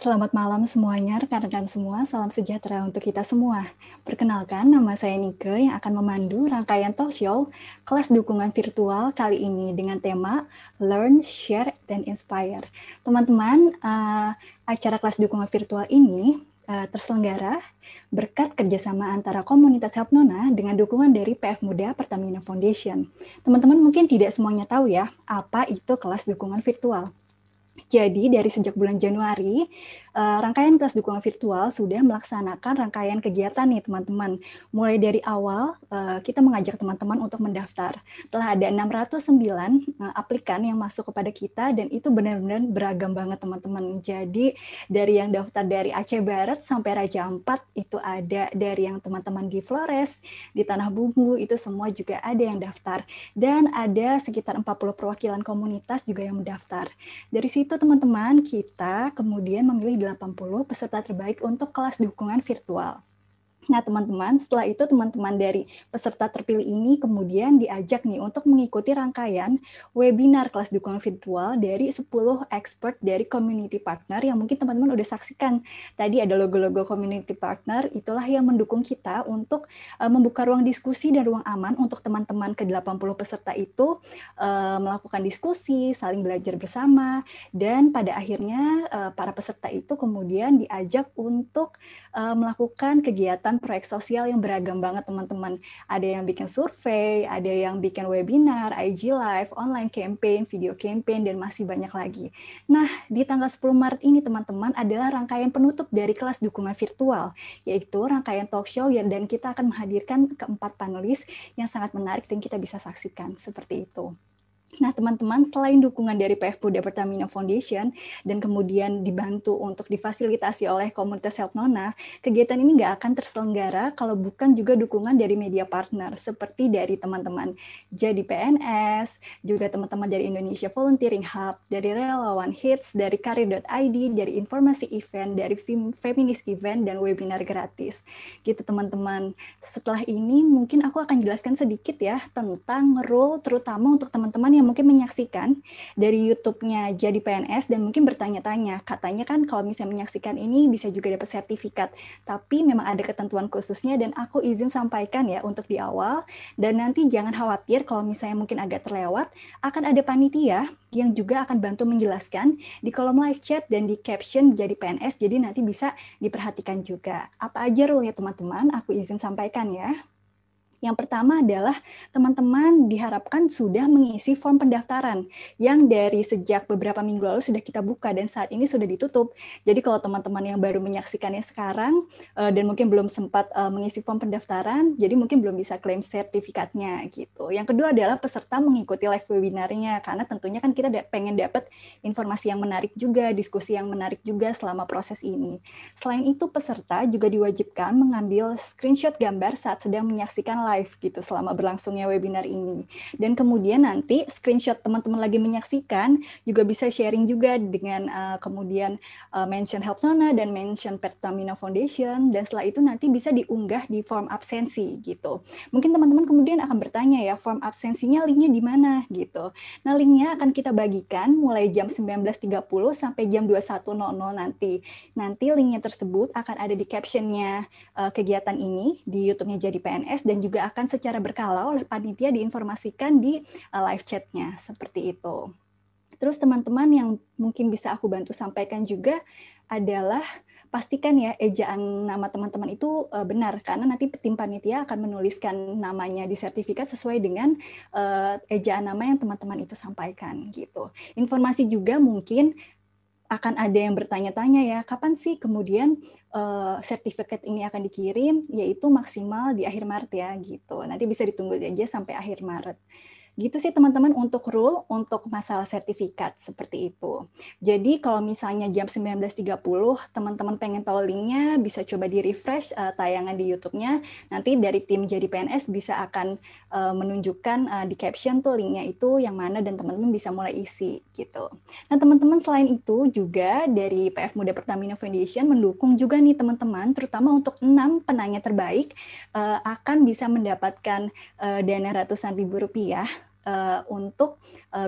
Selamat malam semuanya, rekan-rekan semua. Salam sejahtera untuk kita semua. Perkenalkan, nama saya Nike yang akan memandu rangkaian talk show kelas dukungan virtual kali ini dengan tema Learn, Share, dan Inspire. Teman-teman, acara kelas dukungan virtual ini terselenggara berkat kerjasama antara komunitas Help Nona dengan dukungan dari PF Muda Pertamina Foundation. Teman-teman mungkin tidak semuanya tahu ya, apa itu kelas dukungan virtual. Jadi dari sejak bulan Januari, rangkaian kelas dukungan virtual sudah melaksanakan rangkaian kegiatan nih teman-teman. Mulai dari awal, kita mengajak teman-teman untuk mendaftar. Telah ada 609 aplikan yang masuk kepada kita dan itu benar-benar beragam banget teman-teman. Jadi dari yang daftar dari Aceh Barat sampai Raja Ampat, itu ada dari yang teman-teman di Flores, di Tanah Bumbu, itu semua juga ada yang daftar. Dan ada sekitar 40 perwakilan komunitas juga yang mendaftar. Dari situ teman-teman, kita kemudian memilih 80 peserta terbaik untuk kelas dukungan virtual. Nah teman-teman, setelah itu teman-teman dari peserta terpilih ini kemudian diajak nih untuk mengikuti rangkaian webinar kelas dukungan virtual dari 10 expert dari community partner yang mungkin teman-teman udah saksikan. Tadi ada logo-logo community partner, itulah yang mendukung kita untuk membuka ruang diskusi dan ruang aman untuk teman-teman ke-80 peserta itu melakukan diskusi, saling belajar bersama, dan pada akhirnya para peserta itu kemudian diajak untuk melakukan kegiatan proyek sosial yang beragam banget teman-teman. Ada yang bikin survei, ada yang bikin webinar, IG Live, online campaign, video campaign, dan masih banyak lagi. Nah, di tanggal 10 Maret ini teman-teman adalah rangkaian penutup dari kelas dukungan virtual, yaitu rangkaian talk show dan kita akan menghadirkan keempat panelis yang sangat menarik dan kita bisa saksikan seperti itu. Nah, teman-teman, selain dukungan dari PF Muda Pertamina Foundation dan kemudian dibantu untuk difasilitasi oleh komunitas Help Nona, kegiatan ini nggak akan terselenggara kalau bukan juga dukungan dari media partner, seperti dari teman-teman Jadi PNS, juga teman-teman dari Indonesia Volunteering Hub, dari Relawan Hits, dari Karir.id, dari Informasi Event, dari Feminis Event, dan webinar gratis. Gitu, teman-teman. Setelah ini, mungkin aku akan jelaskan sedikit ya tentang role terutama untuk teman-teman yang mungkin menyaksikan dari YouTube-nya Jadi PNS dan mungkin bertanya-tanya, katanya kan kalau misalnya menyaksikan ini bisa juga dapat sertifikat, tapi memang ada ketentuan khususnya dan aku izin sampaikan ya untuk di awal, dan nanti jangan khawatir kalau misalnya mungkin agak terlewat, akan ada panitia yang juga akan bantu menjelaskan di kolom live chat dan di caption Jadi PNS, jadi nanti bisa diperhatikan juga. Apa aja rule-nya teman-teman, aku izin sampaikan ya. Yang pertama adalah teman-teman diharapkan sudah mengisi form pendaftaran yang dari sejak beberapa minggu lalu sudah kita buka dan saat ini sudah ditutup. Jadi kalau teman-teman yang baru menyaksikannya sekarang dan mungkin belum sempat mengisi form pendaftaran, jadi mungkin belum bisa klaim sertifikatnya gitu. Yang kedua adalah peserta mengikuti live webinarnya karena tentunya kan kita pengen dapat informasi yang menarik juga, diskusi yang menarik juga selama proses ini. Selain itu peserta juga diwajibkan mengambil screenshot gambar saat sedang menyaksikan live gitu selama berlangsungnya webinar ini. Dan kemudian nanti screenshot teman-teman lagi menyaksikan juga bisa sharing juga dengan kemudian mention Help Nona dan mention Pertamina Foundation, dan setelah itu nanti bisa diunggah di form absensi gitu. Mungkin teman-teman kemudian akan bertanya ya, form absensinya linknya di mana gitu. Nah, linknya akan kita bagikan mulai jam 19.30 sampai jam 21.00 nanti. Nanti linknya tersebut akan ada di captionnya kegiatan ini di YouTube-nya Jadi PNS dan juga akan secara berkala oleh panitia diinformasikan di live chat-nya, seperti itu. Terus teman-teman yang mungkin bisa aku bantu sampaikan juga adalah pastikan ya ejaan nama teman-teman itu benar, karena nanti tim panitia akan menuliskan namanya di sertifikat sesuai dengan ejaan nama yang teman-teman itu sampaikan gitu. Informasi juga mungkin akan ada yang bertanya-tanya ya, kapan sih kemudian sertifikat ini akan dikirim, yaitu maksimal di akhir Maret ya gitu. Nanti bisa ditunggu aja sampai akhir Maret. Gitu sih teman-teman untuk rule untuk masalah sertifikat seperti itu. Jadi kalau misalnya jam 19.30 teman-teman pengen tahu linknya bisa coba di refresh tayangan di YouTube-nya. Nanti dari tim Jadi PNS bisa akan menunjukkan di caption tuh linknya itu yang mana dan teman-teman bisa mulai isi gitu. Nah teman-teman selain itu juga dari PF Muda Pertamina Foundation mendukung juga nih teman-teman terutama untuk 6 penanya terbaik akan bisa mendapatkan dana ratusan ribu rupiah untuk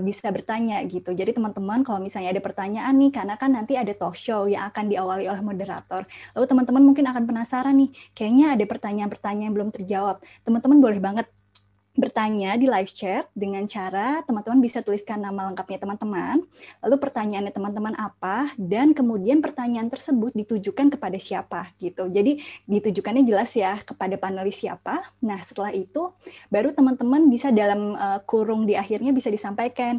bisa bertanya gitu. Jadi teman-teman kalau misalnya ada pertanyaan nih, karena kan nanti ada talk show yang akan diawali oleh moderator. Lalu teman-teman mungkin akan penasaran nih, kayaknya ada pertanyaan-pertanyaan yang belum terjawab. Teman-teman boleh banget bertanya di live chat dengan cara teman-teman bisa tuliskan nama lengkapnya teman-teman, lalu pertanyaannya teman-teman apa, dan kemudian pertanyaan tersebut ditujukan kepada siapa gitu. Jadi ditujukannya jelas ya kepada panelis siapa. Nah setelah itu baru teman-teman bisa dalam kurung di akhirnya bisa disampaikan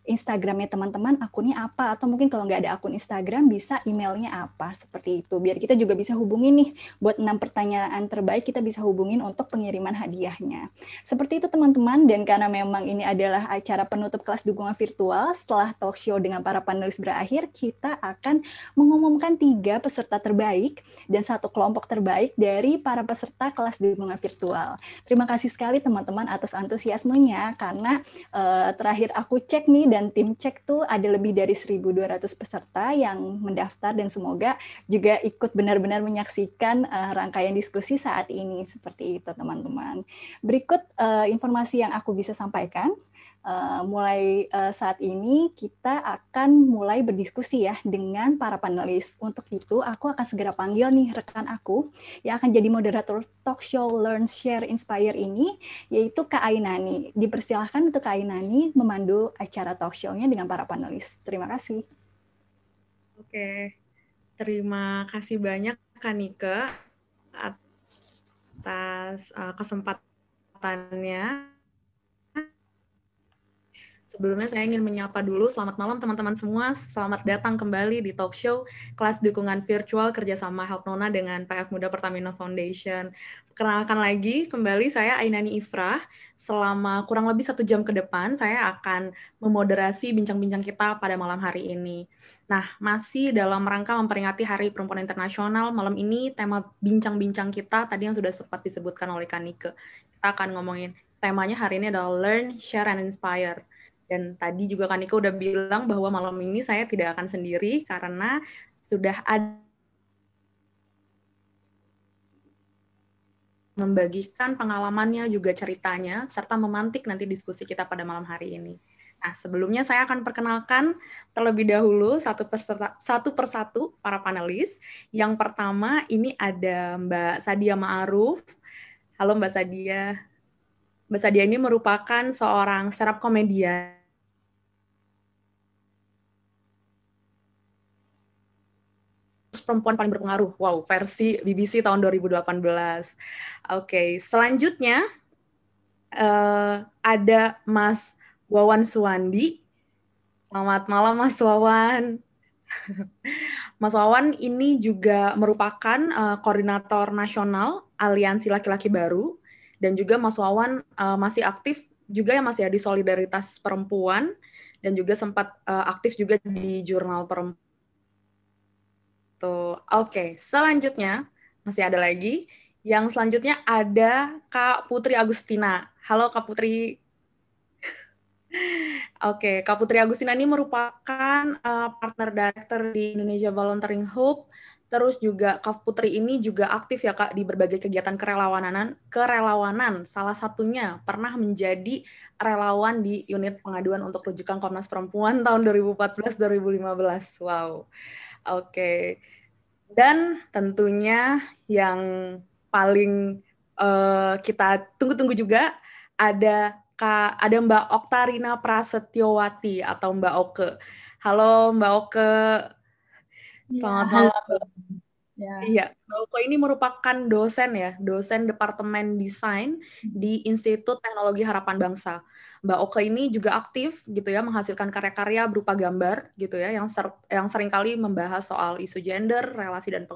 Instagramnya teman-teman, akunnya apa, atau mungkin kalau nggak ada akun Instagram bisa emailnya apa, seperti itu. Biar kita juga bisa hubungin nih, buat 6 pertanyaan terbaik kita bisa hubungin untuk pengiriman hadiahnya. Seperti itu teman-teman, dan karena memang ini adalah acara penutup kelas dukungan virtual, setelah talk show dengan para panelis berakhir, kita akan mengumumkan 3 peserta terbaik dan 1 kelompok terbaik dari para peserta kelas dukungan virtual. Terima kasih sekali teman-teman atas antusiasmenya, karena terakhir aku cek nih, dan tim cek tuh ada lebih dari 1.200 peserta yang mendaftar, dan semoga juga ikut benar-benar menyaksikan rangkaian diskusi saat ini. Seperti itu teman-teman. Berikut informasi yang aku bisa sampaikan. Mulai saat ini kita akan mulai berdiskusi ya dengan para panelis. Untuk itu aku akan segera panggil nih rekan aku yang akan jadi moderator talk show Learn, Share, Inspire ini, yaitu Kak Ainani. Dipersilahkan untuk Kak Ainani memandu acara talk show-nya dengan para panelis. Terima kasih. Oke, terima kasih banyak Kak Nike atas kesempatannya. Sebelumnya saya ingin menyapa dulu, selamat malam teman-teman semua, selamat datang kembali di talk show kelas dukungan virtual kerjasama Help Nona dengan PF Muda Pertamina Foundation. Perkenalkan lagi, kembali saya Ainani Ifrah. Selama kurang lebih 1 jam ke depan, saya akan memoderasi bincang-bincang kita pada malam hari ini. Nah, masih dalam rangka memperingati Hari Perempuan Internasional, malam ini tema bincang-bincang kita tadi yang sudah sempat disebutkan oleh Kak Nike. Kita akan ngomongin, temanya hari ini adalah Learn, Share, and Inspire. Dan tadi juga Kanika udah bilang bahwa malam ini saya tidak akan sendiri karena sudah ada membagikan pengalamannya, juga ceritanya, serta memantik nanti diskusi kita pada malam hari ini. Nah, sebelumnya saya akan perkenalkan terlebih dahulu satu persatu para panelis. Yang pertama ini ada Mbak Sadia Ma'aruf. Halo Mbak Sadia. Mbak Sadia ini merupakan seorang stand-up komedian perempuan paling berpengaruh. Wow, versi BBC tahun 2018. Oke, selanjutnya ada Mas Wawan Suwandi. Selamat malam Mas Wawan. Mas Wawan ini juga merupakan koordinator nasional Aliansi Laki-Laki Baru, dan juga Mas Wawan masih aktif juga yang masih ada di Solidaritas Perempuan, dan juga sempat aktif juga di Jurnal Perempuan. Tuh, oke. Selanjutnya, masih ada lagi. Yang selanjutnya ada Kak Putri Agustina. Halo Kak Putri. Oke, Kak Putri Agustina ini merupakan partner director di Indonesia Volunteering Hub. Terus juga Kak Putri ini juga aktif ya Kak di berbagai kegiatan kerelawanan. Salah satunya pernah menjadi relawan di unit pengaduan untuk rujukan Komnas Perempuan tahun 2014-2015. Wow. Oke. Dan tentunya yang paling kita tunggu-tunggu juga ada Mbak Oktarina Prasetyowati atau Mbak Oke. Halo Mbak Oke. Selamat malam. Ya. Iya, Mbak Oke ini merupakan dosen Departemen Desain di Institut Teknologi Harapan Bangsa. Mbak Oke ini juga aktif gitu ya, menghasilkan karya-karya berupa gambar gitu ya, yang seringkali membahas soal isu gender, relasi dan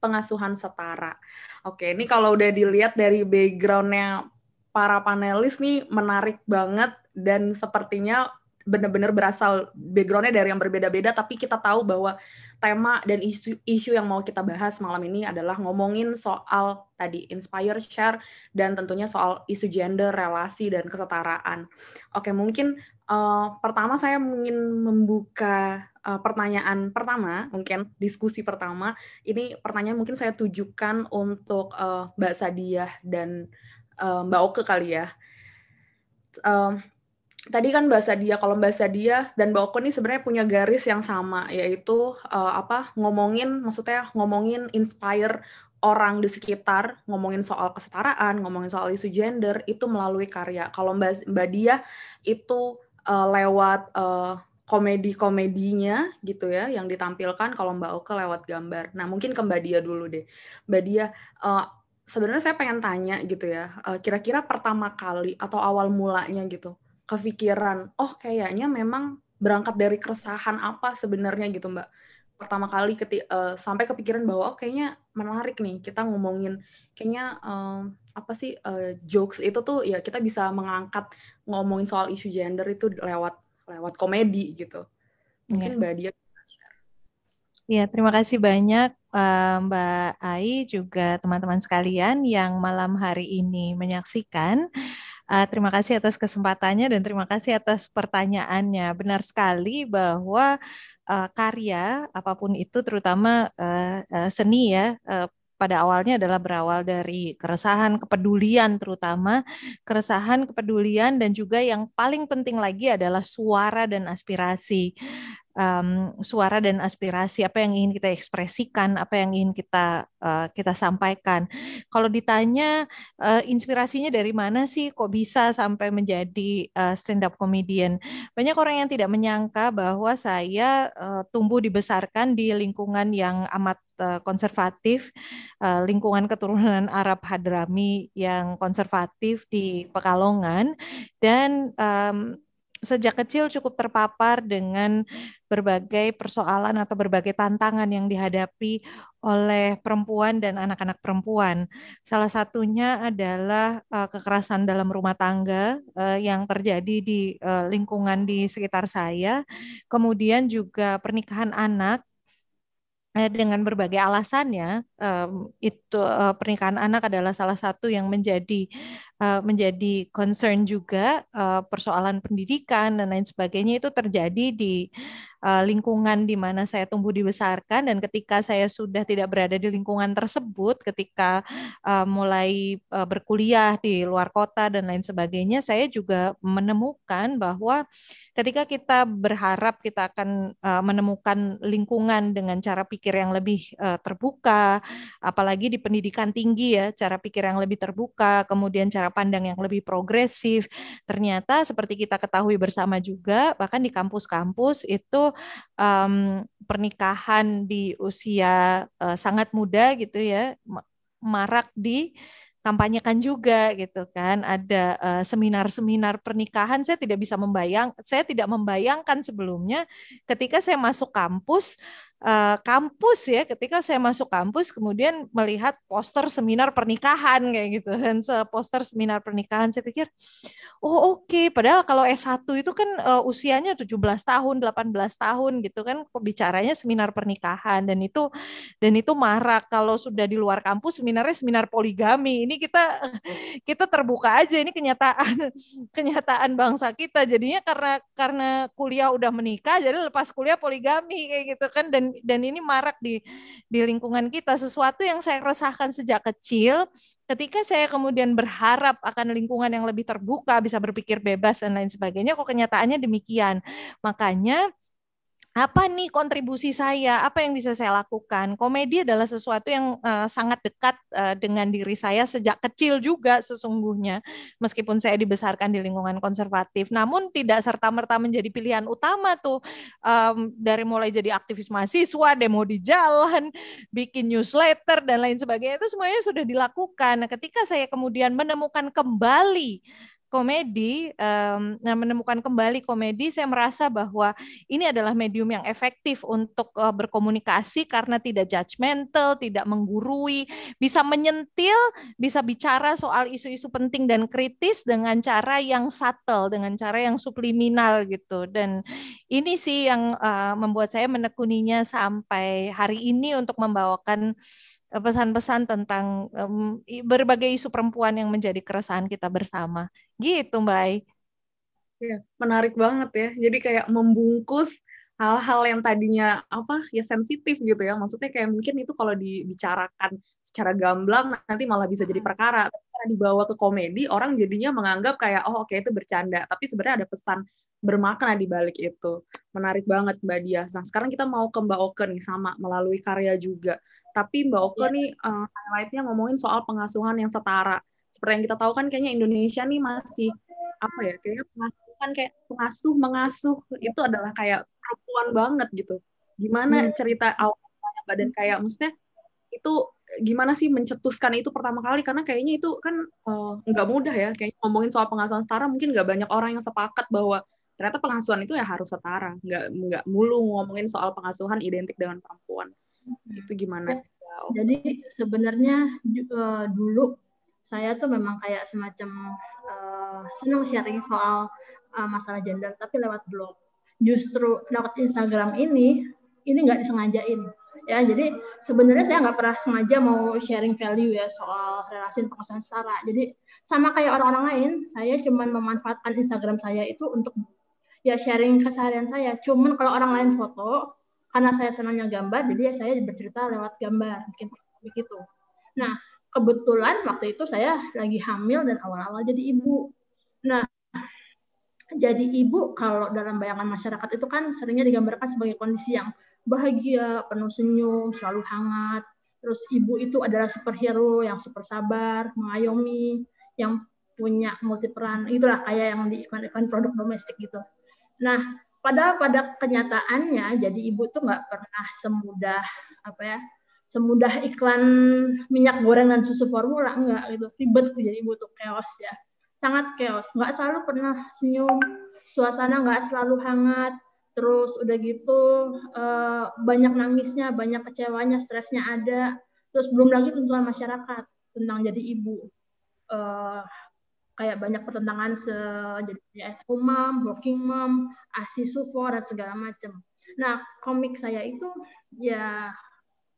pengasuhan setara. Oke, ini kalau udah dilihat dari background-nya para panelis nih menarik banget, dan sepertinya benar-benar berasal background-nya dari yang berbeda-beda, tapi kita tahu bahwa tema dan isu yang mau kita bahas malam ini adalah ngomongin soal tadi inspire, share, dan tentunya soal isu gender, relasi, dan kesetaraan. Oke, mungkin pertama saya ingin membuka pertanyaan pertama, mungkin diskusi pertama. Ini pertanyaan mungkin saya tujukan untuk Mbak Sadiah dan Mbak Oke kali ya. tadi kan bahasa dia, kalau bahasa dia dan Mbak Oko nih sebenarnya punya garis yang sama, yaitu maksudnya ngomongin inspire orang di sekitar, ngomongin soal kesetaraan, ngomongin soal isu gender itu melalui karya. Kalau Mbak Dia itu lewat komedi-komedinya gitu ya yang ditampilkan, kalau Mbak Oke lewat gambar. Nah, mungkin ke Mbak Dia dulu deh. Mbak Dia, sebenarnya saya pengen tanya gitu ya, kira-kira pertama kali atau awal mulanya gitu, kepikiran, oh kayaknya memang berangkat dari keresahan apa sebenarnya gitu Mbak. Pertama kali sampai kepikiran bahwa oh kayaknya menarik nih kita ngomongin, kayaknya jokes itu tuh ya kita bisa mengangkat ngomongin soal isu gender itu lewat komedi gitu. Mungkin Mbak Dia bisa share. Ya, terima kasih banyak Mbak Ai juga teman-teman sekalian yang malam hari ini menyaksikan. Terima kasih atas kesempatannya dan terima kasih atas pertanyaannya. Benar sekali bahwa karya apapun itu, terutama seni ya, pada awalnya adalah berawal dari keresahan, kepedulian, terutama keresahan, kepedulian, dan juga yang paling penting lagi adalah suara dan aspirasi. Suara dan aspirasi apa yang ingin kita ekspresikan, apa yang ingin kita sampaikan. Kalau ditanya inspirasinya dari mana sih kok bisa sampai menjadi stand up comedian? Banyak orang yang tidak menyangka bahwa saya tumbuh dibesarkan di lingkungan yang amat konservatif, lingkungan keturunan Arab Hadrami yang konservatif di Pekalongan, dan sejak kecil cukup terpapar dengan berbagai persoalan atau berbagai tantangan yang dihadapi oleh perempuan dan anak-anak perempuan. Salah satunya adalah kekerasan dalam rumah tangga yang terjadi di lingkungan di sekitar saya. Kemudian juga pernikahan anak dengan berbagai alasannya, itu pernikahan anak adalah salah satu yang menjadi concern juga, persoalan pendidikan dan lain sebagainya itu terjadi di lingkungan di mana saya tumbuh dibesarkan, dan ketika saya sudah tidak berada di lingkungan tersebut, ketika mulai berkuliah di luar kota dan lain sebagainya, saya juga menemukan bahwa ketika kita berharap kita akan menemukan lingkungan dengan cara pikir yang lebih terbuka, apalagi di pendidikan tinggi ya, cara pikir yang lebih terbuka, kemudian cara pandang yang lebih progresif, ternyata seperti kita ketahui bersama juga, bahkan di kampus-kampus itu pernikahan di usia sangat muda gitu ya, marak di kampanyekan juga gitu kan, ada seminar-seminar pernikahan. Saya tidak membayangkan sebelumnya ketika saya masuk kampus ya, ketika saya masuk kampus kemudian melihat poster seminar pernikahan kayak gitu, dan poster seminar pernikahan saya pikir, oh oke. Padahal kalau S1 itu kan usianya 17 tahun, 18 tahun gitu kan, kok bicaranya seminar pernikahan, dan itu marak. Kalau sudah di luar kampus seminarnya seminar poligami. Ini kita terbuka aja, ini kenyataan kenyataan bangsa kita. Jadinya karena kuliah udah menikah, jadi lepas kuliah poligami kayak gitu kan, dan ini marak di lingkungan kita, sesuatu yang saya resahkan sejak kecil. Ketika saya kemudian berharap akan lingkungan yang lebih terbuka, bisa berpikir bebas dan lain sebagainya, kok kenyataannya demikian. Makanya apa nih kontribusi saya? Apa yang bisa saya lakukan? Komedi adalah sesuatu yang sangat dekat dengan diri saya sejak kecil juga sesungguhnya. Meskipun saya dibesarkan di lingkungan konservatif, namun tidak serta-merta menjadi pilihan utama tuh. Dari mulai jadi aktivis mahasiswa, demo di jalan, bikin newsletter dan lain sebagainya, itu semuanya sudah dilakukan. Nah, ketika saya kemudian menemukan kembali komedi, saya merasa bahwa ini adalah medium yang efektif untuk berkomunikasi karena tidak judgmental, tidak menggurui, bisa menyentil, bisa bicara soal isu-isu penting dan kritis dengan cara yang subtle, dengan cara yang subliminal gitu. Dan ini sih yang membuat saya menekuninya sampai hari ini untuk membawakan pesan-pesan tentang berbagai isu perempuan yang menjadi keresahan kita bersama. Gitu, Mbak Ai. Ya, menarik banget ya. Jadi kayak membungkus hal-hal yang tadinya sensitif gitu ya, maksudnya kayak mungkin itu kalau dibicarakan secara gamblang nanti malah bisa jadi perkara, tapi karena dibawa ke komedi orang jadinya menganggap kayak oke itu bercanda, tapi sebenarnya ada pesan bermakna di balik itu. Menarik banget Mbak Diah. Nah sekarang kita mau ke Mbak Oke nih, sama melalui karya juga, tapi Mbak Oke nih highlight-nya ngomongin soal pengasuhan yang setara. Seperti yang kita tahu kan kayaknya Indonesia nih masih kayaknya pengasuh mengasuh itu adalah kayak perempuan banget gitu. Gimana cerita awalnya Mbak, dan kayak maksudnya itu gimana sih mencetuskan itu pertama kali, karena kayaknya itu kan nggak mudah ya, kayak ngomongin soal pengasuhan setara mungkin nggak banyak orang yang sepakat bahwa ternyata pengasuhan itu ya harus setara, nggak mulu ngomongin soal pengasuhan identik dengan perempuan. Itu gimana? Jadi sebenarnya dulu saya tuh memang kayak semacam senang sharing soal masalah gender, tapi lewat blog. Justru lewat Instagram ini nggak disengajain. Ya, jadi sebenarnya saya nggak pernah sengaja mau sharing value ya soal relasi pengasuhan setara. Jadi sama kayak orang-orang lain, saya cuma memanfaatkan Instagram saya itu untuk ya sharing keseharian saya. Cuman kalau orang lain foto, karena saya senangnya gambar, jadi ya saya bercerita lewat gambar, bikin begitu. Nah, kebetulan waktu itu saya lagi hamil dan awal-awal jadi ibu. Nah, jadi ibu kalau dalam bayangan masyarakat itu kan seringnya digambarkan sebagai kondisi yang bahagia, penuh senyum, selalu hangat. Terus ibu itu adalah superhero yang super sabar, mengayomi, yang punya multi peran. Itulah kayak yang di iklan-iklan produk domestik gitu. Nah, pada kenyataannya jadi ibu tuh nggak pernah semudah iklan minyak goreng dan susu formula, enggak gitu. Ribet tuh jadi ibu tuh, chaos ya. Sangat chaos, nggak selalu pernah senyum, suasana nggak selalu hangat, terus udah gitu banyak nangisnya, banyak kecewanya, stresnya ada, terus belum lagi tuntutan masyarakat tentang jadi ibu, kayak banyak pertentangan jadi mom, working mom, ASI support dan segala macam. Nah, komik saya itu ya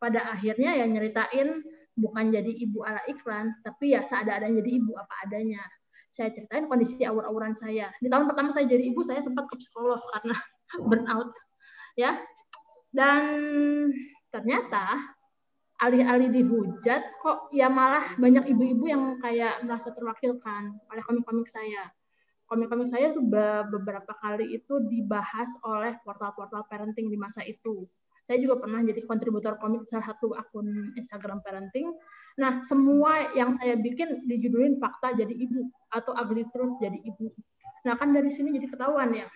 pada akhirnya ya nyeritain bukan jadi ibu ala iklan, tapi ya seada-adanya jadi ibu apa adanya. Saya ceritain kondisi awur-awuran saya. Di tahun pertama saya jadi ibu, saya sempat ke psikolog karena burnout. Ya. Dan ternyata alih-alih dihujat, kok ya malah banyak ibu-ibu yang kayak merasa terwakilkan oleh komik-komik saya. Komik-komik saya tuh beberapa kali itu dibahas oleh portal-portal parenting di masa itu. Saya juga pernah jadi kontributor komik salah satu akun Instagram parenting. Nah, semua yang saya bikin dijudulin fakta jadi ibu atau ugly truth jadi ibu. Nah, kan dari sini jadi ketahuan ya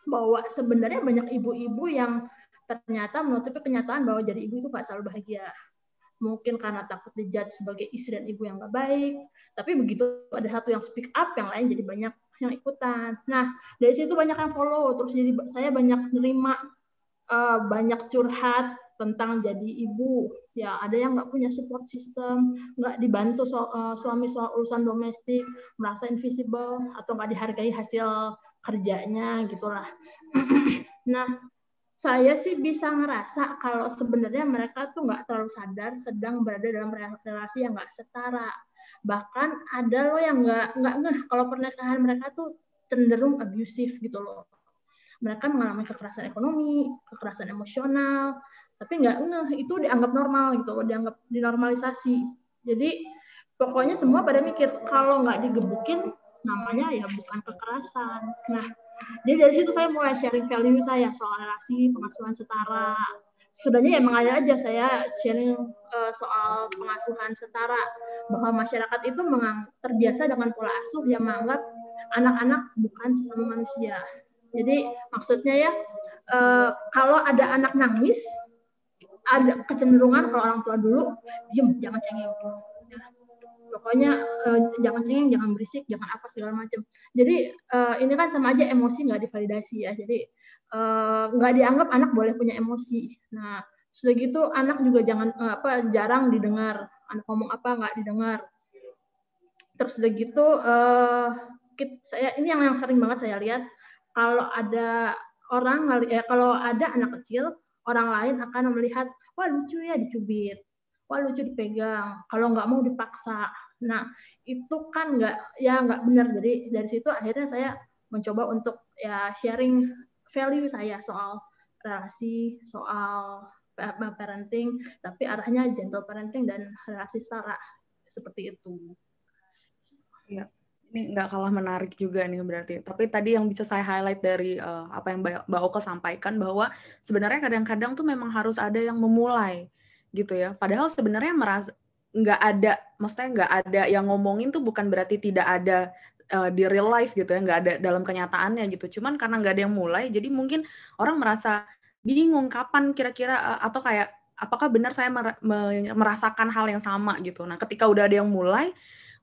bahwa sebenarnya banyak ibu-ibu yang ternyata menutupi kenyataan bahwa jadi ibu itu nggak selalu bahagia. Mungkin karena takut dijudge sebagai istri dan ibu yang nggak baik. Tapi begitu ada satu yang speak up, yang lain jadi banyak yang ikutan. Nah, dari situ banyak yang follow. Terus jadi saya banyak nerima banyak curhat tentang jadi ibu. Ya, ada yang nggak punya support system, nggak dibantu suami soal urusan domestik, merasa invisible atau nggak dihargai hasil kerjanya gitulah. Nah, saya sih bisa ngerasa kalau sebenarnya mereka tuh nggak terlalu sadar sedang berada dalam relasi yang nggak setara. Bahkan ada loh yang nggak ngeh kalau pernikahan mereka tuh cenderung abusive gitu loh. Mereka mengalami kekerasan ekonomi, kekerasan emosional, tapi nggak ngeh, itu dianggap normal gitu loh, dianggap dinormalisasi. Jadi pokoknya semua pada mikir kalau nggak digebukin namanya ya bukan kekerasan. Nah, jadi dari situ saya mulai sharing value saya soal relasi pengasuhan setara. Sudahnya ya mengalir aja saya sharing soal pengasuhan setara, bahwa masyarakat itu terbiasa dengan pola asuh yang menganggap anak-anak bukan sesama manusia. Jadi maksudnya ya kalau ada anak nangis, ada kecenderungan kalau orang tua dulu diem, jangan cengeng. Pokoknya jangan cengeng, jangan berisik, jangan apa segala macam. Jadi ini kan sama aja emosi nggak divalidasi ya. Jadi nggak dianggap anak boleh punya emosi. Nah sudah gitu anak juga jarang didengar. Anak ngomong apa nggak didengar. Terus sudah gitu ini yang sering banget saya lihat. Kalau ada kalau ada anak kecil, orang lain akan melihat, wah lucu ya dicubit, wah lucu dipegang, kalau nggak mau dipaksa. Nah itu kan nggak benar. Jadi dari situ akhirnya saya mencoba untuk ya sharing value saya soal relasi, soal parenting, tapi arahnya gentle parenting dan relasi setara seperti itu. Ya, ini nggak kalah menarik juga nih berarti. Tapi tadi yang bisa saya highlight dari apa yang Mbak Oka sampaikan, bahwa sebenarnya kadang-kadang tuh memang harus ada yang memulai gitu ya. Padahal sebenarnya nggak ada, maksudnya nggak ada yang ngomongin tuh bukan berarti tidak ada di real life gitu ya, nggak ada dalam kenyataannya gitu. Cuman karena nggak ada yang mulai, jadi mungkin orang merasa bingung kapan kira-kira atau kayak apakah benar saya merasakan hal yang sama gitu. Nah, ketika udah ada yang mulai,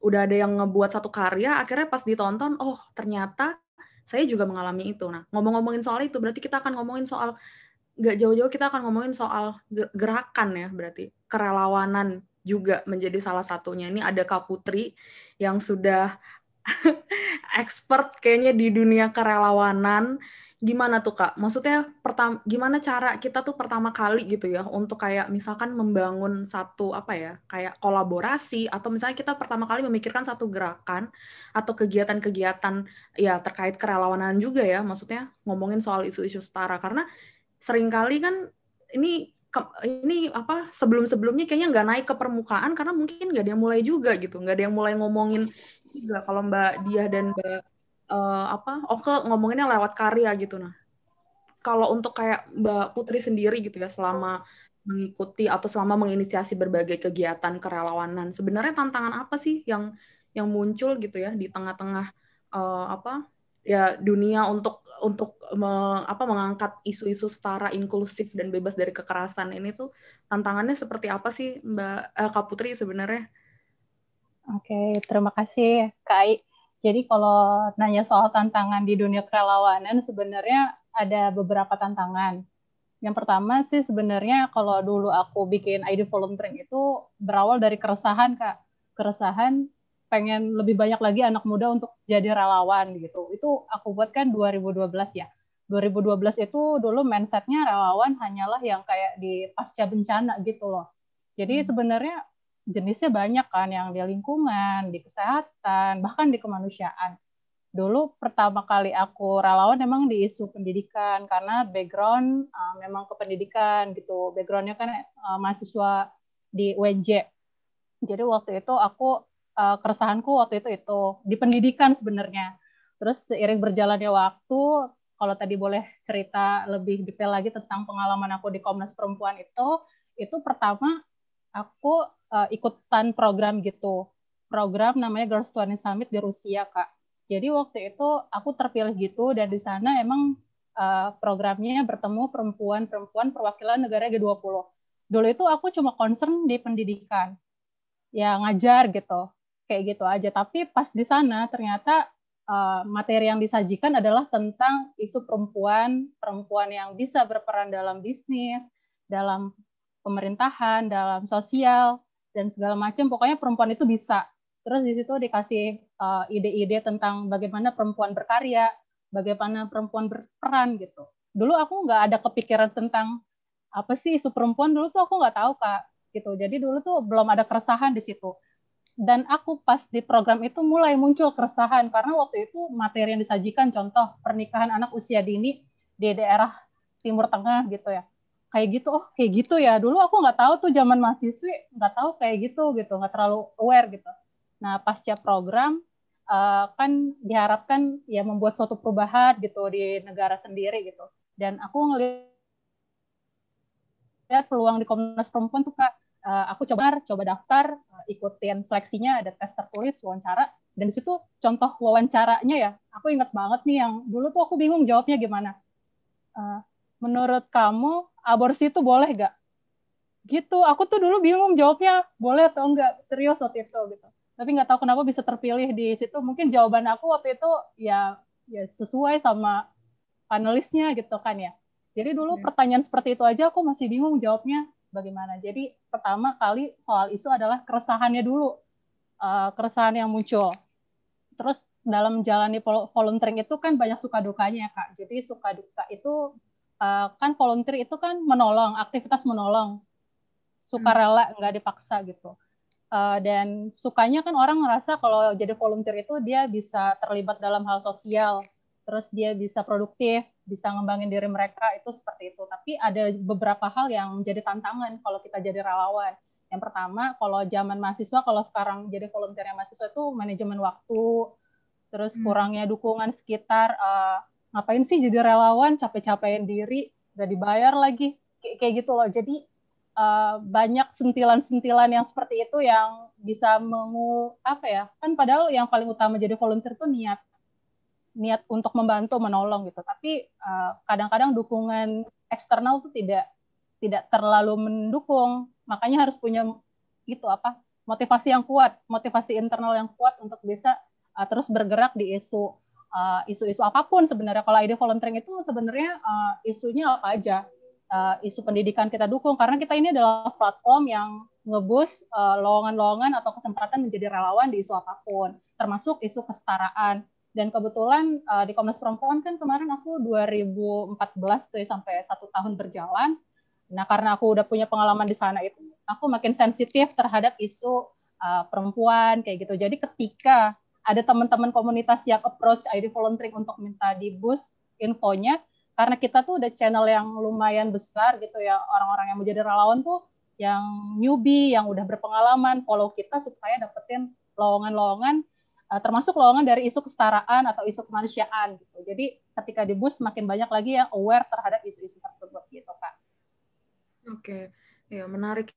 udah ada yang ngebuat satu karya, akhirnya pas ditonton, oh ternyata saya juga mengalami itu. Nah, ngomong-ngomongin soal itu, berarti kita akan ngomongin soal, nggak jauh-jauh kita akan ngomongin soal gerakan ya, berarti kerelawanan juga menjadi salah satunya. Ini ada Kak Putri yang sudah expert kayaknya di dunia kerelawanan. Gimana tuh Kak? Maksudnya gimana cara kita tuh pertama kali gitu ya untuk kayak misalkan membangun satu apa ya, kayak kolaborasi, atau misalnya kita pertama kali memikirkan satu gerakan atau kegiatan-kegiatan ya terkait kerelawanan juga ya, maksudnya ngomongin soal isu-isu setara, karena seringkali kan ini apa sebelum-sebelumnya kayaknya nggak naik ke permukaan karena mungkin nggak ada yang mulai juga gitu, nggak ada yang mulai ngomongin juga. Kalau Mbak Diah dan Mbak Oke ngomonginnya lewat karya gitu. Nah, kalau untuk kayak Mbak Putri sendiri gitu ya, selama mengikuti atau selama menginisiasi berbagai kegiatan kerelawanan, sebenarnya tantangan apa sih yang muncul gitu ya di tengah-tengah apa ya dunia untuk mengangkat isu-isu setara, inklusif dan bebas dari kekerasan ini tuh, tantangannya seperti apa sih Kak Putri sebenarnya? Oke, terima kasih Kak Ai. Jadi kalau nanya soal tantangan di dunia kerelawanan, sebenarnya ada beberapa tantangan. Yang pertama sih sebenarnya kalau dulu aku bikin ID volunteering itu berawal dari keresahan, Kak. Keresahan pengen lebih banyak lagi anak muda untuk jadi relawan gitu. Itu aku buat kan 2012 ya. 2012 itu dulu mindsetnya relawan hanyalah yang kayak di pasca bencana gitu loh. Jadi sebenarnya jenisnya banyak kan, yang di lingkungan, di kesehatan, bahkan di kemanusiaan. Dulu pertama kali aku relawan memang di isu pendidikan, karena background memang ke pendidikan gitu. Backgroundnya kan mahasiswa di UNJ. Jadi waktu itu aku, keresahanku waktu itu di pendidikan sebenarnya. Terus seiring berjalannya waktu, kalau tadi boleh cerita lebih detail lagi tentang pengalaman aku di Komnas Perempuan itu pertama aku ikutan program gitu. Program namanya Girls 20 Summit di Rusia, Kak. Jadi waktu itu aku terpilih gitu, dan di sana emang programnya bertemu perempuan-perempuan perwakilan negara G20. Dulu itu aku cuma concern di pendidikan, ya ngajar gitu, kayak gitu aja. Tapi pas di sana ternyata materi yang disajikan adalah tentang isu perempuan yang bisa berperan dalam bisnis, dalam pemerintahan, dalam sosial, dan segala macam. Pokoknya perempuan itu bisa. Terus di situ dikasih ide-ide tentang bagaimana perempuan berkarya, bagaimana perempuan berperan gitu. Dulu aku nggak ada kepikiran tentang apa sih isu perempuan, dulu tuh aku nggak tahu, Kak. Gitu. Jadi dulu tuh belum ada keresahan di situ. Dan aku pas di program itu mulai muncul keresahan, karena waktu itu materi yang disajikan, contoh pernikahan anak usia dini di daerah Timur Tengah gitu ya. Kayak gitu, oh kayak gitu ya. Dulu aku nggak tahu tuh, zaman mahasiswi nggak tahu kayak gitu, nggak terlalu aware gitu. Nah pasca program kan diharapkan ya membuat suatu perubahan gitu di negara sendiri gitu. Dan aku ngelihat peluang di Komnas Perempuan tuh, Kak. Aku coba daftar, ikutin seleksinya, ada tes tertulis, wawancara, dan di situ contoh wawancaranya ya, aku ingat banget nih, yang dulu tuh aku bingung jawabnya gimana. Menurut kamu aborsi itu boleh gak? Gitu, aku tuh dulu bingung jawabnya boleh atau enggak, serius waktu itu gitu. Tapi nggak tahu kenapa bisa terpilih di situ. Mungkin jawaban aku waktu itu ya sesuai sama panelisnya gitu kan ya. Jadi dulu pertanyaan seperti itu aja aku masih bingung jawabnya bagaimana. Jadi pertama kali soal isu adalah keresahannya dulu, keresahan yang muncul. Terus dalam menjalani volunteering itu kan banyak suka dukanya, Kak. Jadi suka duka itu kan volunteer itu kan menolong, aktivitas menolong, sukarela, nggak dipaksa gitu. Dan sukanya kan orang ngerasa kalau jadi volunteer itu dia bisa terlibat dalam hal sosial, terus dia bisa produktif, bisa ngembangin diri mereka, itu seperti itu. Tapi ada beberapa hal yang menjadi tantangan kalau kita jadi relawan. Yang pertama, kalau zaman mahasiswa, kalau sekarang jadi volunteer mahasiswa itu manajemen waktu, terus kurangnya dukungan sekitar, ngapain sih jadi relawan, capek-capekin diri, gak dibayar lagi, kayak gitu loh. Jadi banyak sentilan-sentilan yang seperti itu yang bisa kan padahal yang paling utama jadi volunteer itu niat untuk membantu, menolong gitu. Tapi kadang-kadang dukungan eksternal tuh tidak terlalu mendukung. Makanya harus punya motivasi yang kuat, motivasi internal yang kuat untuk bisa terus bergerak di isu-isu apapun sebenarnya. Kalau ide volunteering itu sebenarnya isunya apa aja. Isu pendidikan kita dukung, karena kita ini adalah platform yang nge-boost lowongan-lowongan atau kesempatan menjadi relawan di isu apapun, termasuk isu kesetaraan. Dan kebetulan di Komnas Perempuan kan kemarin aku 2014 tuh sampai 1 tahun berjalan. Nah, karena aku udah punya pengalaman di sana itu, aku makin sensitif terhadap isu perempuan kayak gitu. Jadi ketika ada teman-teman komunitas yang approach ID volunteering untuk minta di boost infonya, karena kita tuh udah channel yang lumayan besar gitu ya, orang-orang yang menjadi relawan tuh yang newbie, yang udah berpengalaman, follow kita supaya dapetin lowongan-lowongan, termasuk lowongan dari isu kesetaraan atau isu kemanusiaan gitu. Jadi ketika di boost makin banyak lagi yang aware terhadap isu-isu tersebut gitu, Kak. Oke, ya menarik.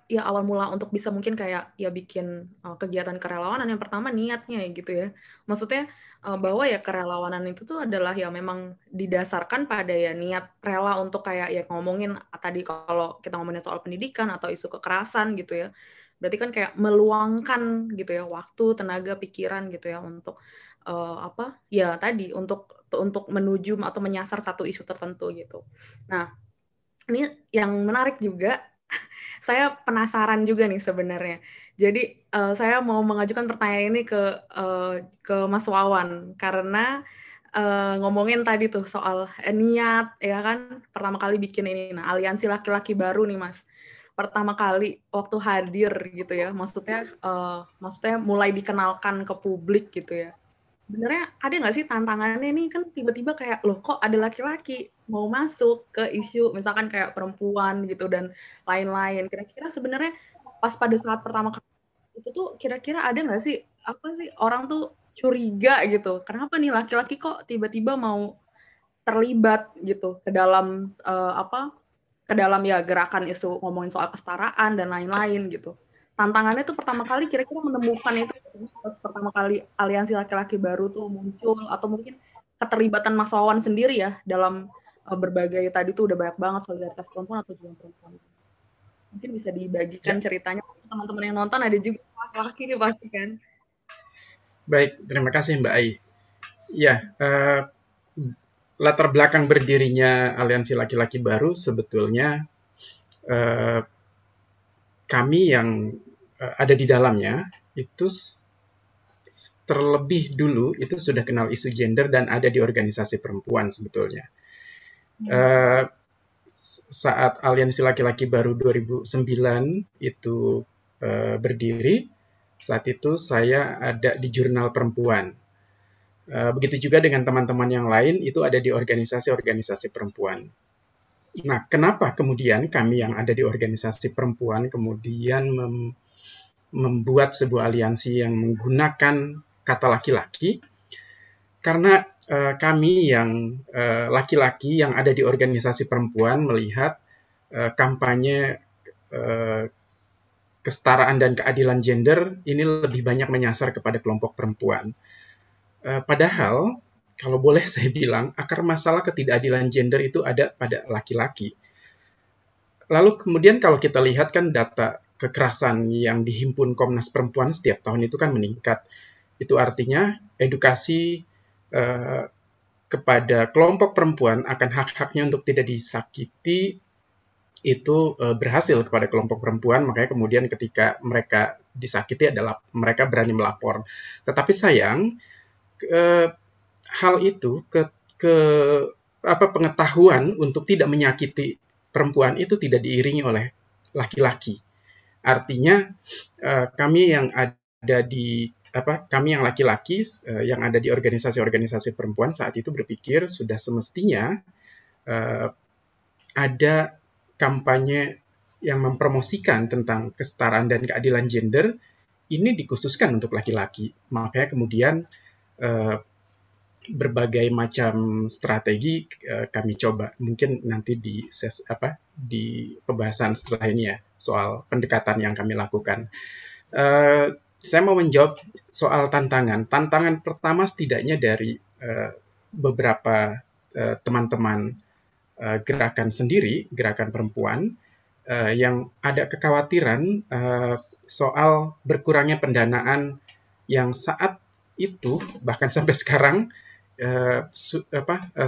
Ya awal mula untuk bisa mungkin kayak ya bikin kegiatan kerelawanan yang pertama niatnya gitu ya. Maksudnya bahwa ya kerelawanan itu tuh adalah ya memang didasarkan pada ya niat rela untuk kayak ya ngomongin tadi kalau kita ngomongin soal pendidikan atau isu kekerasan gitu ya. Berarti kan kayak meluangkan gitu ya waktu, tenaga, pikiran gitu ya untuk ya tadi untuk menuju atau menyasar satu isu tertentu gitu. Nah, ini yang menarik juga, saya penasaran juga nih sebenarnya. Jadi saya mau mengajukan pertanyaan ini ke Mas Wawan karena ngomongin tadi tuh soal niat ya kan, pertama kali bikin ini. Nah, aliansi laki-laki baru nih Mas. Pertama kali waktu hadir gitu ya, maksudnya mulai dikenalkan ke publik gitu ya. Sebenarnya ada nggak sih tantangannya nih, kan tiba-tiba kayak loh kok ada laki-laki mau masuk ke isu misalkan kayak perempuan gitu dan lain-lain. Kira-kira sebenarnya pas pada saat pertama kali itu tuh kira-kira ada nggak sih apa sih orang tuh curiga gitu, kenapa nih laki-laki kok tiba-tiba mau terlibat gitu ke dalam ke dalam ya gerakan isu ngomongin soal kesetaraan dan lain-lain gitu. Tantangannya tuh pertama kali kira-kira menemukan itu pas pertama kali aliansi laki-laki baru tuh muncul, atau mungkin keterlibatan Mas Wawan sendiri ya dalam berbagai tadi tuh udah banyak banget solidaritas perempuan atau juang perempuan. Mungkin bisa dibagikan ceritanya, teman-teman yang nonton ada juga laki-laki nih pasti kan. Baik, terima kasih Mbak Ai. Ya, latar belakang berdirinya aliansi laki-laki baru sebetulnya kami yang ada di dalamnya itu terlebih dulu itu sudah kenal isu gender dan ada di organisasi perempuan sebetulnya. Saat aliansi laki-laki baru 2009 itu berdiri, saat itu saya ada di jurnal perempuan. Begitu juga dengan teman-teman yang lain itu ada di organisasi-organisasi perempuan. Nah, kenapa kemudian kami yang ada di organisasi perempuan kemudian membuat sebuah aliansi yang menggunakan kata laki-laki? Karena kami yang laki-laki yang ada di organisasi perempuan melihat kampanye kesetaraan dan keadilan gender ini lebih banyak menyasar kepada kelompok perempuan. Padahal kalau boleh saya bilang, akar masalah ketidakadilan gender itu ada pada laki-laki. Lalu kemudian kalau kita lihat kan data kekerasan yang dihimpun Komnas Perempuan setiap tahun itu kan meningkat. Itu artinya edukasi kepada kelompok perempuan akan hak-haknya untuk tidak disakiti itu berhasil kepada kelompok perempuan. Makanya kemudian ketika mereka disakiti adalah mereka berani melapor. Tetapi sayang, hal itu pengetahuan untuk tidak menyakiti perempuan itu tidak diiringi oleh laki-laki. Artinya kami yang ada di kami yang laki-laki yang ada di organisasi-organisasi perempuan saat itu berpikir sudah semestinya ada kampanye yang mempromosikan tentang kesetaraan dan keadilan gender ini dikhususkan untuk laki-laki. Makanya kemudian berbagai macam strategi kami coba. Mungkin nanti di pembahasan setelah ini ya soal pendekatan yang kami lakukan. Saya mau menjawab soal tantangan. Tantangan pertama setidaknya dari beberapa teman-teman gerakan sendiri, gerakan perempuan, yang ada kekhawatiran soal berkurangnya pendanaan yang saat itu, bahkan sampai sekarang,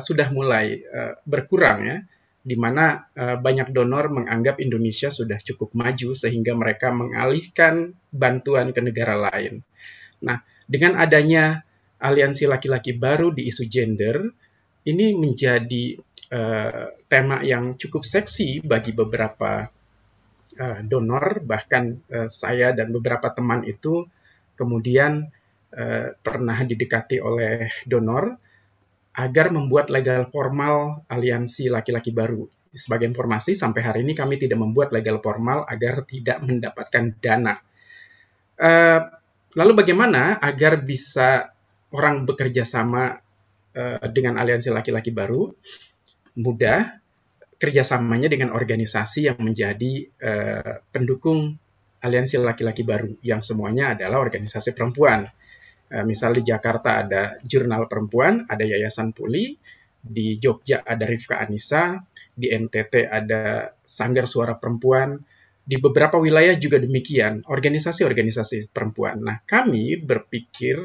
sudah mulai berkurang ya, di mana banyak donor menganggap Indonesia sudah cukup maju sehingga mereka mengalihkan bantuan ke negara lain. Nah, dengan adanya aliansi laki-laki baru di isu gender, ini menjadi tema yang cukup seksi bagi beberapa donor, bahkan saya dan beberapa teman itu kemudian pernah didekati oleh donor agar membuat legal formal aliansi laki-laki baru. Sebagai informasi, sampai hari ini kami tidak membuat legal formal agar tidak mendapatkan dana. Lalu bagaimana agar bisa orang bekerja sama dengan aliansi laki-laki baru? Mudah, kerjasamanya dengan organisasi yang menjadi pendukung aliansi laki-laki baru, yang semuanya adalah organisasi perempuan. Misal di Jakarta ada Jurnal Perempuan, ada Yayasan Puli, di Jogja ada Rifka Anissa, di NTT ada Sanggar Suara Perempuan, di beberapa wilayah juga demikian, organisasi-organisasi perempuan. Nah, kami berpikir,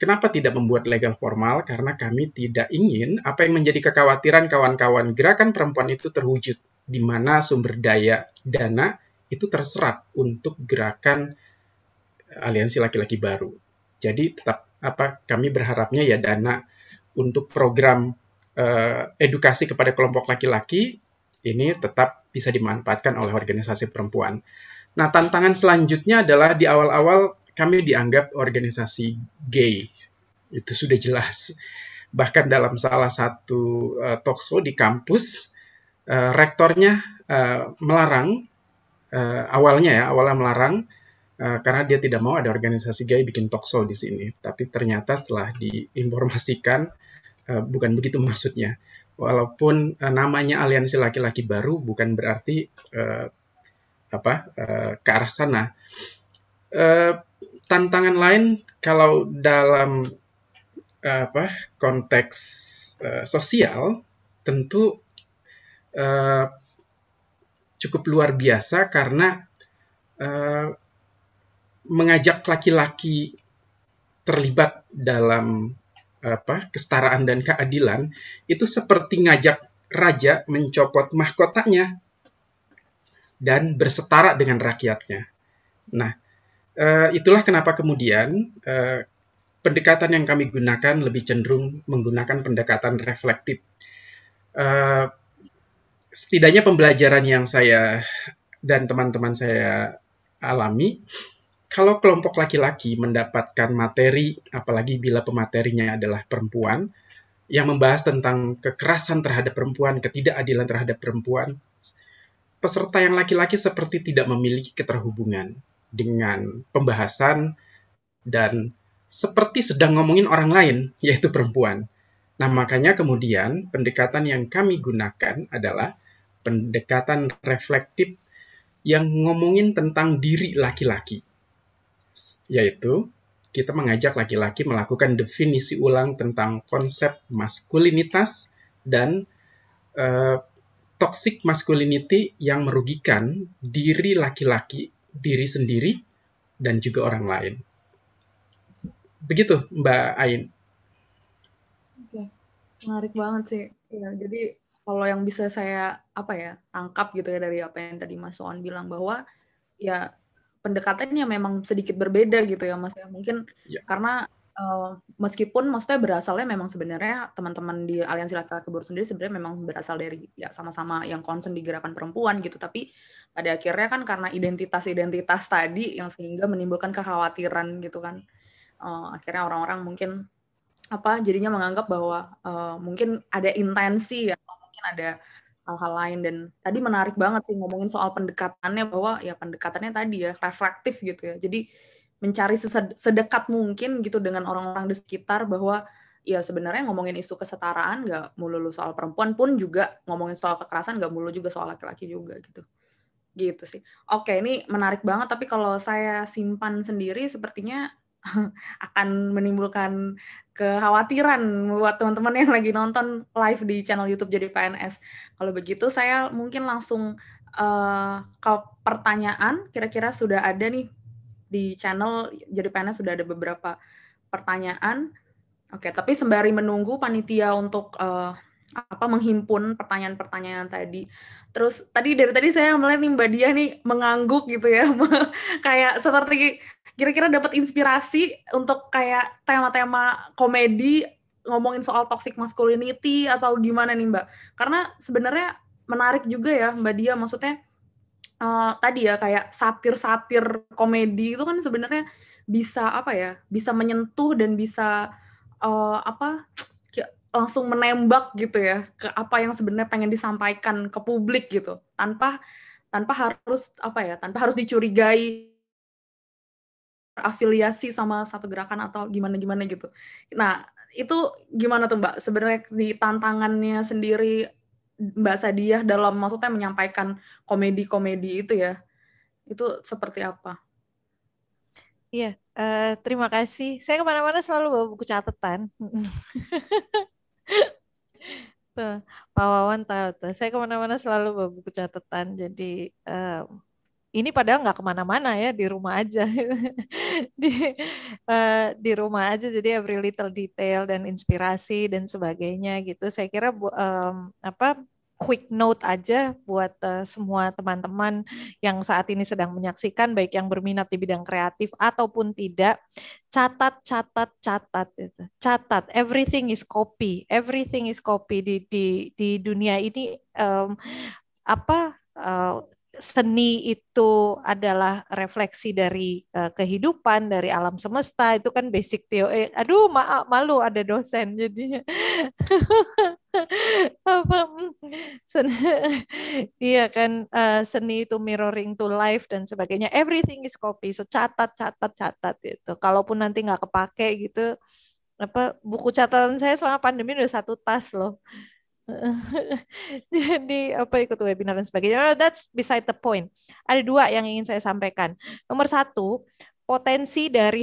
kenapa tidak membuat legal formal? Karena kami tidak ingin apa yang menjadi kekhawatiran kawan-kawan gerakan perempuan itu terwujud, di mana sumber daya dana itu terserap untuk gerakan aliansi laki-laki baru. Jadi tetap kami berharapnya ya dana untuk program edukasi kepada kelompok laki-laki ini tetap bisa dimanfaatkan oleh organisasi perempuan. Nah, tantangan selanjutnya adalah di awal-awal kami dianggap organisasi gay. Itu sudah jelas. Bahkan dalam salah satu talkshow di kampus, rektornya melarang, awalnya melarang, karena dia tidak mau ada organisasi gay bikin talkshow di sini. Tapi ternyata setelah diinformasikan, bukan begitu maksudnya. Walaupun namanya aliansi laki-laki baru, bukan berarti ke arah sana. Tantangan lain kalau dalam konteks sosial tentu cukup luar biasa karena mengajak laki-laki terlibat dalam kesetaraan dan keadilan itu seperti ngajak raja mencopot mahkotanya dan bersetara dengan rakyatnya. Nah, itulah kenapa kemudian pendekatan yang kami gunakan lebih cenderung menggunakan pendekatan reflektif. Setidaknya pembelajaran yang saya dan teman-teman saya alami, kalau kelompok laki-laki mendapatkan materi, apalagi bila pematerinya adalah perempuan, yang membahas tentang kekerasan terhadap perempuan, ketidakadilan terhadap perempuan, peserta yang laki-laki seperti tidak memiliki keterhubungan dengan pembahasan dan seperti sedang ngomongin orang lain, yaitu perempuan. Nah, makanya kemudian pendekatan yang kami gunakan adalah pendekatan reflektif yang ngomongin tentang diri laki-laki. Yaitu, kita mengajak laki-laki melakukan definisi ulang tentang konsep maskulinitas dan toxic masculinity yang merugikan diri laki-laki, diri sendiri, dan juga orang lain. Begitu, Mbak Ain. Oke, menarik banget sih. Ya, jadi kalau yang bisa saya tangkap gitu ya dari apa yang tadi Mas Soan bilang, bahwa ya pendekatannya memang sedikit berbeda gitu ya Mas ya. Mungkin karena meskipun maksudnya berasalnya memang sebenarnya teman-teman di Aliansi Laki-Laki Baru sendiri sebenarnya memang berasal dari ya sama-sama yang concern di gerakan perempuan gitu, tapi pada akhirnya kan karena identitas-identitas tadi yang sehingga menimbulkan kekhawatiran gitu kan. akhirnya orang-orang mungkin jadinya menganggap bahwa mungkin ada intensi ya, atau mungkin ada hal-hal lain. Dan tadi menarik banget sih ngomongin soal pendekatannya, bahwa ya pendekatannya tadi ya reflektif gitu ya. Jadi mencari sedekat mungkin gitu dengan orang-orang di sekitar, bahwa ya sebenarnya ngomongin isu kesetaraan nggak melulu soal perempuan, pun juga ngomongin soal kekerasan nggak melulu juga soal laki-laki juga gitu. Gitu sih. Oke, ini menarik banget, tapi kalau saya simpan sendiri sepertinya akan menimbulkan kekhawatiran buat teman-teman yang lagi nonton live di channel YouTube Jadi PNS. Kalau begitu saya mungkin langsung ke pertanyaan. Kira-kira sudah ada nih di channel Jadi PNS, sudah ada beberapa pertanyaan. Oke, tapi sembari menunggu panitia untuk menghimpun pertanyaan-pertanyaan tadi. Terus dari tadi saya melihat nih Mbak Diah nih mengangguk gitu ya. Kayak seperti kira-kira dapat inspirasi untuk kayak tema-tema komedi ngomongin soal toxic masculinity atau gimana nih Mbak? Karena sebenarnya menarik juga ya Mbak Diah, maksudnya tadi ya kayak satir-satir komedi itu kan sebenarnya bisa bisa menyentuh dan bisa langsung menembak gitu ya ke apa yang sebenarnya pengen disampaikan ke publik gitu, tanpa harus dicurigai afiliasi sama satu gerakan atau gimana gitu. Nah, itu gimana tuh Mbak sebenarnya di tantangannya sendiri Mbak Sadiah dalam maksudnya menyampaikan komedi-komedi itu ya, itu seperti apa? Iya, terima kasih. Saya kemana-mana selalu bawa buku catatan. Tuh, Pak Wawan tahu tuh. Saya kemana-mana selalu bawa buku catatan. Jadi ini padahal nggak kemana-mana ya, di rumah aja. di rumah aja. Jadi every little detail dan inspirasi dan sebagainya gitu. Saya kira quick note aja buat semua teman-teman yang saat ini sedang menyaksikan, baik yang berminat di bidang kreatif ataupun tidak. Catat gitu. Catat, everything is copy di dunia ini. Seni itu adalah refleksi dari kehidupan, dari alam semesta. Itu kan basic teori. Aduh, malu ada dosen jadinya. Iya kan, seni itu mirroring to life dan sebagainya. Everything is copy. So catat gitu. Kalaupun nanti nggak kepake gitu, buku catatan saya selama pandemi udah 1 tas loh. Jadi ikut webinar dan sebagainya. That's beside the point. Ada 2 yang ingin saya sampaikan. Nomor 1, potensi dari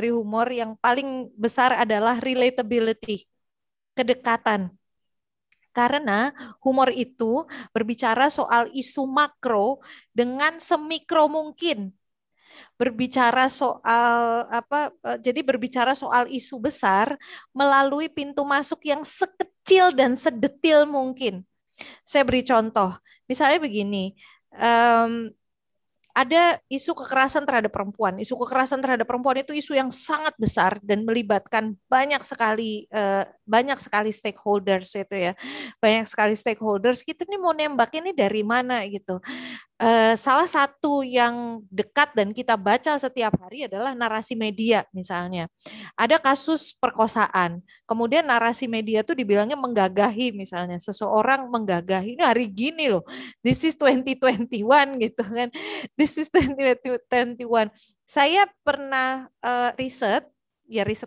humor yang paling besar adalah relatability, kedekatan. Karena humor itu berbicara soal isu makro dengan semikro mungkin. Berbicara soal isu besar melalui pintu masuk yang sekecil dan sedetil mungkin. Saya beri contoh, misalnya begini, ada isu kekerasan terhadap perempuan. Isu kekerasan terhadap perempuan itu isu yang sangat besar dan melibatkan banyak sekali stakeholders itu ya. Banyak sekali stakeholders. Kita nih mau nembak ini dari mana gitu. Salah satu yang dekat dan kita baca setiap hari adalah narasi media misalnya. Ada kasus perkosaan, kemudian narasi media tuh dibilangnya menggagahi misalnya. Seseorang menggagahi, ini hari gini loh, this is 2021 gitu kan. This is 2021. Saya pernah riset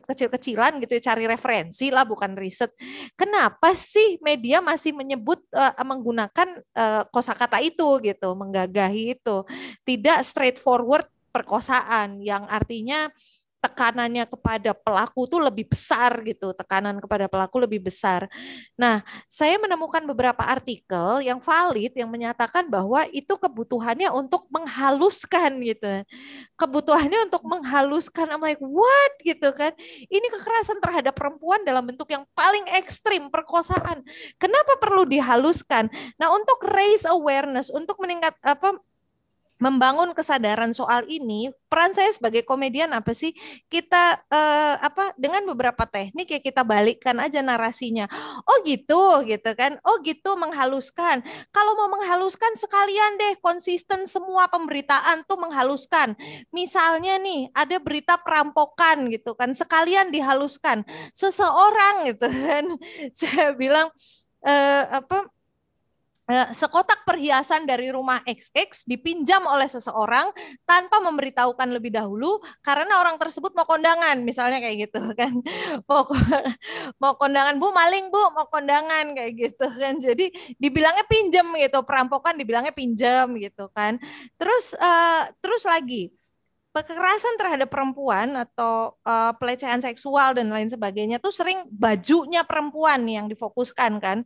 kecil-kecilan gitu, cari referensi lah, bukan riset. Kenapa sih media masih menyebut menggunakan kosakata itu gitu, menggagahi itu, tidak straightforward perkosaan yang artinya tekanannya kepada pelaku tuh lebih besar gitu, tekanan kepada pelaku lebih besar. Nah, saya menemukan beberapa artikel yang valid yang menyatakan bahwa itu kebutuhannya untuk menghaluskan gitu. Kebutuhannya untuk menghaluskan, I'm like, what gitu kan. Ini kekerasan terhadap perempuan dalam bentuk yang paling ekstrim, perkosaan. Kenapa perlu dihaluskan? Nah, untuk raise awareness, untuk membangun kesadaran soal ini, peran saya sebagai komedian apa sih? Kita dengan beberapa teknik ya kita balikkan aja narasinya. Oh gitu kan. Oh gitu menghaluskan. Kalau mau menghaluskan sekalian deh konsisten semua pemberitaan tuh menghaluskan. Misalnya nih ada berita perampokan gitu kan, sekalian dihaluskan. Seseorang gitu kan. Saya bilang sekotak perhiasan dari rumah XX dipinjam oleh seseorang tanpa memberitahukan lebih dahulu karena orang tersebut mau kondangan, misalnya kayak gitu kan. Mau kondangan, Bu, maling, Bu, mau kondangan kayak gitu kan. Jadi dibilangnya pinjam gitu, perampokan dibilangnya pinjam gitu kan. Terus lagi kekerasan terhadap perempuan atau pelecehan seksual dan lain sebagainya tuh sering bajunya perempuan yang difokuskan kan.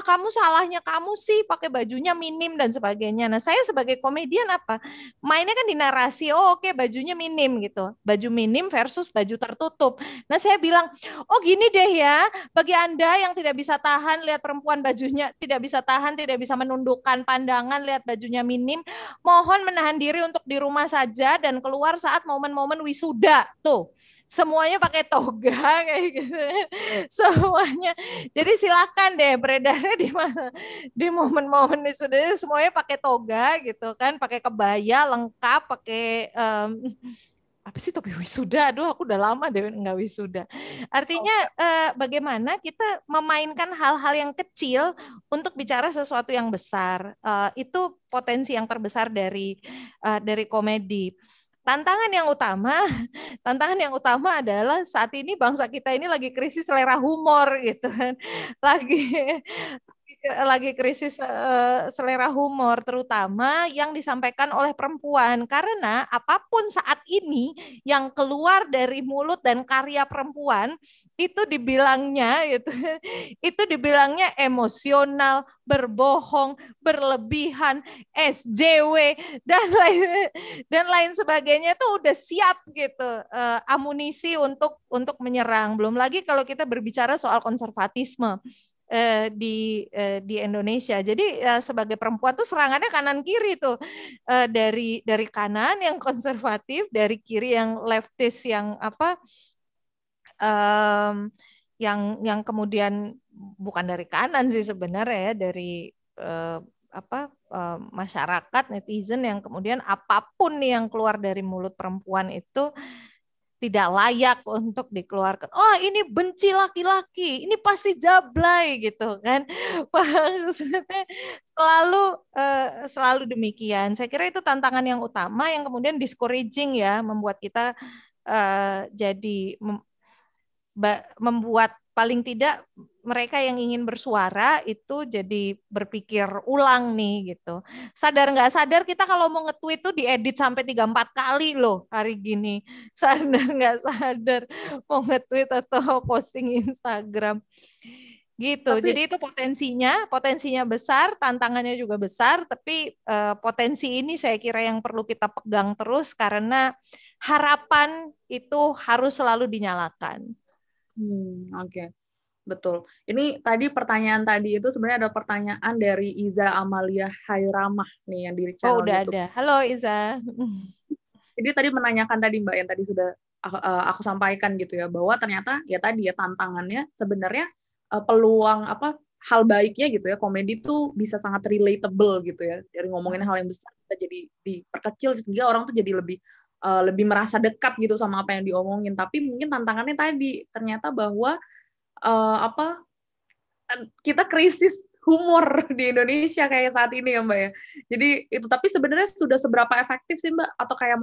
Kamu salahnya kamu sih pakai bajunya minim dan sebagainya. Nah, saya sebagai komedian apa? Mainnya kan di narasi. Oh, oke, bajunya minim gitu. Baju minim versus baju tertutup. Nah, saya bilang, "Oh, gini deh ya. Bagi Anda yang tidak bisa tahan lihat perempuan bajunya tidak bisa tahan, tidak bisa menundukkan pandangan lihat bajunya minim, mohon menahan diri untuk di rumah saja dan keluar saat momen-momen wisuda." Tuh, semuanya pakai toga kayak gitu. Semuanya. Jadi silakan deh beredarnya di momen-momen wisuda semuanya pakai toga gitu kan, pakai kebaya lengkap, pakai apa sih topi wisuda? Aduh, aku udah lama deh nggak wisuda. Artinya bagaimana kita memainkan hal-hal yang kecil untuk bicara sesuatu yang besar. Itu potensi yang terbesar dari komedi. Tantangan yang utama adalah saat ini bangsa kita ini lagi krisis selera humor gitu kan. Lagi krisis selera humor, terutama yang disampaikan oleh perempuan, karena apapun saat ini yang keluar dari mulut dan karya perempuan itu dibilangnya emosional, berbohong, berlebihan, SJW dan lain sebagainya tuh udah siap gitu amunisi untuk menyerang. Belum lagi kalau kita berbicara soal konservatisme di Indonesia. Jadi sebagai perempuan tuh serangannya kanan kiri tuh, dari kanan yang konservatif, dari kiri yang leftist yang yang kemudian bukan dari kanan sih sebenarnya ya, dari masyarakat netizen yang kemudian apapun yang keluar dari mulut perempuan itu tidak layak untuk dikeluarkan. Oh, ini benci laki-laki, ini pasti jablay gitu kan. Selalu demikian. Saya kira itu tantangan yang utama yang kemudian discouraging ya, membuat kita membuat paling tidak mereka yang ingin bersuara itu jadi berpikir ulang nih gitu. Sadar nggak sadar kita kalau mau nge-tweet tuh diedit sampai 3-4 kali loh hari gini. Sadar nggak sadar mau nge-tweet atau posting Instagram gitu. Jadi itu potensinya besar, tantangannya juga besar, tapi potensi ini saya kira yang perlu kita pegang terus karena harapan itu harus selalu dinyalakan. Oke. Betul. Ini tadi pertanyaan tadi itu sebenarnya ada pertanyaan dari Iza Amalia Hairamah nih yang di channel udah YouTube. Ada. Halo Iza. Jadi tadi menanyakan tadi Mbak yang tadi sudah aku sampaikan gitu ya, bahwa ternyata ya tadi ya tantangannya sebenarnya peluang hal baiknya gitu ya, komedi tuh bisa sangat relatable gitu ya, dari ngomongin hal yang besar kita jadi diperkecil sehingga orang tuh jadi lebih merasa dekat gitu sama apa yang diomongin. Tapi mungkin tantangannya tadi ternyata bahwa kita krisis humor di Indonesia kayak saat ini ya Mbak ya. Jadi itu, tapi sebenarnya sudah seberapa efektif sih Mbak? Atau kayak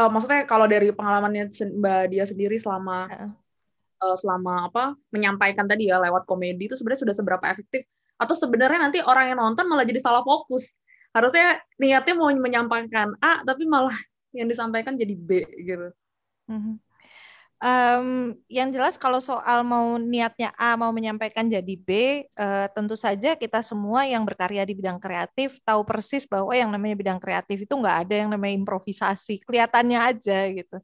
maksudnya kalau dari pengalamannya Mbak Dia sendiri selama menyampaikan tadi ya lewat komedi itu sebenarnya sudah seberapa efektif? Atau sebenarnya nanti orang yang nonton malah jadi salah fokus? Harusnya niatnya mau menyampaikan A tapi malah yang disampaikan jadi B gitu. Yang jelas kalau soal mau niatnya A mau menyampaikan jadi B, tentu saja kita semua yang berkarya di bidang kreatif tahu persis bahwa yang namanya bidang kreatif itu nggak ada yang namanya improvisasi, kelihatannya aja gitu,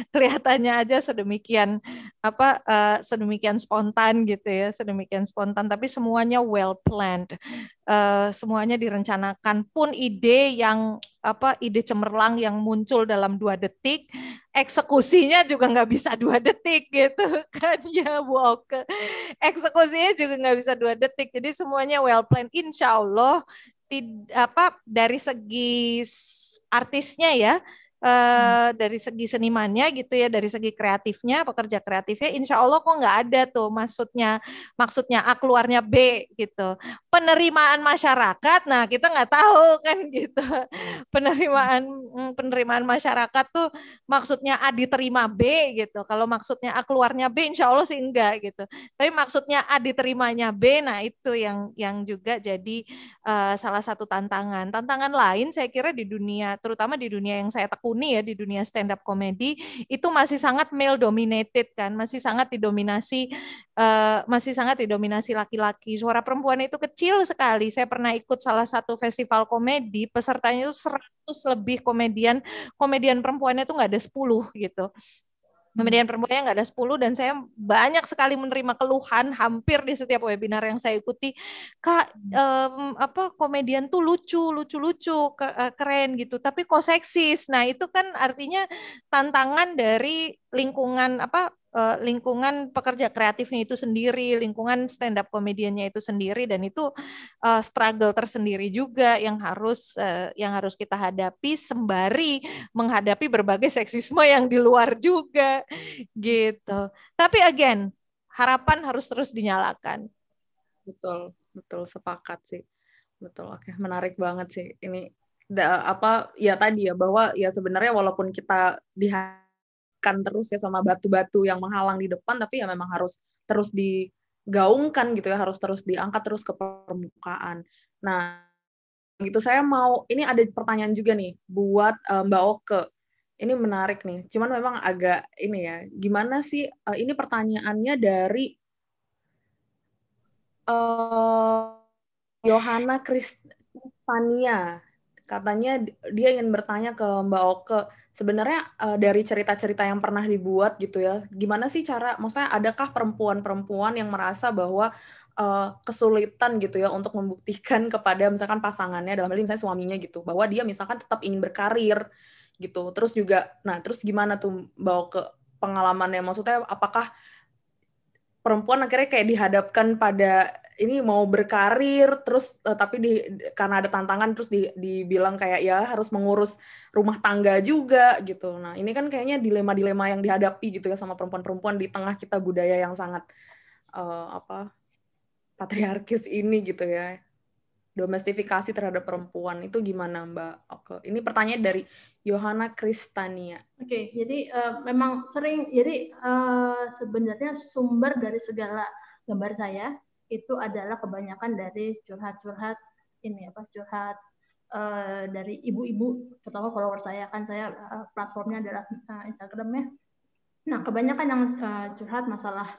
kelihatannya aja sedemikian sedemikian spontan gitu ya, sedemikian spontan, tapi semuanya well planned. Semuanya direncanakan, pun ide yang ide cemerlang yang muncul dalam 2 detik, eksekusinya juga nggak bisa 2 detik gitu kan ya Bu Oke. Eksekusinya juga nggak bisa 2 detik. Jadi semuanya well planned. Insya Allah dari segi artisnya ya, dari segi senimannya gitu ya, dari segi kreatifnya, pekerja kreatifnya, insya Allah kok nggak ada tuh maksudnya A keluarnya B gitu. Penerimaan masyarakat, nah kita nggak tahu kan gitu. Penerimaan masyarakat tuh maksudnya A diterima B gitu. Kalau maksudnya A keluarnya B, insya Allah sih enggak gitu. Tapi maksudnya A diterimanya B, nah itu yang juga jadi salah satu tantangan. Tantangan lain saya kira di dunia, terutama di dunia yang saya tekuni ya, di dunia stand up comedy, itu masih sangat male dominated kan, masih sangat didominasi laki-laki. Suara perempuan itu kecil sekali. Saya pernah ikut salah satu festival komedi, pesertanya itu 100 lebih komedian perempuannya itu nggak ada 10 gitu. Komedian perempuannya nggak ada 10, dan saya banyak sekali menerima keluhan hampir di setiap webinar yang saya ikuti, Kak, komedian tuh lucu, keren gitu, tapi kok seksis. Nah itu kan artinya tantangan dari lingkungan lingkungan pekerja kreatifnya itu sendiri, lingkungan stand up komediannya itu sendiri, dan itu struggle tersendiri juga yang harus kita hadapi sembari menghadapi berbagai seksisme yang di luar juga gitu. Tapi again, harapan harus terus dinyalakan. Betul, sepakat sih. Betul. Oke, menarik banget sih ini. Ya tadi ya, bahwa ya sebenarnya walaupun kita dihadapkan terus ya sama batu-batu yang menghalang di depan, tapi ya memang harus terus digaungkan gitu ya, harus terus diangkat terus ke permukaan. Nah, gitu saya mau, ini ada pertanyaan juga nih buat Mbak Oke. Ini menarik nih, cuman memang agak ini ya, gimana sih, ini pertanyaannya dari Yohana Kristania. Katanya dia ingin bertanya ke Mbak Oke, sebenarnya dari cerita-cerita yang pernah dibuat gitu ya, gimana sih maksudnya adakah perempuan-perempuan yang merasa bahwa kesulitan gitu ya untuk membuktikan kepada misalkan pasangannya, dalam hal ini misalnya suaminya gitu, bahwa dia misalkan tetap ingin berkarir gitu. Terus juga, terus gimana tuh Mbak Oke pengalamannya, maksudnya apakah perempuan akhirnya kayak dihadapkan pada ini mau berkarir terus tapi karena ada tantangan terus dibilang kayak ya harus mengurus rumah tangga juga gitu. Nah, ini kan kayaknya dilema-dilema yang dihadapi gitu ya sama perempuan-perempuan di tengah kita budaya yang sangat patriarkis ini gitu ya. Domestifikasi terhadap perempuan itu gimana Mbak Oke? Ini pertanyaan dari Yohana Kristania. Oke, jadi memang sering, jadi sebenarnya sumber dari segala gambar saya itu adalah kebanyakan dari curhat-curhat dari ibu-ibu, terutama follower saya, kan saya platformnya adalah Instagramnya. Nah, kebanyakan yang curhat masalah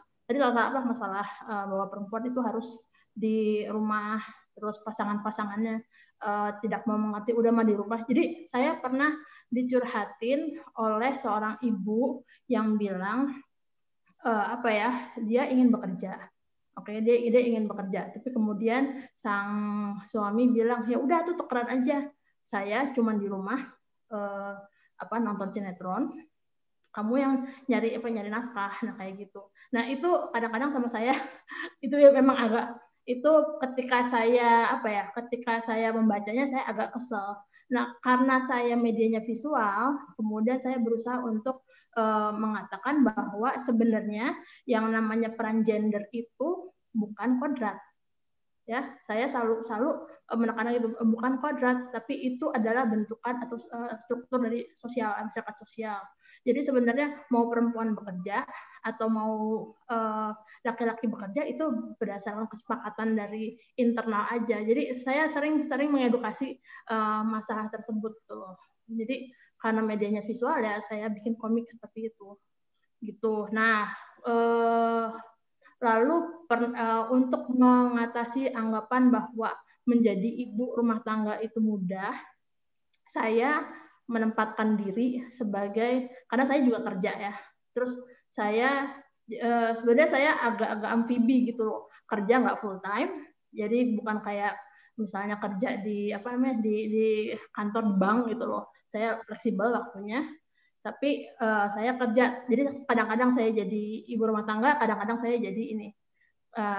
bahwa perempuan itu harus di rumah, terus pasangannya tidak mau mengerti, udah mah di rumah. Jadi saya pernah dicurhatin oleh seorang ibu yang bilang dia ingin bekerja. Oke, dia ingin bekerja, tapi kemudian sang suami bilang, ya udah tuh tukeran aja, saya cuma di rumah nonton sinetron, kamu yang nyari nafkah. Nah kayak gitu. Nah itu kadang-kadang sama saya itu ya memang agak, itu ketika saya membacanya saya agak kesel. Nah karena saya medianya visual, kemudian saya berusaha untuk mengatakan bahwa sebenarnya yang namanya peran gender itu bukan kodrat. Ya, saya selalu menekankan itu bukan kodrat, tapi itu adalah bentukan atau struktur dari masyarakat sosial. Jadi sebenarnya mau perempuan bekerja atau mau laki-laki bekerja itu berdasarkan kesepakatan dari internal aja. Jadi saya sering mengedukasi masalah tersebut tuh. Jadi karena medianya visual ya saya bikin komik seperti itu. gitu. Nah, lalu untuk mengatasi anggapan bahwa menjadi ibu rumah tangga itu mudah, saya menempatkan diri sebagai, karena saya juga kerja ya, terus saya sebenarnya saya agak-agak amfibi gitu loh, kerja nggak full time, jadi bukan kayak misalnya kerja di di kantor bank gitu loh, saya fleksibel waktunya, tapi saya kerja, jadi kadang-kadang saya jadi ibu rumah tangga, kadang-kadang saya jadi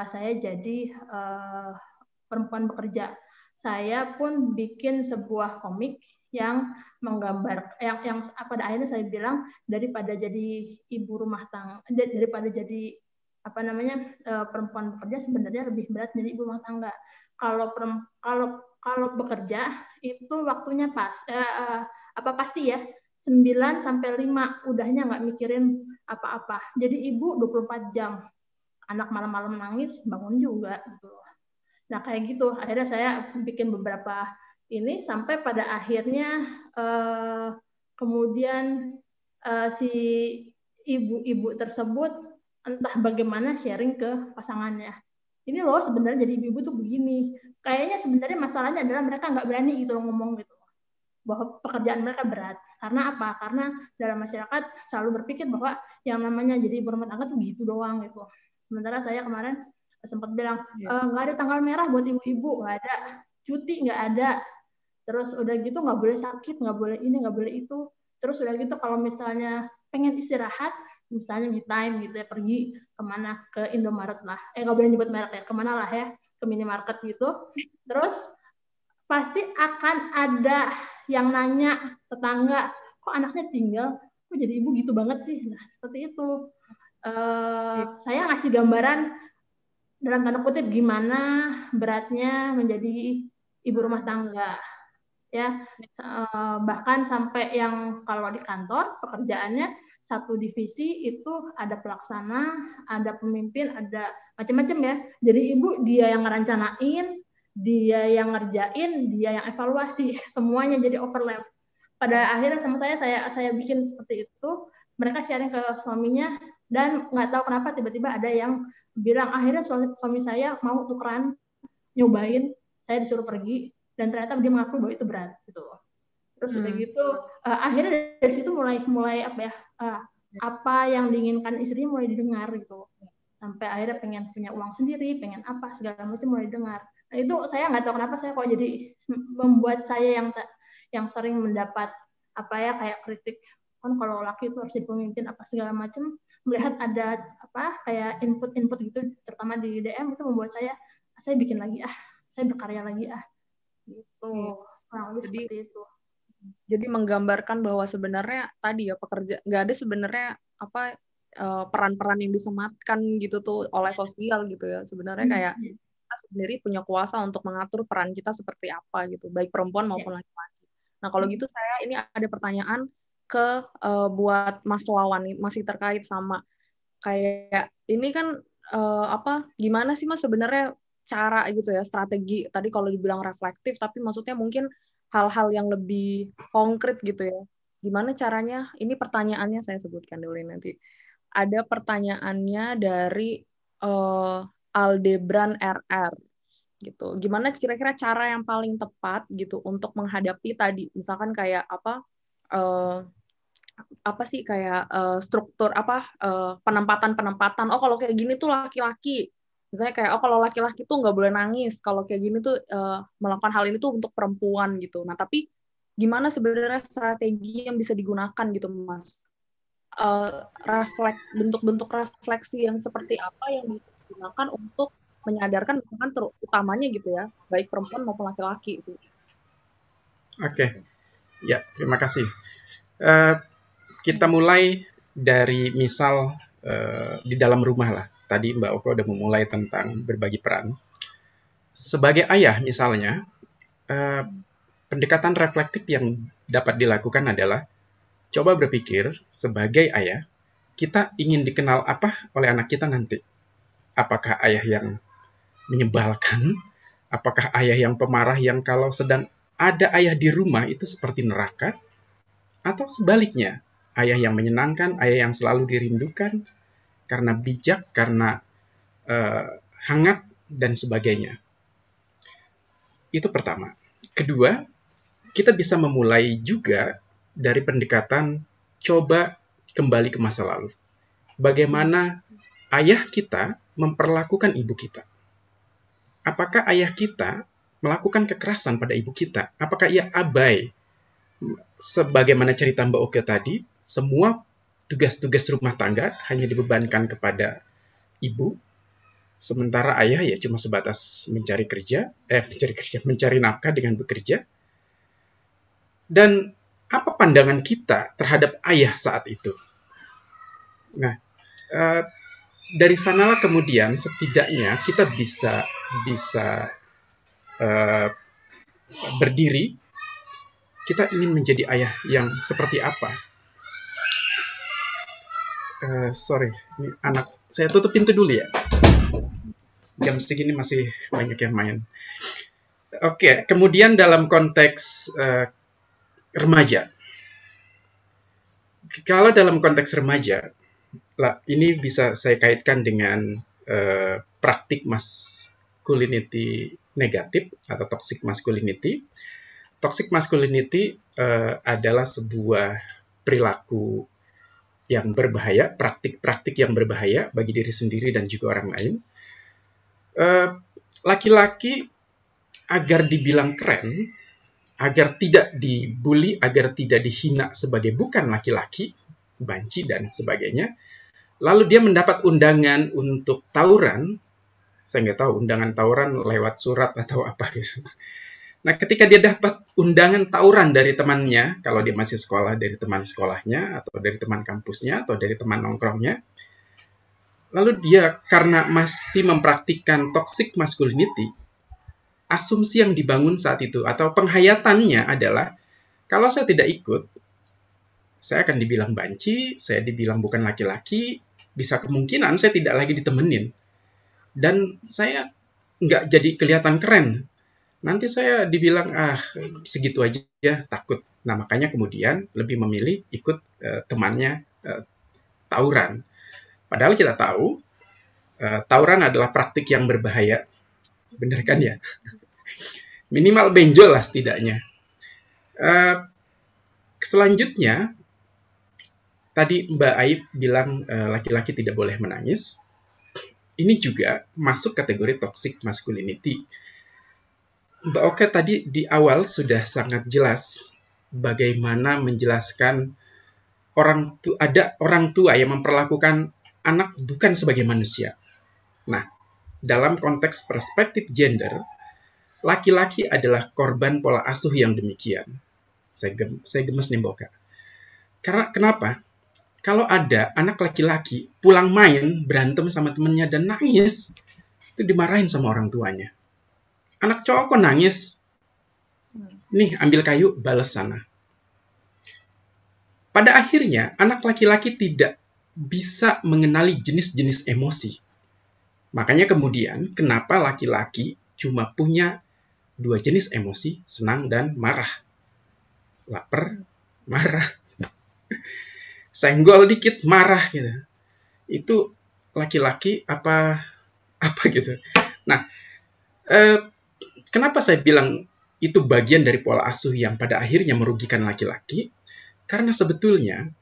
saya jadi perempuan bekerja. Saya pun bikin sebuah komik yang menggambar, yang pada akhirnya saya bilang, daripada jadi ibu rumah tangga, daripada jadi perempuan bekerja, sebenarnya lebih berat jadi ibu rumah tangga. Kalau bekerja itu waktunya pasti ya 9 sampai 5 udahnya nggak mikirin apa-apa. Jadi ibu 24 jam. Anak malam-malam nangis, bangun juga gitu. Nah, kayak gitu. Akhirnya saya bikin beberapa ini sampai pada akhirnya kemudian si ibu-ibu tersebut entah bagaimana sharing ke pasangannya. Ini loh sebenarnya jadi ibu tuh begini. Kayaknya sebenarnya masalahnya adalah mereka nggak berani gitu loh ngomong gitu, bahwa pekerjaan mereka berat. Karena apa? Karena dalam masyarakat selalu berpikir bahwa yang namanya jadi ibu rumah tangga tuh gitu doang gitu. Sementara saya kemarin sempat bilang, nggak ada tanggal merah buat ibu-ibu, nggak ada. Cuti nggak ada. Terus udah gitu nggak boleh sakit, nggak boleh ini, nggak boleh itu. Terus udah gitu kalau misalnya pengen istirahat, misalnya me time gitu ya, pergi kemana, ke Indomaret lah. Nggak boleh nyebut merek ya, kemana lah ya, ke minimarket gitu. Terus pasti akan ada yang nanya tetangga, kok anaknya tinggal, kok jadi ibu gitu banget sih. Nah, seperti itu. Saya ngasih gambaran dalam tanda kutip gimana beratnya menjadi ibu rumah tangga. Ya, bahkan sampai yang kalau di kantor pekerjaannya satu divisi itu ada pelaksana, ada pemimpin, ada macam-macam ya. Jadi ibu dia yang ngerancanain, dia yang ngerjain, dia yang evaluasi, semuanya jadi overlap. Pada akhirnya sama saya bikin seperti itu, mereka sharing ke suaminya, dan nggak tahu kenapa tiba-tiba ada yang bilang, akhirnya suami saya mau tukeran, nyobain, saya disuruh pergi, dan ternyata dia mengaku bahwa itu berat gitu. Terus udah gitu, akhirnya dari situ mulai apa yang diinginkan istrinya mulai didengar gitu. Sampai akhirnya pengen punya uang sendiri, pengen apa segala macam mulai didengar. Nah, itu saya nggak tahu kenapa saya kok jadi membuat saya yang sering mendapat kayak kritik, kan kalau laki itu harus jadi pemimpin apa segala macam, melihat ada kayak input gitu, terutama di DM, itu membuat saya bikin lagi saya berkarya lagi gitu. Kurang lebih seperti itu. Jadi menggambarkan bahwa sebenarnya tadi ya pekerja nggak ada sebenarnya peran-peran yang disematkan gitu tuh oleh sosial gitu ya. Sebenarnya kayak kita sendiri punya kuasa untuk mengatur peran kita seperti apa gitu, baik perempuan maupun laki-laki. Nah, kalau gitu saya ini ada pertanyaan buat Mas Wawan, masih terkait sama kayak ini kan gimana sih Mas sebenarnya cara gitu ya, strategi tadi kalau dibilang reflektif, tapi maksudnya mungkin hal-hal yang lebih konkret gitu ya. Gimana caranya? Ini pertanyaannya saya sebutkan dulu nanti. Ada pertanyaannya dari Aldebran RR gitu. Gimana kira-kira cara yang paling tepat gitu untuk menghadapi tadi, misalkan kayak sih kayak struktur penempatan. Oh, kalau kayak gini tuh laki-laki. Misalnya kayak kalau laki-laki tuh nggak boleh nangis. Kalau kayak gini tuh melakukan hal ini tuh untuk perempuan gitu. Nah, tapi gimana sebenarnya strategi yang bisa digunakan gitu, Mas? Bentuk-bentuk refleksi yang seperti apa yang bisa digunakan untuk menyadarkan misalkan utamanya gitu ya, baik perempuan maupun laki-laki. Oke. Ya, terima kasih. Kita mulai dari misal di dalam rumah lah. Tadi Mbak Oko udah memulai tentang berbagi peran. Sebagai ayah misalnya, pendekatan reflektif yang dapat dilakukan adalah coba berpikir sebagai ayah, kita ingin dikenal apa oleh anak kita nanti. Apakah ayah yang menyebalkan? Apakah ayah yang pemarah yang kalau sedang ada ayah di rumah itu seperti neraka? Atau sebaliknya, ayah yang menyenangkan, ayah yang selalu dirindukan, karena bijak, karena hangat, dan sebagainya. Itu pertama. Kedua, kita bisa memulai juga dari pendekatan coba kembali ke masa lalu. Bagaimana ayah kita memperlakukan ibu kita? Apakah ayah kita melakukan kekerasan pada ibu kita? Apakah ia abai? Sebagaimana cerita Mbak Oke tadi, semua tugas-tugas rumah tangga hanya dibebankan kepada ibu, sementara ayah ya cuma sebatas mencari nafkah dengan bekerja. Dan apa pandangan kita terhadap ayah saat itu? Nah, dari sanalah kemudian setidaknya kita bisa berdiri. Kita ingin menjadi ayah yang seperti apa? Sorry, ini anak. Saya tutup pintu dulu ya. Jam segini masih banyak yang main. Oke, kemudian dalam konteks remaja. Kalau dalam konteks remaja, ini bisa saya kaitkan dengan praktik masculinity negatif atau toxic masculinity. Toxic masculinity adalah sebuah perilaku yang berbahaya, praktik-praktik yang berbahaya bagi diri sendiri dan juga orang lain. Laki-laki agar dibilang keren, agar tidak dibully, agar tidak dihina sebagai bukan laki-laki, banci dan sebagainya, lalu dia mendapat undangan untuk tawuran. Saya nggak tahu undangan tawuran lewat surat atau apa gitu. Nah, ketika dia dapat undangan tawuran dari temannya, kalau dia masih sekolah, dari teman sekolahnya, atau dari teman kampusnya, atau dari teman nongkrongnya, lalu dia karena masih mempraktikkan toxic masculinity, asumsi yang dibangun saat itu, atau penghayatannya adalah, kalau saya tidak ikut, saya akan dibilang banci, saya dibilang bukan laki-laki, bisa kemungkinan saya tidak lagi ditemenin. Dan saya nggak jadi kelihatan keren. Nanti saya dibilang, segitu aja, takut. Nah, makanya kemudian lebih memilih ikut temannya tawuran. Padahal kita tahu, tawuran adalah praktik yang berbahaya. Bener kan ya? Minimal benjol lah setidaknya. Selanjutnya, tadi Mbak Aib bilang laki-laki tidak boleh menangis. Ini juga masuk kategori toxic masculinity. Mbak Oke tadi di awal sudah sangat jelas bagaimana menjelaskan ada orang tua yang memperlakukan anak bukan sebagai manusia. Nah, dalam konteks perspektif gender, laki-laki adalah korban pola asuh yang demikian. Saya gemes nih Mbak Oke. Karena kenapa? Kalau ada anak laki-laki pulang main, berantem sama temennya dan nangis, itu dimarahin sama orang tuanya. Anak cowok kok nangis? Nih, ambil kayu, balas sana. Pada akhirnya, anak laki-laki tidak bisa mengenali jenis-jenis emosi. Makanya kemudian, kenapa laki-laki cuma punya 2 jenis emosi, senang dan marah. Lapar, marah. Senggol dikit, marah gitu. Itu laki-laki apa gitu. Nah, kenapa saya bilang itu bagian dari pola asuh yang pada akhirnya merugikan laki-laki? Karena sebetulnya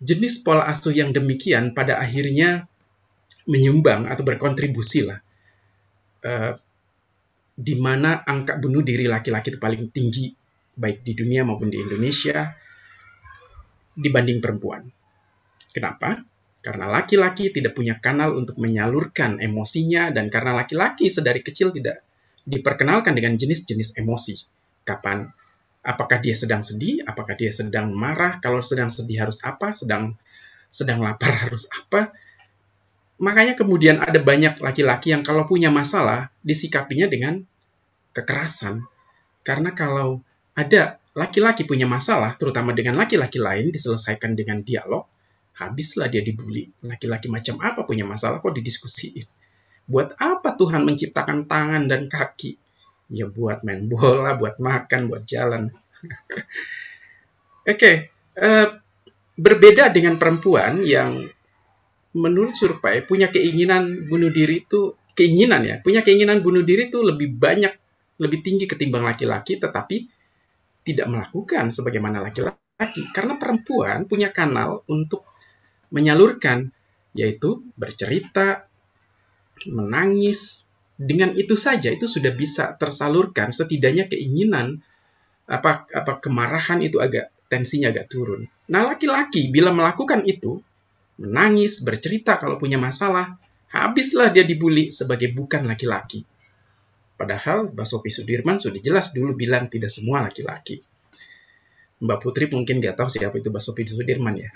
jenis pola asuh yang demikian pada akhirnya menyumbang atau berkontribusi lah di mana angka bunuh diri laki-laki itu paling tinggi baik di dunia maupun di Indonesia dibanding perempuan. Kenapa? Karena laki-laki tidak punya kanal untuk menyalurkan emosinya dan karena laki-laki sedari kecil tidak diperkenalkan dengan jenis-jenis emosi. Kapan? Apakah dia sedang sedih? Apakah dia sedang marah? Kalau sedang sedih harus apa? Sedang lapar harus apa? Makanya kemudian ada banyak laki-laki yang kalau punya masalah disikapinya dengan kekerasan. Karena kalau ada laki-laki punya masalah, terutama dengan laki-laki lain, diselesaikan dengan dialog, habislah dia dibully. Laki-laki macam apa punya masalah kok didiskusiin? Buat apa Tuhan menciptakan tangan dan kaki? Ya buat main bola, buat makan, buat jalan. Oke, Berbeda dengan perempuan yang menurut survei punya keinginan bunuh diri itu, punya keinginan bunuh diri itu lebih banyak, lebih tinggi ketimbang laki-laki, tetapi tidak melakukan sebagaimana laki-laki. Karena perempuan punya kanal untuk menyalurkan, yaitu bercerita, menangis. Dengan itu saja itu sudah bisa tersalurkan, setidaknya keinginan kemarahan itu tensinya agak turun. Nah, laki-laki bila melakukan itu, menangis, bercerita kalau punya masalah, habislah dia dibully sebagai bukan laki-laki. Padahal Basuki Sudirman sudah jelas dulu bilang tidak semua laki-laki. Mbak Putri mungkin nggak tahu siapa itu Basuki Sudirman ya.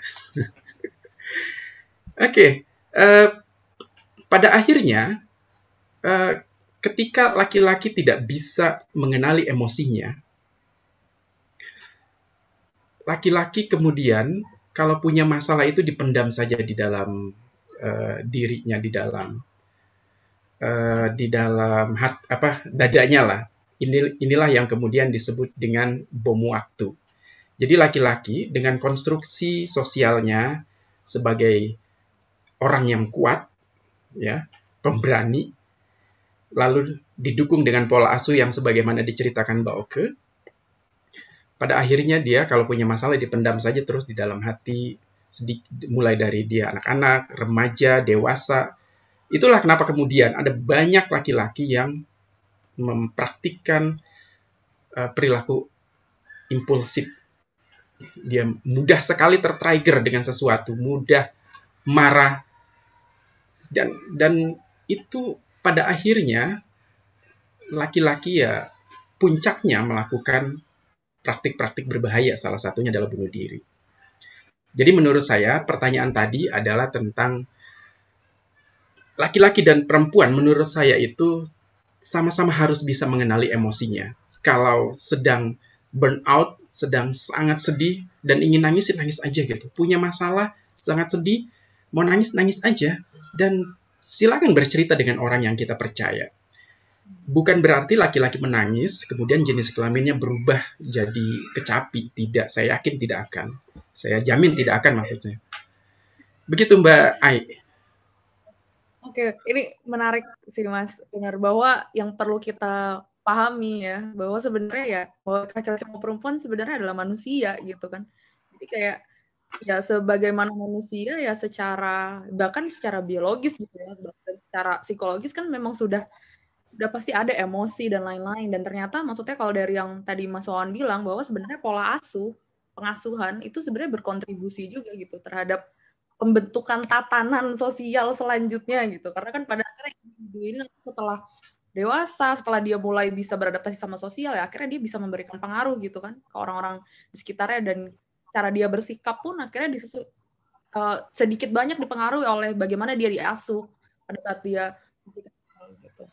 Oke. Pada akhirnya, ketika laki-laki tidak bisa mengenali emosinya, laki-laki kemudian kalau punya masalah itu dipendam saja di dalam dirinya, di dalam dadanya lah. Inilah yang kemudian disebut dengan bom waktu. Jadi laki-laki dengan konstruksi sosialnya sebagai orang yang kuat, ya, pemberani, lalu didukung dengan pola asuh yang sebagaimana diceritakan Mbak Oke, pada akhirnya dia kalau punya masalah dipendam saja terus di dalam hati, mulai dari dia anak-anak, remaja, dewasa. Itulah kenapa kemudian ada banyak laki-laki yang mempraktikkan perilaku impulsif. Dia mudah sekali tertrigger dengan sesuatu, mudah marah, dan itu pada akhirnya laki-laki ya puncaknya melakukan praktik-praktik berbahaya, salah satunya adalah bunuh diri. Jadi menurut saya pertanyaan tadi adalah tentang laki-laki dan perempuan, menurut saya itu sama-sama harus bisa mengenali emosinya. Kalau sedang burnout, sedang sangat sedih, dan ingin nangis, nangis aja gitu. Punya masalah, sangat sedih, mau nangis, nangis aja. Dan silakan bercerita dengan orang yang kita percaya. Bukan berarti laki-laki menangis, kemudian jenis kelaminnya berubah jadi kecapi. Tidak, saya yakin tidak akan. Saya jamin tidak akan maksudnya. Begitu Mbak Ai. Oke, ini menarik sih Mas. Benar bahwa yang perlu kita pahami ya, bahwa sebenarnya ya, bahwa laki-laki maupun perempuan sebenarnya adalah manusia gitu kan. Jadi kayak ya sebagaimana manusia ya bahkan secara biologis gitu ya, bahkan secara psikologis kan memang sudah pasti ada emosi dan lain-lain. Dan ternyata maksudnya kalau dari yang tadi Mas Wawan bilang bahwa sebenarnya pola pengasuhan itu sebenarnya berkontribusi juga gitu terhadap pembentukan tatanan sosial selanjutnya gitu. Karena kan pada akhirnya individu ini setelah dewasa, setelah dia mulai bisa beradaptasi sama sosial, ya akhirnya dia bisa memberikan pengaruh gitu kan ke orang-orang di sekitarnya, dan cara dia bersikap pun akhirnya sedikit banyak dipengaruhi oleh bagaimana dia diasuh pada saat dia gitu.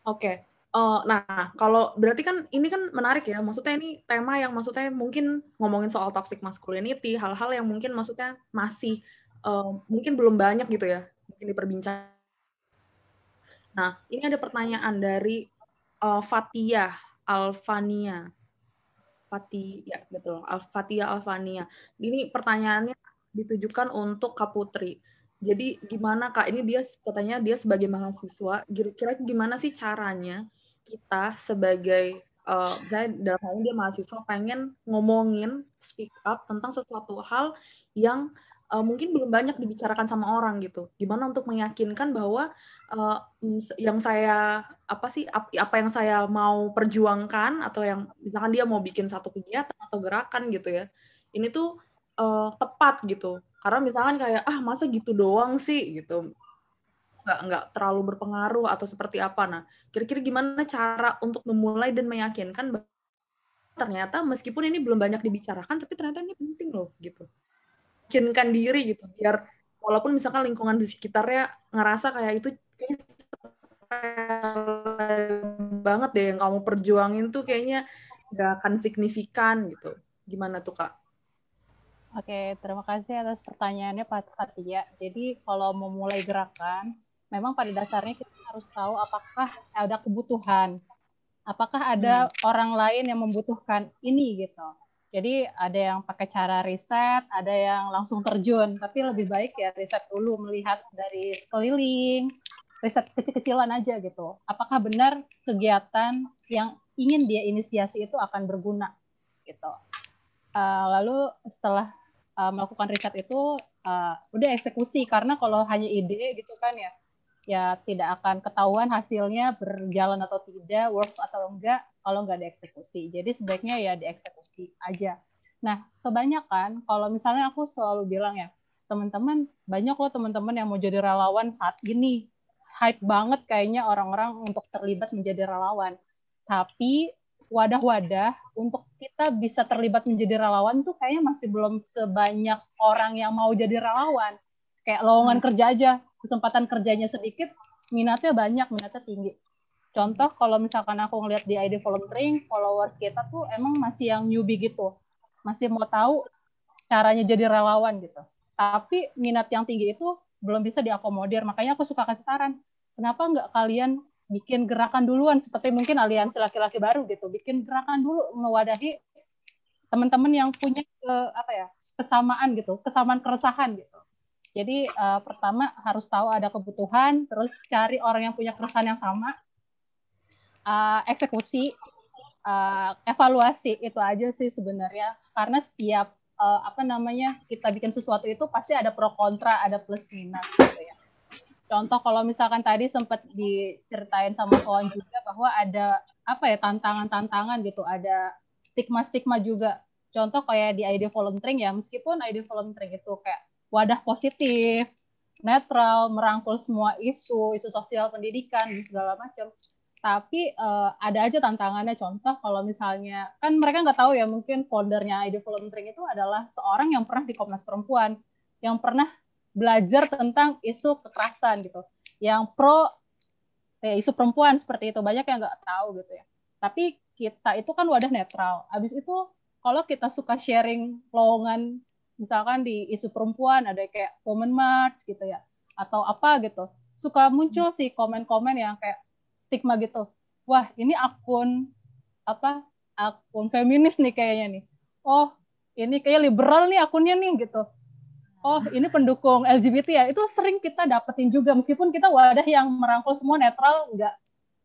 Oke. Nah, kalau berarti kan ini kan menarik ya, maksudnya ini tema yang maksudnya mungkin ngomongin soal toxic masculinity, hal-hal yang mungkin maksudnya masih mungkin belum banyak gitu ya, mungkin diperbincangkan. Nah, ini ada pertanyaan dari Fatia Alfania. Fatia, betul. Fatia Alfania. Ini pertanyaannya ditujukan untuk Kak Putri. Jadi gimana Kak, ini katanya dia sebagai mahasiswa, kira-kira gimana sih caranya kita sebagai, misalnya dalam hal ini dia mahasiswa pengen ngomongin, speak up tentang sesuatu hal yang mungkin belum banyak dibicarakan sama orang gitu. Gimana untuk meyakinkan bahwa yang saya apa yang saya mau perjuangkan, atau yang misalkan dia mau bikin satu kegiatan atau gerakan gitu ya, ini tuh tepat gitu. Karena misalkan kayak masa gitu doang sih gitu, nggak terlalu berpengaruh atau seperti apa. Nah, kira-kira gimana cara untuk memulai dan meyakinkan ternyata meskipun ini belum banyak dibicarakan, tapi ternyata ini penting loh gitu. Yakinkan diri gitu, biar walaupun misalkan lingkungan di sekitarnya ngerasa kayak itu kayak banget deh yang kamu perjuangin tuh kayaknya nggak akan signifikan gitu. Gimana tuh Kak? Oke, terima kasih atas pertanyaannya Pak Fatia. Jadi kalau mau mulai gerakan, memang pada dasarnya kita harus tahu apakah ada kebutuhan, apakah ada orang lain yang membutuhkan ini gitu. Jadi ada yang pakai cara riset, ada yang langsung terjun. Tapi lebih baik ya riset dulu, melihat dari sekeliling, riset kecil-kecilan aja gitu. Apakah benar kegiatan yang ingin dia inisiasi itu akan berguna gitu. Lalu setelah melakukan riset itu udah eksekusi, karena kalau hanya ide gitu kan ya tidak akan ketahuan hasilnya berjalan atau tidak, works atau enggak kalau nggak dieksekusi. Jadi sebaiknya ya dieksekusi aja. Nah, kebanyakan kalau misalnya aku selalu bilang ya, teman-teman, banyak loh teman-teman yang mau jadi relawan saat ini. Hype banget kayaknya orang-orang untuk terlibat menjadi relawan. Tapi wadah-wadah untuk kita bisa terlibat menjadi relawan tuh kayaknya masih belum sebanyak orang yang mau jadi relawan. Kayak lowongan kerja aja, kesempatan kerjanya sedikit, minatnya banyak, minatnya tinggi. Contoh kalau misalkan aku ngeliat di ID volunteering, followers kita tuh emang masih yang newbie gitu. Masih mau tahu caranya jadi relawan gitu. Tapi minat yang tinggi itu belum bisa diakomodir. Makanya aku suka kasih saran, kenapa nggak kalian bikin gerakan duluan, seperti mungkin aliansi laki-laki baru gitu, bikin gerakan dulu mewadahi teman-teman yang punya kesamaan gitu, kesamaan keresahan gitu. Jadi pertama harus tahu ada kebutuhan, terus cari orang yang punya keresahan yang sama, eksekusi, evaluasi, itu aja sih sebenarnya. Karena setiap kita bikin sesuatu itu pasti ada pro kontra, ada plus minus gitu ya. Contoh kalau misalkan tadi sempat diceritain sama kawan juga bahwa ada tantangan-tantangan gitu, ada stigma-stigma juga. Contoh kayak di ID volunteering ya, meskipun ID volunteering itu kayak wadah positif, netral, merangkul semua isu sosial, pendidikan, dan segala macam. Tapi ada aja tantangannya. Contoh kalau misalnya, kan mereka nggak tahu ya, mungkin foundernya ID volunteering itu adalah seorang yang pernah di Komnas Perempuan, yang pernah belajar tentang isu kekerasan gitu, yang pro isu perempuan seperti itu. Banyak yang nggak tahu gitu ya. Tapi kita itu kan wadah netral. Habis itu kalau kita suka sharing lowongan, misalkan di isu perempuan ada kayak Women March gitu ya, atau apa gitu, suka muncul sih komen-komen yang kayak stigma gitu. Wah, ini akun feminis nih kayaknya nih. Oh, ini kayak liberal nih akunnya nih gitu. Oh, ini pendukung LGBT ya. Itu sering kita dapetin juga, meskipun kita wadah yang merangkul semua, netral, nggak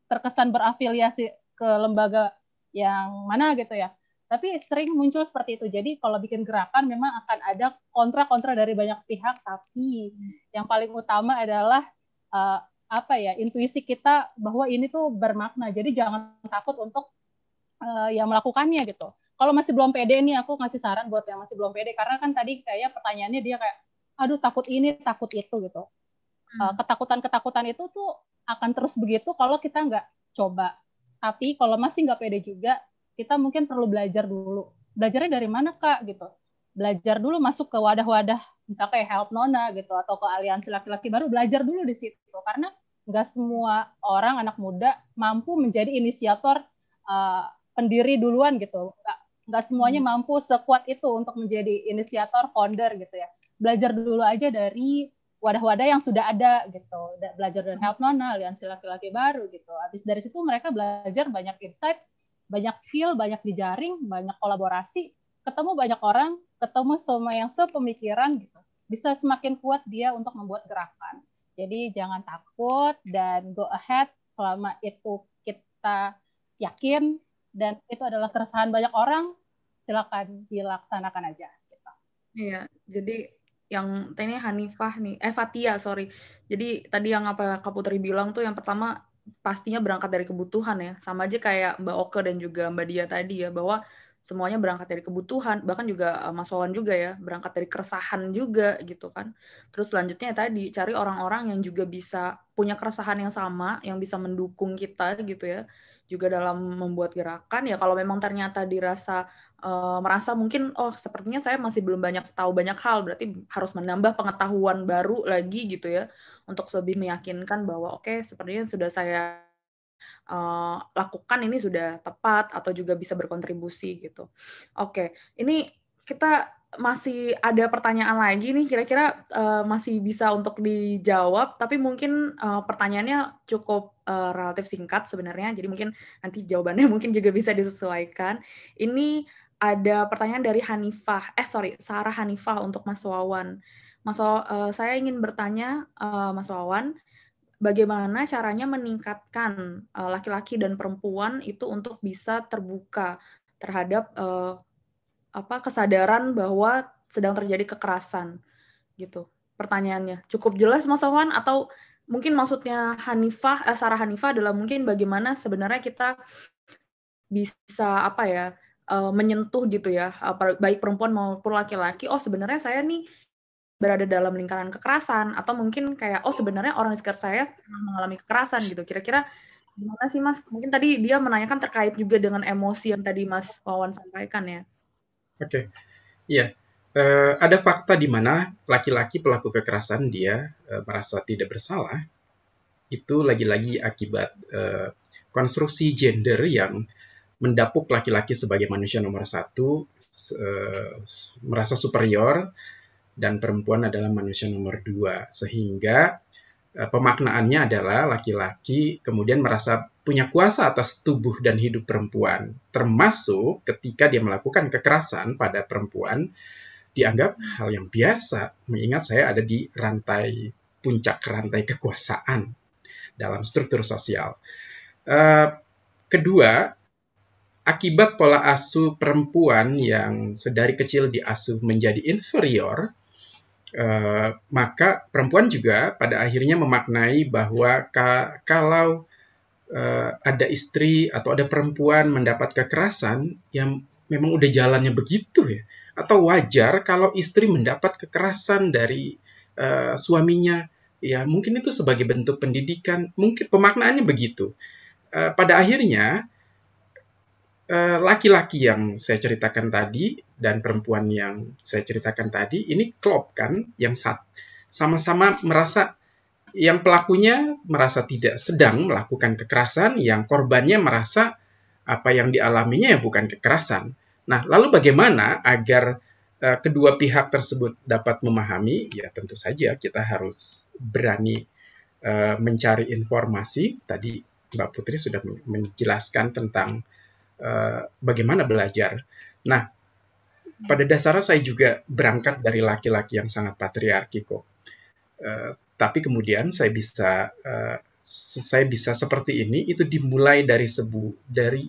terkesan berafiliasi ke lembaga yang mana gitu ya. Tapi sering muncul seperti itu. Jadi kalau bikin gerakan memang akan ada kontra-kontra dari banyak pihak, tapi yang paling utama adalah intuisi kita bahwa ini tuh bermakna. Jadi jangan takut untuk yang melakukannya gitu. Kalau masih belum pede nih, aku ngasih saran buat yang masih belum pede, karena kan tadi kayak pertanyaannya dia kayak, aduh takut ini, takut itu gitu. Ketakutan-ketakutan itu tuh akan terus begitu kalau kita nggak coba. Tapi kalau masih nggak pede juga, kita mungkin perlu belajar dulu. Belajarnya dari mana, Kak? Gitu. Belajar dulu masuk ke wadah-wadah, misalnya kayak Help Nona gitu, atau ke aliansi laki-laki baru, belajar dulu di situ. Karena nggak semua orang, anak muda, mampu menjadi inisiator pendiri duluan gitu. Nggak semuanya mampu sekuat itu untuk menjadi inisiator, founder gitu ya. Belajar dulu aja dari wadah-wadah yang sudah ada gitu. Belajar dari Help Nona, aliansi laki-laki baru gitu. Habis dari situ mereka belajar banyak insight, banyak skill, banyak dijaring, banyak kolaborasi, ketemu banyak orang, ketemu semua yang sepemikiran gitu. Bisa semakin kuat dia untuk membuat gerakan. Jadi jangan takut dan go ahead selama itu kita yakin dan itu adalah keresahan banyak orang, silakan dilaksanakan aja. Gitu. Iya, jadi yang tadi Hanifah nih, Fatia, sorry. Jadi tadi yang apa Kak Putri bilang tuh yang pertama pastinya berangkat dari kebutuhan ya. Sama aja kayak Mbak Oke dan juga Mbak Dia tadi ya, bahwa semuanya berangkat dari kebutuhan, bahkan juga Mas Wawan juga ya, berangkat dari keresahan juga gitu kan. Terus selanjutnya tadi, cari orang-orang yang juga bisa punya keresahan yang sama, yang bisa mendukung kita gitu ya, juga dalam membuat gerakan. Ya kalau memang ternyata merasa mungkin, oh sepertinya saya masih belum tahu banyak hal, berarti harus menambah pengetahuan baru lagi gitu ya, untuk lebih meyakinkan bahwa oke, sepertinya sudah saya lakukan ini sudah tepat atau juga bisa berkontribusi gitu. Oke, ini kita masih ada pertanyaan lagi nih, kira-kira masih bisa untuk dijawab, tapi mungkin pertanyaannya cukup relatif singkat sebenarnya, jadi mungkin nanti jawabannya mungkin juga bisa disesuaikan. Ini ada pertanyaan dari Sarah Hanifah untuk Mas Wawan. Saya ingin bertanya, Mas Wawan, bagaimana caranya meningkatkan laki-laki dan perempuan itu untuk bisa terbuka terhadap kesadaran bahwa sedang terjadi kekerasan gitu. Pertanyaannya cukup jelas, Mas Wawan, atau mungkin maksudnya Sarah Hanifah adalah mungkin bagaimana sebenarnya kita bisa menyentuh gitu ya, baik perempuan maupun laki-laki, oh sebenarnya saya nih berada dalam lingkaran kekerasan, atau mungkin kayak oh sebenarnya orang di sekitar saya mengalami kekerasan gitu. Kira-kira gimana sih Mas? Mungkin tadi dia menanyakan terkait juga dengan emosi yang tadi Mas Wawan sampaikan ya. Oke, iya. Ada fakta di mana laki-laki pelaku kekerasan dia merasa tidak bersalah, itu lagi-lagi akibat konstruksi gender yang mendapuk laki-laki sebagai manusia nomor satu, merasa superior, dan perempuan adalah manusia nomor dua. Sehingga pemaknaannya adalah laki-laki kemudian merasa punya kuasa atas tubuh dan hidup perempuan. Termasuk ketika dia melakukan kekerasan pada perempuan, dianggap hal yang biasa, mengingat saya ada di puncak rantai kekuasaan dalam struktur sosial. Kedua, akibat pola asuh perempuan yang sedari kecil diasuh menjadi inferior, maka perempuan juga pada akhirnya memaknai bahwa kalau ada istri atau ada perempuan mendapat kekerasan, yang memang udah jalannya begitu ya. Atau wajar kalau istri mendapat kekerasan dari suaminya, ya mungkin itu sebagai bentuk pendidikan, mungkin pemaknaannya begitu. Pada akhirnya, laki-laki yang saya ceritakan tadi dan perempuan yang saya ceritakan tadi, ini klop kan, yang sama-sama merasa, yang pelakunya merasa tidak sedang melakukan kekerasan, yang korbannya merasa apa yang dialaminya ya bukan kekerasan. Nah, lalu bagaimana agar kedua pihak tersebut dapat memahami? Ya tentu saja kita harus berani mencari informasi. Tadi Mbak Putri sudah menjelaskan tentang bagaimana belajar. Nah, pada dasarnya saya juga berangkat dari laki-laki yang sangat patriarki kok. Tapi kemudian saya bisa seperti ini, itu dimulai dari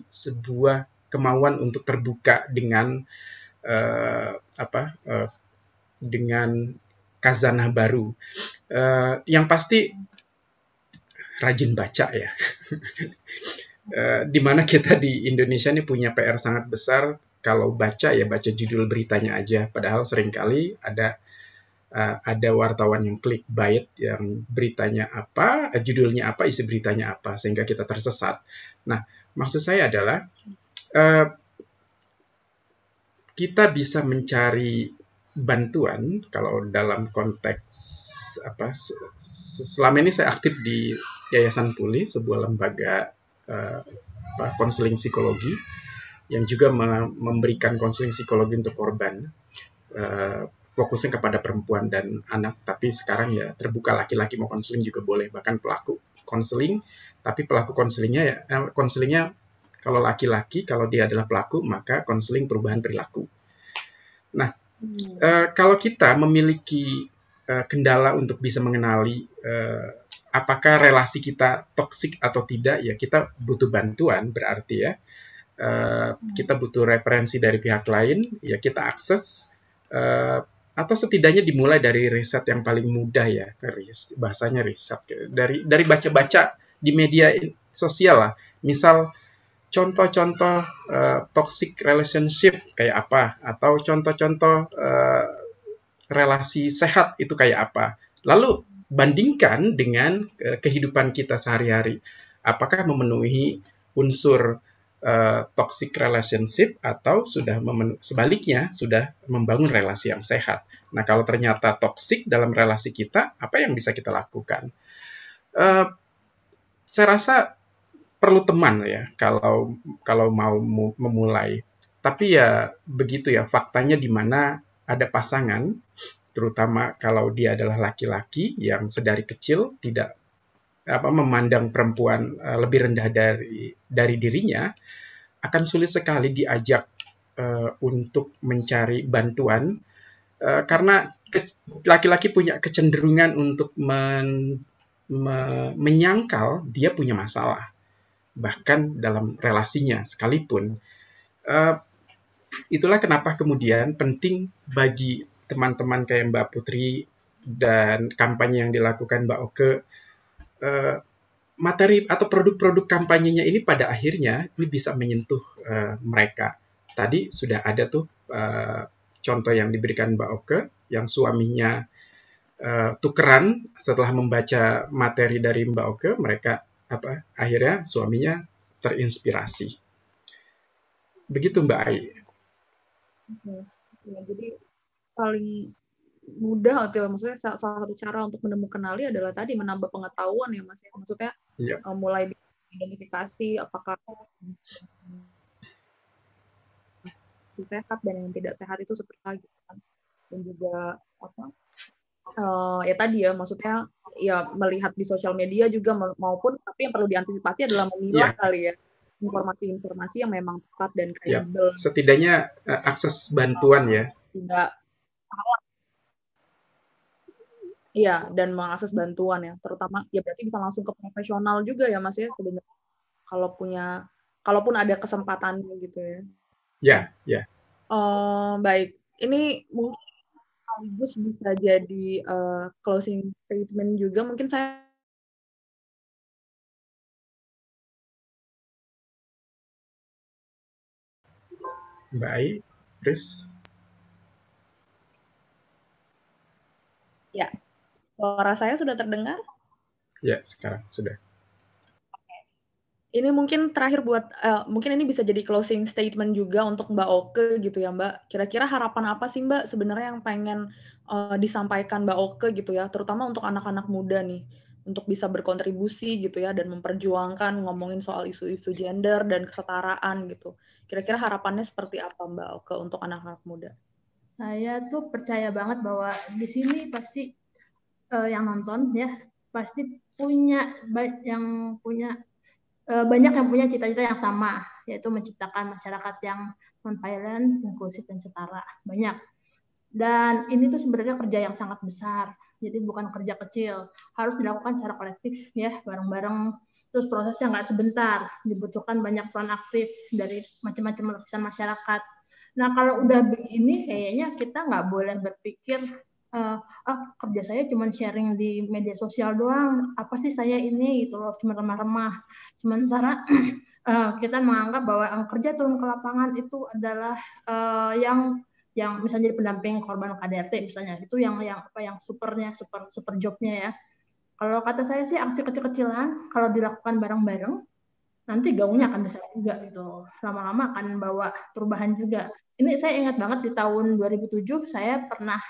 sebuah kemauan untuk terbuka dengan dengan khazanah baru. Yang pasti rajin baca ya. Di mana kita di Indonesia ini punya PR sangat besar. Kalau baca ya baca judul beritanya aja, padahal seringkali ada wartawan yang clickbait, yang beritanya apa, judulnya apa, isi beritanya apa, sehingga kita tersesat. Nah, maksud saya adalah kita bisa mencari bantuan kalau dalam konteks selama ini saya aktif di Yayasan Pulih, sebuah lembaga konseling psikologi yang juga memberikan konseling psikologi untuk korban, fokusnya kepada perempuan dan anak, tapi sekarang ya terbuka, laki-laki mau konseling juga boleh, bahkan pelaku konseling, tapi pelaku konselingnya kalau laki-laki, kalau dia adalah pelaku, maka konseling perubahan perilaku. Nah, kalau kita memiliki kendala untuk bisa mengenali apakah relasi kita toksik atau tidak, ya kita butuh bantuan, berarti ya kita butuh referensi dari pihak lain, ya kita akses, atau setidaknya dimulai dari riset yang paling mudah ya, bahasanya riset, dari baca-baca di media sosial lah, misal contoh-contoh toxic relationship kayak apa, atau contoh-contoh relasi sehat itu kayak apa, lalu bandingkan dengan kehidupan kita sehari-hari, apakah memenuhi unsur toxic relationship atau sebaliknya sudah membangun relasi yang sehat. Nah, kalau ternyata toxic dalam relasi kita, apa yang bisa kita lakukan? Saya rasa perlu teman ya kalau mau memulai. Tapi ya begitu ya faktanya, di mana ada pasangan, terutama kalau dia adalah laki-laki yang sedari kecil tidak memandang perempuan lebih rendah dari dirinya, akan sulit sekali diajak untuk mencari bantuan karena laki-laki punya kecenderungan untuk menyangkal dia punya masalah, bahkan dalam relasinya sekalipun. Itulah kenapa kemudian penting bagi teman-teman kayak Mbak Putri dan kampanye yang dilakukan Mbak Oke, materi atau produk-produk kampanyenya ini pada akhirnya ini bisa menyentuh mereka. Tadi sudah ada tuh contoh yang diberikan Mbak Oke, yang suaminya tukeran setelah membaca materi dari Mbak Oke, mereka akhirnya suaminya terinspirasi. Begitu Mbak Ai. Ya, jadi paling mudah gitu, maksudnya salah satu cara untuk menemukan Ali adalah tadi menambah pengetahuan ya Mas, maksudnya mulai identifikasi apakah sehat dan yang tidak sehat itu seperti apa gitu kan, dan juga ya tadi ya, maksudnya ya melihat di sosial media juga maupun, tapi yang perlu diantisipasi adalah memilah kali ya informasi-informasi yang memang tepat dan kredibel. Setidaknya akses bantuan ya. Tidak salah. Iya, dan mengakses bantuan ya, terutama ya berarti bisa langsung ke profesional juga ya Mas ya sebenarnya. Kalaupun ada kesempatannya gitu ya. Ya. Baik, ini mungkin sekaligus bisa jadi closing statement juga. Mungkin saya Mbak Ai, Chris. Ya, suara saya sudah terdengar? Ya, sekarang sudah. Ini mungkin terakhir buat, mungkin ini bisa jadi closing statement juga untuk Mbak Oke gitu ya Mbak. Kira-kira harapan apa sih Mbak sebenarnya yang pengen disampaikan Mbak Oke gitu ya, terutama untuk anak-anak muda nih, untuk bisa berkontribusi gitu ya, dan memperjuangkan ngomongin soal isu-isu gender dan kesetaraan gitu. Kira-kira harapannya seperti apa Mbak Oke untuk anak-anak muda? Saya tuh percaya banget bahwa di sini pasti yang nonton ya pasti banyak yang punya cita-cita yang sama, yaitu menciptakan masyarakat yang non-violent, inklusif, dan setara. Banyak. Dan ini tuh sebenarnya kerja yang sangat besar. Jadi bukan kerja kecil. Harus dilakukan secara kolektif ya, bareng-bareng. Terus prosesnya nggak sebentar. Dibutuhkan banyak peran aktif dari macam-macam lapisan masyarakat. Nah, kalau udah begini, kayaknya kita nggak boleh berpikir kerja saya cuma sharing di media sosial doang, apa sih saya ini gitu loh, cuma remah-remah. Sementara kita menganggap bahwa kerja turun ke lapangan itu adalah yang misalnya jadi pendamping korban KDRT misalnya, itu yang super jobnya ya. Kalau kata saya sih aksi kecil-kecilan kalau dilakukan bareng-bareng nanti gaungnya akan besar juga gitu, lama-lama akan bawa perubahan juga. Ini saya ingat banget di tahun 2007 saya pernah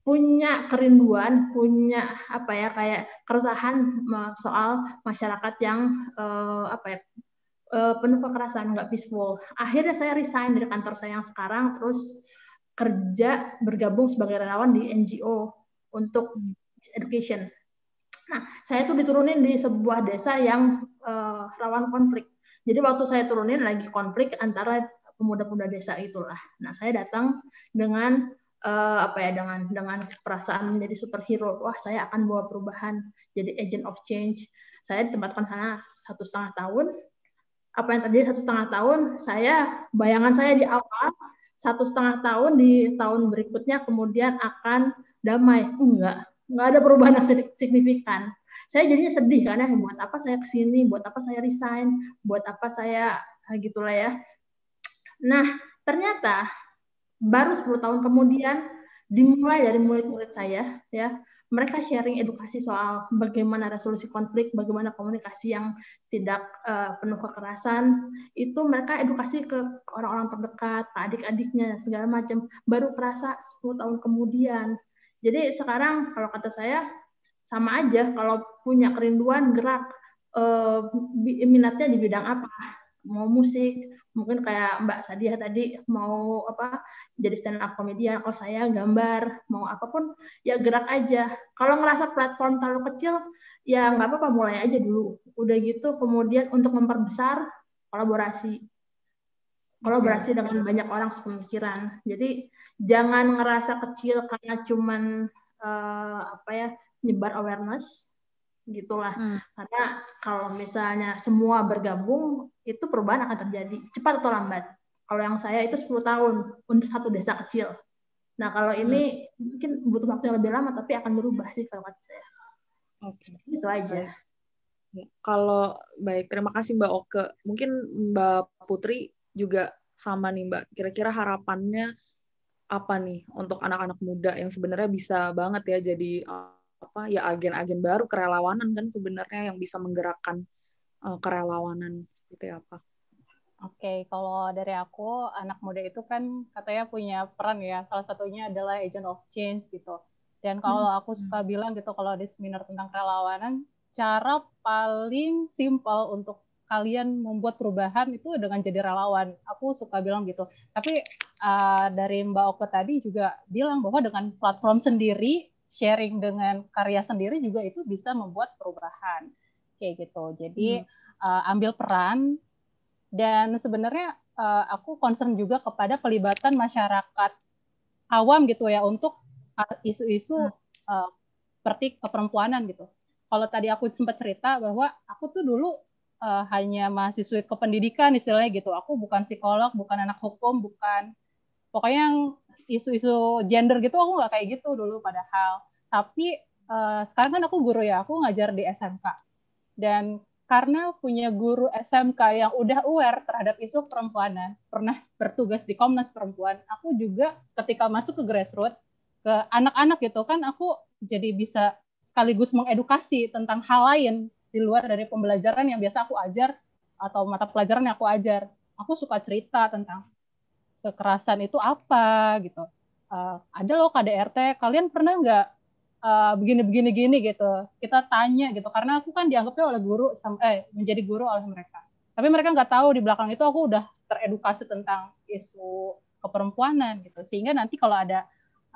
punya kerinduan, punya kayak keresahan soal masyarakat yang penuh kekerasan, nggak peaceful. Akhirnya saya resign dari kantor saya yang sekarang, terus kerja bergabung sebagai relawan di NGO untuk education. Nah, saya tuh diturunin di sebuah desa yang rawan konflik. Jadi waktu saya turunin lagi konflik antara pemuda-pemuda desa itulah. Nah, saya datang dengan dengan perasaan menjadi superhero. Wah, saya akan bawa perubahan, jadi agent of change. Saya ditempatkan sana 1,5 tahun. Apa yang terjadi 1,5 tahun? Bayangan saya di awal 1,5 tahun, di tahun berikutnya kemudian akan damai. Enggak ada perubahan yang signifikan. Saya jadinya sedih karena buat apa saya kesini, buat apa saya resign, buat apa saya gitulah ya. Nah, ternyata baru 10 tahun kemudian dimulai dari murid-murid saya ya, mereka sharing edukasi soal bagaimana resolusi konflik, bagaimana komunikasi yang tidak penuh kekerasan. Itu mereka edukasi ke orang-orang terdekat, ke adik-adiknya segala macam. Baru terasa 10 tahun kemudian. Jadi sekarang kalau kata saya sama aja, kalau punya kerinduan gerak, minatnya di bidang apa? Mau musik, mungkin kayak Mbak Sadia tadi mau jadi stand up komedian, kalau saya gambar, mau apapun ya gerak aja. Kalau ngerasa platform terlalu kecil ya nggak apa-apa, mulai aja dulu. Udah gitu kemudian untuk memperbesar kolaborasi. kolaborasi dengan banyak orang sepemikiran. Jadi jangan ngerasa kecil karena cuman nyebar awareness gitulah. Karena kalau misalnya semua bergabung, itu perubahan akan terjadi cepat atau lambat. Kalau yang saya itu 10 tahun untuk satu desa kecil. Nah, kalau ini mungkin butuh waktu yang lebih lama, tapi akan berubah sih kalau kata saya. Oke. Itu aja. Kalau baik, terima kasih Mbak Oke. Mungkin Mbak Putri juga sama nih Mbak. Kira-kira harapannya apa nih untuk anak-anak muda yang sebenarnya bisa banget ya jadi agen-agen baru kerelawanan kan sebenarnya yang bisa menggerakkan kerelawanan seperti apa? Oke, kalau dari aku, anak muda itu kan katanya punya peran ya. Salah satunya adalah agent of change gitu. Dan kalau aku suka bilang gitu, kalau di seminar tentang kerelawanan, cara paling simpel untuk kalian membuat perubahan itu dengan jadi relawan. Aku suka bilang gitu. Tapi dari Mbak Oke tadi juga bilang bahwa dengan platform sendiri, sharing dengan karya sendiri juga itu bisa membuat perubahan. Kayak gitu. Jadi ambil peran. Dan sebenarnya aku concern juga kepada pelibatan masyarakat awam gitu ya untuk isu-isu seperti keperempuanan gitu. Kalau tadi aku sempat cerita bahwa aku tuh dulu hanya mahasiswa kependidikan istilahnya gitu. Aku bukan psikolog, bukan anak hukum, bukan pokoknya yang isu-isu gender gitu aku nggak kayak gitu dulu padahal. Tapi sekarang kan aku guru ya, aku ngajar di SMK. Dan karena punya guru SMK yang udah aware terhadap isu perempuanan, pernah bertugas di Komnas Perempuan, aku juga ketika masuk ke grassroots, ke anak-anak gitu kan, aku jadi bisa sekaligus mengedukasi tentang hal lain di luar dari pembelajaran yang biasa aku ajar atau mata pelajaran yang aku ajar. Aku suka cerita tentang kekerasan itu apa gitu. Ada loh KDRT, kalian pernah nggak begini gitu. Kita tanya gitu, karena aku kan dianggapnya oleh guru menjadi guru oleh mereka. Tapi mereka nggak tahu di belakang itu aku udah teredukasi tentang isu keperempuanan gitu. Sehingga nanti kalau ada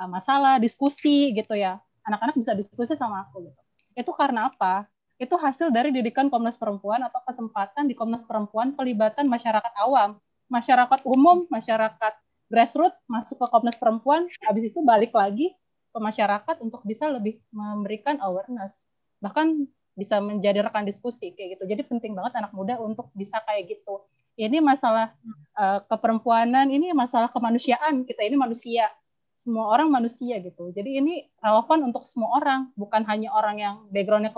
masalah, diskusi gitu ya, anak-anak bisa diskusi sama aku gitu. Itu karena apa? Itu hasil dari didikan Komnas Perempuan atau kesempatan di Komnas Perempuan pelibatan masyarakat awam, masyarakat umum, masyarakat grassroots masuk ke Komnas Perempuan, habis itu balik lagi ke masyarakat untuk bisa lebih memberikan awareness, bahkan bisa menjadi rekan diskusi kayak gitu. Jadi penting banget anak muda untuk bisa kayak gitu. Ini masalah keperempuanan, ini masalah kemanusiaan, kita ini manusia, semua orang manusia gitu. Jadi ini relevan untuk semua orang, bukan hanya orang yang backgroundnya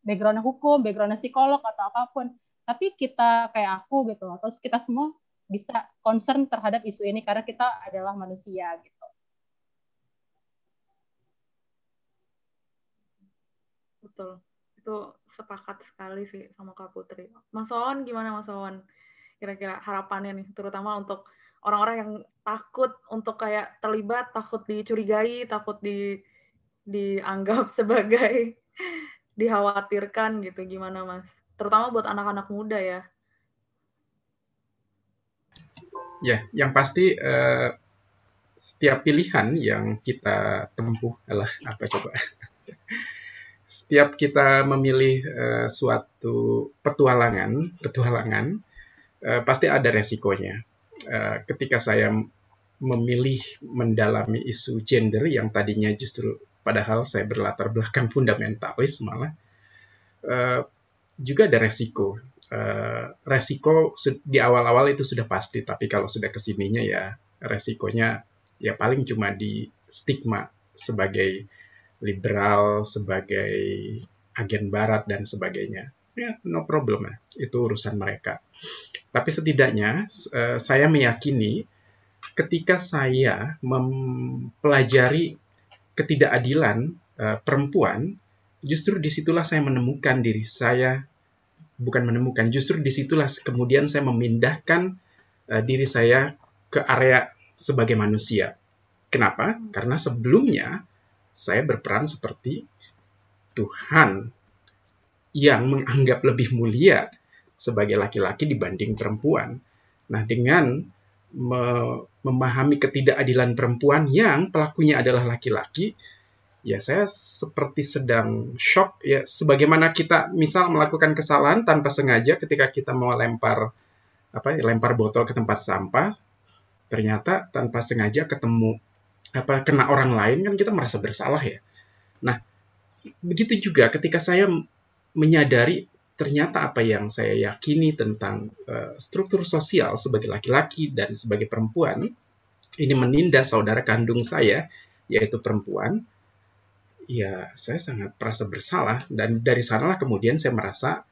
backgroundnya hukum, backgroundnya psikolog atau apapun. Tapi kita kayak aku gitu, atau kita semua bisa concern terhadap isu ini karena kita adalah manusia gitu. Betul, itu sepakat sekali sih sama Kak Putri. Mas Wawan gimana Mas Wawan? Kira-kira harapannya nih, terutama untuk orang-orang yang takut untuk kayak terlibat, takut dicurigai, takut dianggap sebagai dikhawatirkan gitu, gimana Mas? Terutama buat anak-anak muda ya. Ya, yang pasti setiap pilihan yang kita tempuh adalah apa coba? Setiap kita memilih suatu petualangan, pasti ada resikonya. Ketika saya memilih mendalami isu gender yang tadinya justru padahal saya berlatar belakang fundamentalis malah, juga ada resiko. Resiko di awal-awal itu sudah pasti, tapi kalau sudah kesininya ya resikonya ya paling cuma di stigma sebagai liberal, sebagai agen barat dan sebagainya. Ya, no problem lah, itu urusan mereka. Tapi setidaknya saya meyakini ketika saya mempelajari ketidakadilan perempuan, justru disitulah saya menemukan diri saya, justru disitulah kemudian saya memindahkan diri saya ke area sebagai manusia. Kenapa? Karena sebelumnya saya berperan seperti Tuhan yang menganggap lebih mulia sebagai laki-laki dibanding perempuan. Nah, dengan memahami ketidakadilan perempuan yang pelakunya adalah laki-laki, ya saya seperti sedang shock ya, sebagaimana kita misal melakukan kesalahan tanpa sengaja ketika kita mau lempar lempar botol ke tempat sampah, ternyata tanpa sengaja ketemu kena orang lain, kan kita merasa bersalah ya. Nah, begitu juga ketika saya menyadari ternyata apa yang saya yakini tentang struktur sosial sebagai laki-laki dan sebagai perempuan ini menindas saudara kandung saya, yaitu perempuan, ya saya sangat merasa bersalah. Dan dari sanalah kemudian saya merasa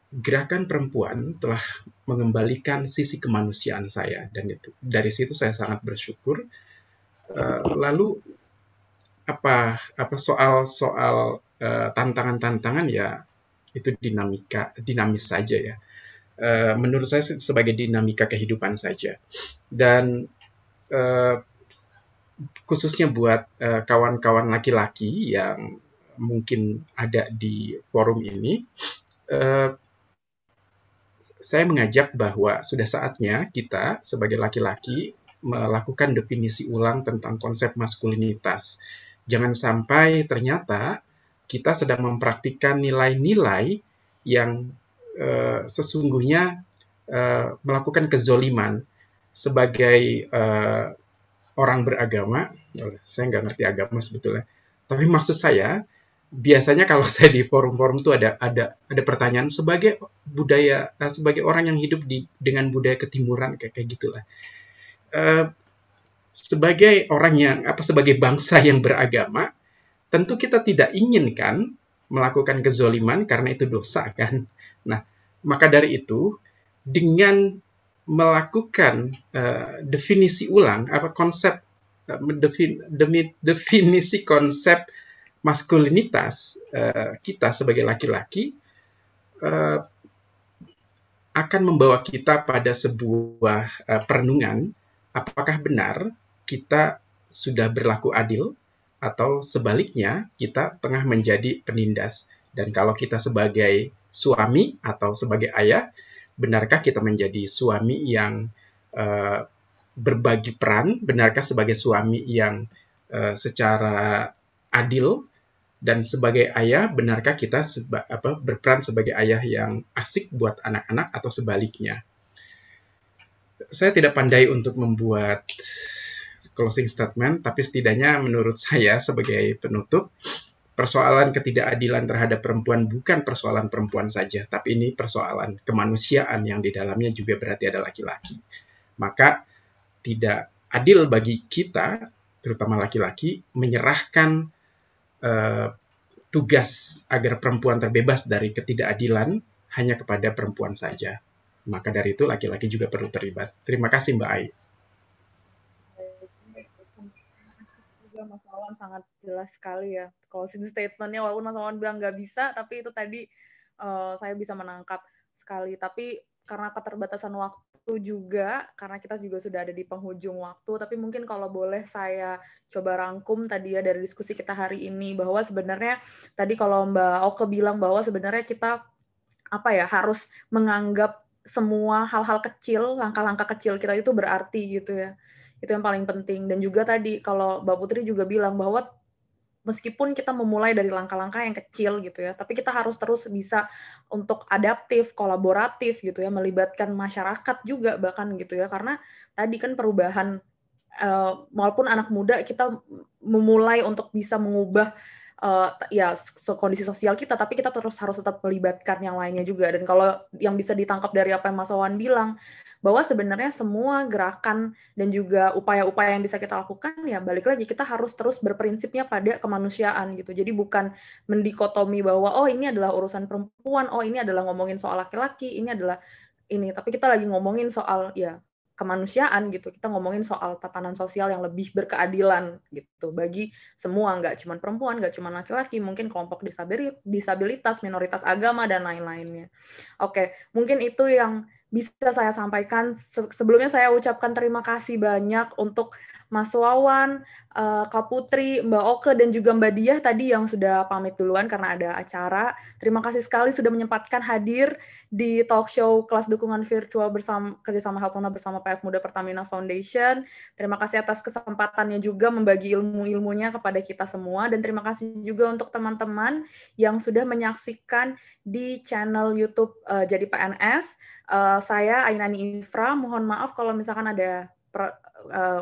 gerakan perempuan telah mengembalikan sisi kemanusiaan saya, dan itu dari situ saya sangat bersyukur. Lalu apa soal tantangan-tantangan, ya itu dinamis saja ya. Menurut saya sebagai dinamika kehidupan saja. Dan khususnya buat kawan-kawan laki-laki yang mungkin ada di forum ini, saya mengajak bahwa sudah saatnya kita sebagai laki-laki melakukan definisi ulang tentang konsep maskulinitas. Jangan sampai ternyata kita sedang mempraktikkan nilai-nilai yang sesungguhnya melakukan kezoliman sebagai orang beragama. Saya nggak ngerti agama sebetulnya, tapi maksud saya biasanya kalau saya di forum-forum itu ada pertanyaan sebagai budaya, sebagai orang yang hidup dengan budaya ketimuran kayak gitulah. Sebagai orang yang sebagai bangsa yang beragama, tentu kita tidak inginkan melakukan kezoliman karena itu dosa kan. Nah, maka dari itu dengan melakukan definisi ulang definisi konsep maskulinitas kita sebagai laki-laki akan membawa kita pada sebuah perenungan, apakah benar kita sudah berlaku adil atau sebaliknya kita tengah menjadi penindas. Dan kalau kita sebagai suami atau sebagai ayah, benarkah kita menjadi suami yang berbagi peran? Benarkah sebagai suami yang secara adil? Dan sebagai ayah, benarkah kita berperan sebagai ayah yang asik buat anak-anak atau sebaliknya? Saya tidak pandai untuk membuat closing statement, tapi setidaknya menurut saya sebagai penutup, persoalan ketidakadilan terhadap perempuan bukan persoalan perempuan saja, tapi ini persoalan kemanusiaan yang di dalamnya juga berarti ada laki-laki. Maka tidak adil bagi kita, terutama laki-laki, menyerahkan tugas agar perempuan terbebas dari ketidakadilan hanya kepada perempuan saja. Maka dari itu laki-laki juga perlu terlibat. Terima kasih Mbak Ai. Mas Wawan sangat jelas sekali ya closing statement-nya, walaupun Mas Wawan bilang nggak bisa, tapi itu tadi saya bisa menangkap sekali. Tapi karena keterbatasan waktu juga, karena kita juga sudah ada di penghujung waktu, tapi mungkin kalau boleh saya coba rangkum tadi ya dari diskusi kita hari ini, bahwa sebenarnya tadi kalau Mbak Oke bilang bahwa sebenarnya kita harus menganggap semua hal-hal kecil, langkah-langkah kecil kita itu berarti gitu ya. Itu yang paling penting. Dan juga tadi kalau Mbak Putri juga bilang bahwa meskipun kita memulai dari langkah-langkah yang kecil gitu ya, tapi kita harus terus bisa untuk adaptif, kolaboratif gitu ya, melibatkan masyarakat juga bahkan gitu ya, karena tadi kan perubahan walaupun anak muda kita memulai untuk bisa mengubah kondisi sosial kita, tapi kita terus harus tetap melibatkan yang lainnya juga. Dan kalau yang bisa ditangkap dari apa yang Mas Wawan bilang, bahwa sebenarnya semua gerakan dan juga upaya-upaya yang bisa kita lakukan, ya balik lagi kita harus terus berprinsipnya pada kemanusiaan gitu. Jadi bukan mendikotomi bahwa oh ini adalah urusan perempuan, oh ini adalah ngomongin soal laki-laki, ini adalah ini, tapi kita lagi ngomongin soal ya kemanusiaan gitu, kita ngomongin soal tatanan sosial yang lebih berkeadilan gitu bagi semua, nggak cuma perempuan, nggak cuma laki-laki, mungkin kelompok disabilitas, minoritas agama dan lain-lainnya. Oke, mungkin itu yang bisa saya sampaikan. Sebelumnya saya ucapkan terima kasih banyak untuk Mas Wawan, Kak Putri, Mbak Oke, dan juga Mbak Diah tadi yang sudah pamit duluan karena ada acara. Terima kasih sekali sudah menyempatkan hadir di talk show kelas dukungan virtual kerjasama Helpona bersama PF Muda Pertamina Foundation. Terima kasih atas kesempatannya juga membagi ilmu-ilmunya kepada kita semua, dan terima kasih juga untuk teman-teman yang sudah menyaksikan di channel YouTube Jadi PNS. Saya Ainani Ifra, mohon maaf kalau misalkan ada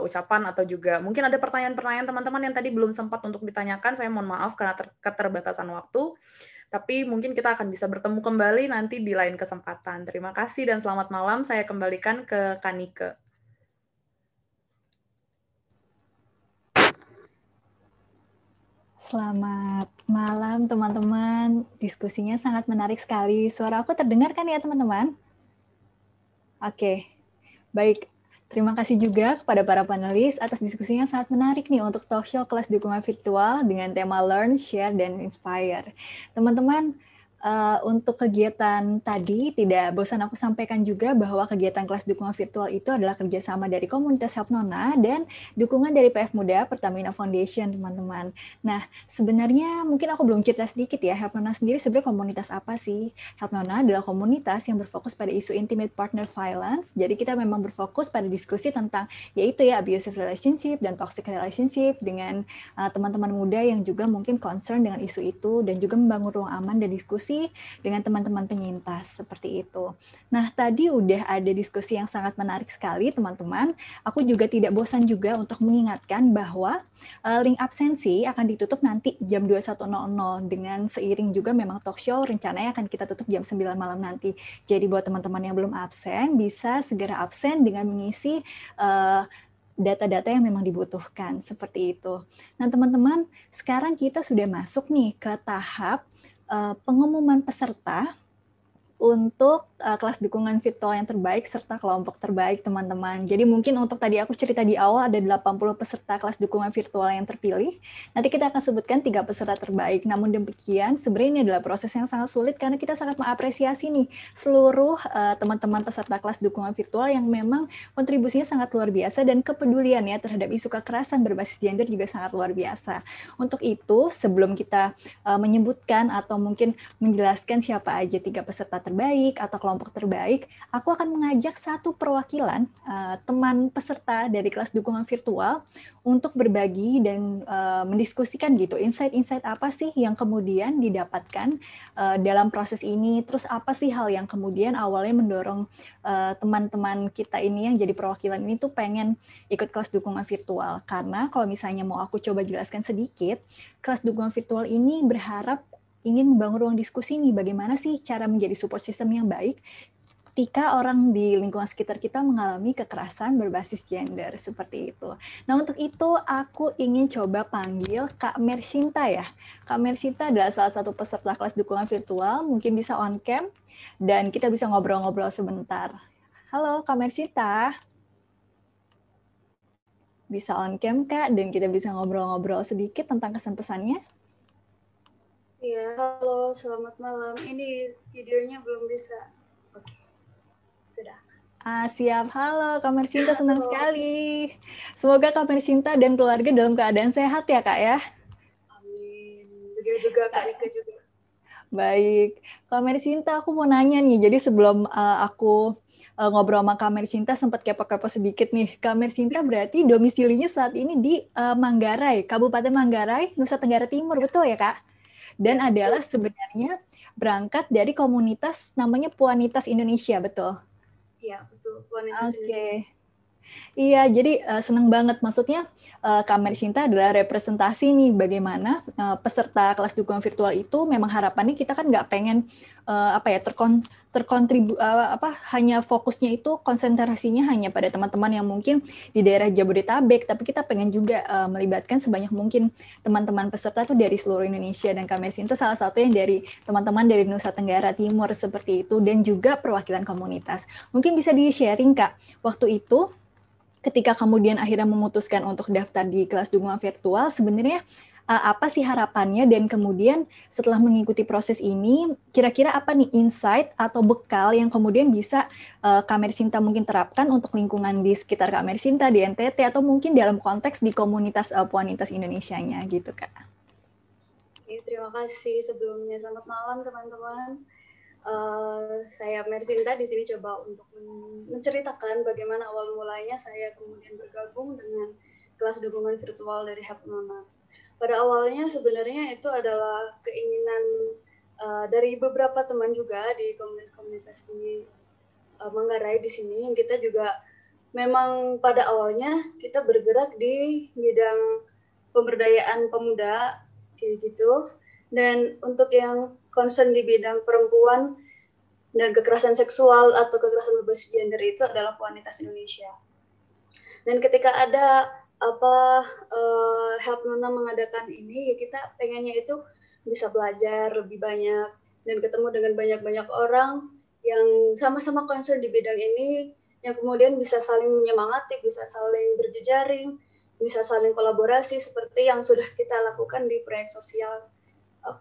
ucapan atau juga mungkin ada pertanyaan-pertanyaan teman-teman yang tadi belum sempat untuk ditanyakan. Saya mohon maaf karena keterbatasan waktu. Tapi mungkin kita akan bisa bertemu kembali nanti di lain kesempatan. Terima kasih dan selamat malam. Saya kembalikan ke Kanike. Selamat malam teman-teman. Diskusinya sangat menarik sekali. Suara aku terdengar kan ya teman-teman? Oke, baik. Terima kasih juga kepada para panelis atas diskusinya sangat menarik nih untuk talk show kelas dukungan virtual dengan tema Learn, Share, dan Inspire. Teman-teman, untuk kegiatan tadi, tidak bosan aku sampaikan juga bahwa kegiatan kelas dukungan virtual itu adalah kerjasama dari komunitas Helpnona dan dukungan dari PF Muda Pertamina Foundation, teman-teman. Nah, sebenarnya mungkin aku belum cerita sedikit ya, Helpnona sendiri sebenarnya komunitas apa sih? Helpnona adalah komunitas yang berfokus pada isu intimate partner violence, jadi kita memang berfokus pada diskusi tentang yaitu ya abusive relationship dan toxic relationship dengan teman-teman muda yang juga mungkin concern dengan isu itu dan juga membangun ruang aman dan diskusi dengan teman-teman penyintas seperti itu. Nah, tadi udah ada diskusi yang sangat menarik sekali, teman-teman. Aku juga tidak bosan juga untuk mengingatkan bahwa link absensi akan ditutup nanti jam 21.00 dengan seiring juga memang talk show rencananya akan kita tutup jam 9 malam nanti. Jadi buat teman-teman yang belum absen bisa segera absen dengan mengisi data-data yang memang dibutuhkan seperti itu. Nah, teman-teman, sekarang kita sudah masuk nih ke tahap pengumuman peserta untuk kelas dukungan virtual yang terbaik serta kelompok terbaik, teman-teman. Jadi mungkin untuk tadi aku cerita di awal ada 80 peserta kelas dukungan virtual yang terpilih. Nanti kita akan sebutkan 3 peserta terbaik. Namun demikian, sebenarnya ini adalah proses yang sangat sulit karena kita sangat mengapresiasi nih seluruh teman-teman peserta kelas dukungan virtual yang memang kontribusinya sangat luar biasa dan kepeduliannya terhadap isu kekerasan berbasis gender juga sangat luar biasa. Untuk itu, sebelum kita menyebutkan atau mungkin menjelaskan siapa aja 3 peserta terbaik atau kelompok terbaik, aku akan mengajak satu perwakilan teman peserta dari kelas dukungan virtual untuk berbagi dan mendiskusikan gitu insight-insight apa sih yang kemudian didapatkan dalam proses ini, terus apa sih hal yang kemudian awalnya mendorong teman-teman kita ini yang jadi perwakilan ini tuh pengen ikut kelas dukungan virtual. Karena kalau misalnya mau aku coba jelaskan sedikit, kelas dukungan virtual ini berharap ingin membangun ruang diskusi nih, bagaimana sih cara menjadi support system yang baik ketika orang di lingkungan sekitar kita mengalami kekerasan berbasis gender, seperti itu. Nah, untuk itu aku ingin coba panggil Kak Mersinta ya. Kak Mersinta adalah salah satu peserta kelas dukungan virtual, mungkin bisa on cam, dan kita bisa ngobrol-ngobrol sebentar. Halo Kak Mersinta. Bisa on cam Kak, dan kita bisa ngobrol-ngobrol sedikit tentang kesan-pesannya. Iya, halo, selamat malam. Ini videonya belum bisa. Oke, sudah. Siap, halo Kak Mersinta, senang sekali. Semoga Kak Mersinta dan keluarga dalam keadaan sehat ya Kak ya. Amin. Begitu juga Kak Rika juga. Baik, Kak Mersinta, aku mau nanya nih. Jadi sebelum aku ngobrol sama Kak Mersinta, sempat kepo-kepo sedikit nih. Kak Mersinta berarti domisilinya saat ini di Manggarai, Kabupaten Manggarai, Nusa Tenggara Timur, betul ya Kak? Dan adalah sebenarnya berangkat dari komunitas namanya Puanitas Indonesia, betul? Iya, betul. Puanitas Indonesia. Iya, jadi senang banget. Maksudnya Kak Mersinta adalah representasi nih bagaimana peserta kelas dukungan virtual itu memang harapannya kita kan nggak pengen hanya fokusnya itu konsentrasinya hanya pada teman-teman yang mungkin di daerah Jabodetabek, tapi kita pengen juga melibatkan sebanyak mungkin teman-teman peserta itu dari seluruh Indonesia, dan Kak Mersinta salah satu yang dari teman-teman dari Nusa Tenggara Timur seperti itu, dan juga perwakilan komunitas. Mungkin bisa di-sharing Kak, waktu itu ketika kemudian akhirnya memutuskan untuk daftar di kelas dukungan virtual, sebenarnya apa sih harapannya, dan kemudian setelah mengikuti proses ini, kira-kira apa nih insight atau bekal yang kemudian bisa Kak Mersinta mungkin terapkan untuk lingkungan di sekitar Kak Mersinta, di NTT, atau mungkin dalam konteks di komunitas Puanitas Indonesianya gitu, Kak. Oke, terima kasih sebelumnya. Selamat malam teman-teman. Saya Mersinta di sini coba untuk menceritakan bagaimana awal mulanya saya kemudian bergabung dengan kelas dukungan virtual dari Help Nona. Pada awalnya sebenarnya itu adalah keinginan dari beberapa teman juga di komunitas-komunitas di Manggarai di sini, yang kita juga memang pada awalnya kita bergerak di bidang pemberdayaan pemuda kayak gitu, dan untuk yang concern di bidang perempuan dan kekerasan seksual atau kekerasan berbasis gender itu adalah Puanitas Indonesia. Dan ketika ada Help Nona mengadakan ini, ya kita pengennya itu bisa belajar lebih banyak dan ketemu dengan banyak-banyak orang yang sama-sama concern di bidang ini, yang kemudian bisa saling menyemangati, bisa saling berjejaring, bisa saling kolaborasi seperti yang sudah kita lakukan di proyek sosial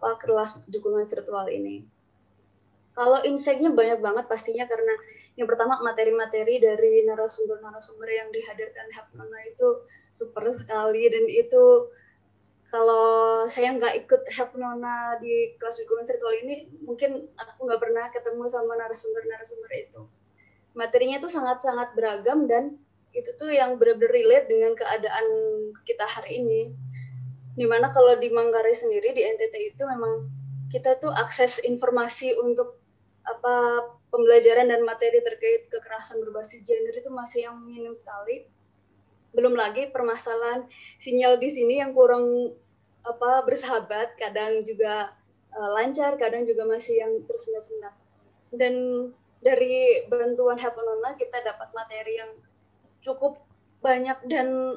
kelas dukungan virtual ini. Kalau insight-nya banyak banget pastinya, karena yang pertama materi-materi dari narasumber-narasumber yang dihadirkan Help Nona itu super sekali, dan itu kalau saya nggak ikut Help Nona di kelas dukungan virtual ini, mungkin aku nggak pernah ketemu sama narasumber-narasumber itu. Materinya itu sangat-sangat beragam, dan itu tuh yang benar-benar relate dengan keadaan kita hari ini. Dimana kalau di Manggarai sendiri, di NTT itu memang kita tuh akses informasi untuk pembelajaran dan materi terkait kekerasan berbasis gender itu masih yang minim sekali. Belum lagi permasalahan sinyal di sini yang kurang bersahabat, kadang juga lancar, kadang juga masih yang tersendat-sendat. Dan dari bantuan Help Nona kita dapat materi yang cukup banyak, dan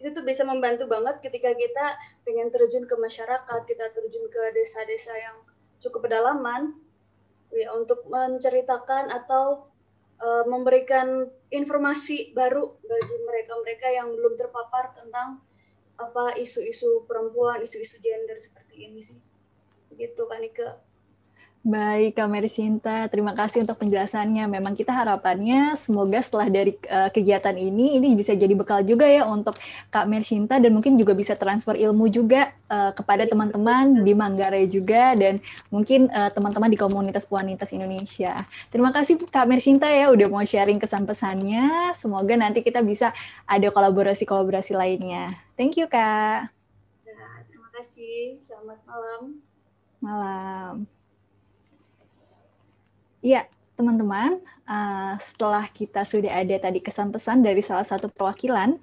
itu tuh bisa membantu banget ketika kita pengen terjun ke masyarakat, kita terjun ke desa-desa yang cukup pedalaman, ya, untuk menceritakan atau memberikan informasi baru bagi mereka-mereka yang belum terpapar tentang isu-isu perempuan, isu-isu gender seperti ini sih. Begitu Kak Nike. Baik, Kak Mersinta, terima kasih untuk penjelasannya. Memang kita harapannya semoga setelah dari kegiatan ini bisa jadi bekal juga ya untuk Kak Mersinta, dan mungkin juga bisa transfer ilmu juga kepada teman-teman di Manggarai juga, dan mungkin teman-teman di komunitas Puanitas Indonesia. Terima kasih Kak Mersinta ya udah mau sharing kesan-pesannya. Semoga nanti kita bisa ada kolaborasi-kolaborasi lainnya. Thank you, Kak. Ya, terima kasih. Selamat malam. Malam. Iya, teman-teman, setelah kita sudah ada tadi kesan-pesan dari salah satu perwakilan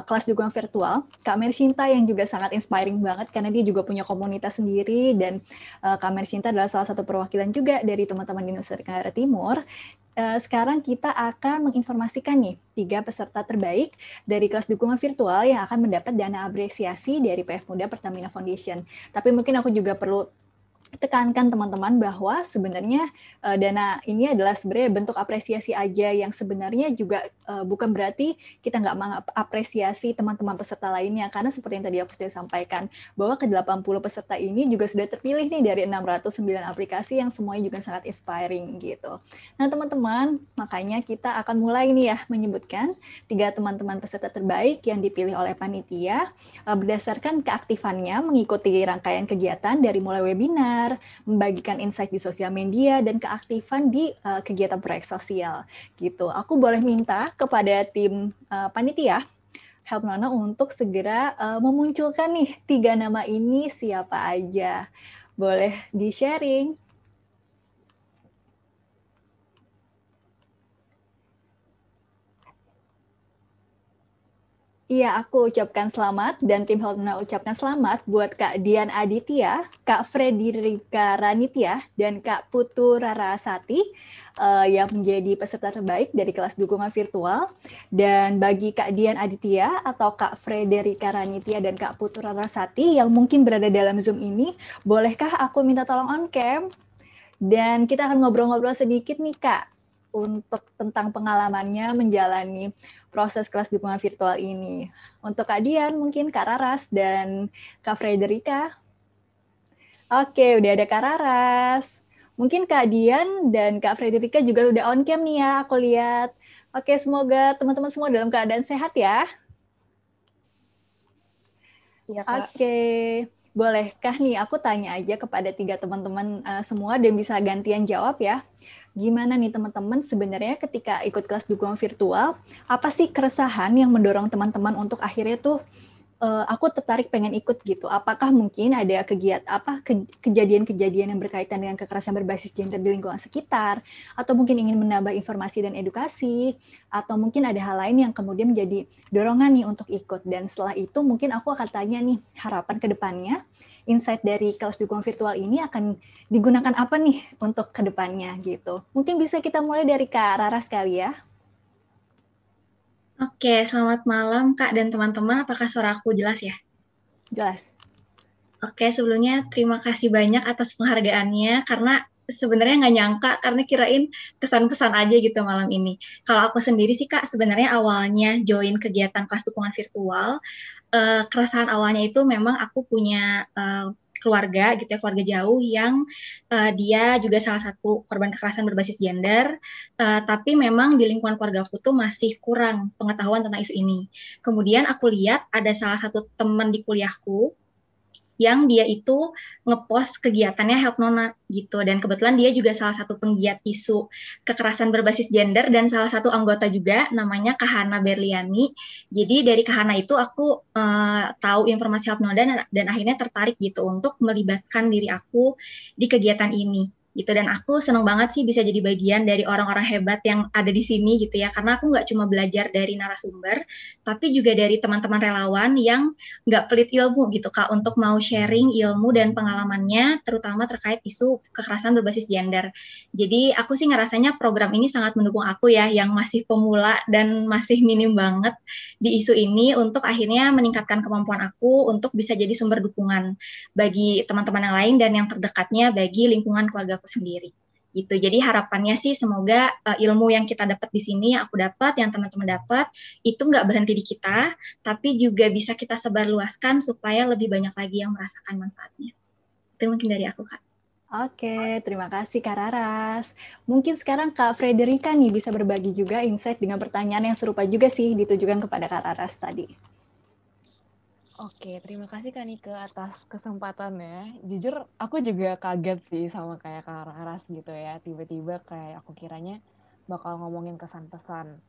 kelas dukungan virtual, Kak Mersinta yang juga sangat inspiring banget karena dia juga punya komunitas sendiri, dan Kak Mersinta adalah salah satu perwakilan juga dari teman-teman di Nusa Tenggara Timur. Sekarang kita akan menginformasikan nih 3 peserta terbaik dari kelas dukungan virtual yang akan mendapat dana apresiasi dari PF Muda Pertamina Foundation. Tapi mungkin aku juga perlu tekankan teman-teman bahwa sebenarnya dana ini adalah sebenarnya bentuk apresiasi aja, yang sebenarnya juga bukan berarti kita nggak mengapresiasi teman-teman peserta lainnya, karena seperti yang tadi aku sudah sampaikan bahwa ke-80 peserta ini juga sudah terpilih nih dari 609 aplikasi yang semuanya juga sangat inspiring gitu. Nah teman-teman, makanya kita akan mulai nih ya menyebutkan 3 teman-teman peserta terbaik yang dipilih oleh panitia berdasarkan keaktifannya mengikuti rangkaian kegiatan dari mulai webinar, membagikan insight di sosial media, dan keaktifan di kegiatan proyek sosial gitu. Aku boleh minta kepada tim panitia Help Nona untuk segera memunculkan nih 3 nama ini siapa aja. Boleh di-sharing? Iya, aku ucapkan selamat, dan tim Help Nona ucapkan selamat buat Kak Dian Aditya, Kak Frederika Ranitya, dan Kak Putu Rarasati yang menjadi peserta terbaik dari kelas dukungan virtual. Dan bagi Kak Dian Aditya atau Kak Frederika Ranitya dan Kak Putu Rarasati yang mungkin berada dalam Zoom ini, bolehkah aku minta tolong on cam? Dan kita akan ngobrol-ngobrol sedikit nih Kak, untuk tentang pengalamannya menjalani proses kelas dukungan virtual ini. Untuk Kak Dian, mungkin Kak Raras dan Kak Frederica. Oke, udah ada Kak Raras. Mungkin Kak Dian dan Kak Frederica juga udah on cam nih ya, aku lihat. Oke, semoga teman-teman semua dalam keadaan sehat ya. Iya, Kak. Oke, bolehkah nih aku tanya aja kepada 3 teman-teman semua dan bisa gantian jawab ya. Gimana nih teman-teman sebenarnya ketika ikut kelas dukungan virtual, apa sih keresahan yang mendorong teman-teman untuk akhirnya tuh aku tertarik pengen ikut gitu. Apakah mungkin ada kejadian-kejadian yang berkaitan dengan kekerasan berbasis gender di lingkungan sekitar, atau mungkin ingin menambah informasi dan edukasi, atau mungkin ada hal lain yang kemudian menjadi dorongan nih untuk ikut. Dan setelah itu mungkin aku akan tanya nih harapan ke depannya, insight dari kelas dukungan virtual ini akan digunakan apa nih untuk ke depannya gitu. Mungkin bisa kita mulai dari Kak Rara sekali ya. Oke, selamat malam Kak dan teman-teman. Apakah suara aku jelas ya? Jelas. Oke, sebelumnya terima kasih banyak atas penghargaannya karena sebenarnya nggak nyangka karena kirain pesan-pesan aja gitu malam ini. Kalau aku sendiri sih Kak, sebenarnya awalnya join kegiatan kelas dukungan virtual, keresahan awalnya itu memang aku punya keluarga gitu ya, keluarga jauh yang dia juga salah satu korban kekerasan berbasis gender, tapi memang di lingkungan keluarga aku tuh masih kurang pengetahuan tentang isu ini. Kemudian aku lihat ada salah satu teman di kuliahku yang dia itu ngepost kegiatannya Help Nona gitu, dan kebetulan dia juga salah satu penggiat isu kekerasan berbasis gender dan salah satu anggota juga namanya Kahana Berliani. Jadi dari Kahana itu aku tahu informasi Help Nona dan akhirnya tertarik gitu untuk melibatkan diri aku di kegiatan ini gitu, dan aku senang banget sih bisa jadi bagian dari orang-orang hebat yang ada di sini gitu ya, karena aku nggak cuma belajar dari narasumber tapi juga dari teman-teman relawan yang nggak pelit ilmu gitu Kak, untuk mau sharing ilmu dan pengalamannya terutama terkait isu kekerasan berbasis gender. Jadi aku sih ngerasanya program ini sangat mendukung aku ya yang masih pemula dan masih minim banget di isu ini untuk akhirnya meningkatkan kemampuan aku untuk bisa jadi sumber dukungan bagi teman-teman yang lain dan yang terdekatnya bagi lingkungan keluarga aku sendiri gitu. Jadi harapannya sih semoga ilmu yang kita dapat di sini, yang aku dapat, yang teman-teman dapat, itu nggak berhenti di kita, tapi juga bisa kita sebarluaskan supaya lebih banyak lagi yang merasakan manfaatnya. Itu mungkin dari aku, Kak. Oke, terima kasih Kak Raras. Mungkin sekarang Kak Frederica nih bisa berbagi juga insight dengan pertanyaan yang serupa juga sih ditujukan kepada Kak Raras tadi. Oke, terima kasih Kak Nike atas kesempatannya. Jujur, aku juga kaget sih sama kayak Kak Raras gitu ya. Tiba-tiba kayak aku kiranya bakal ngomongin kesan-pesan.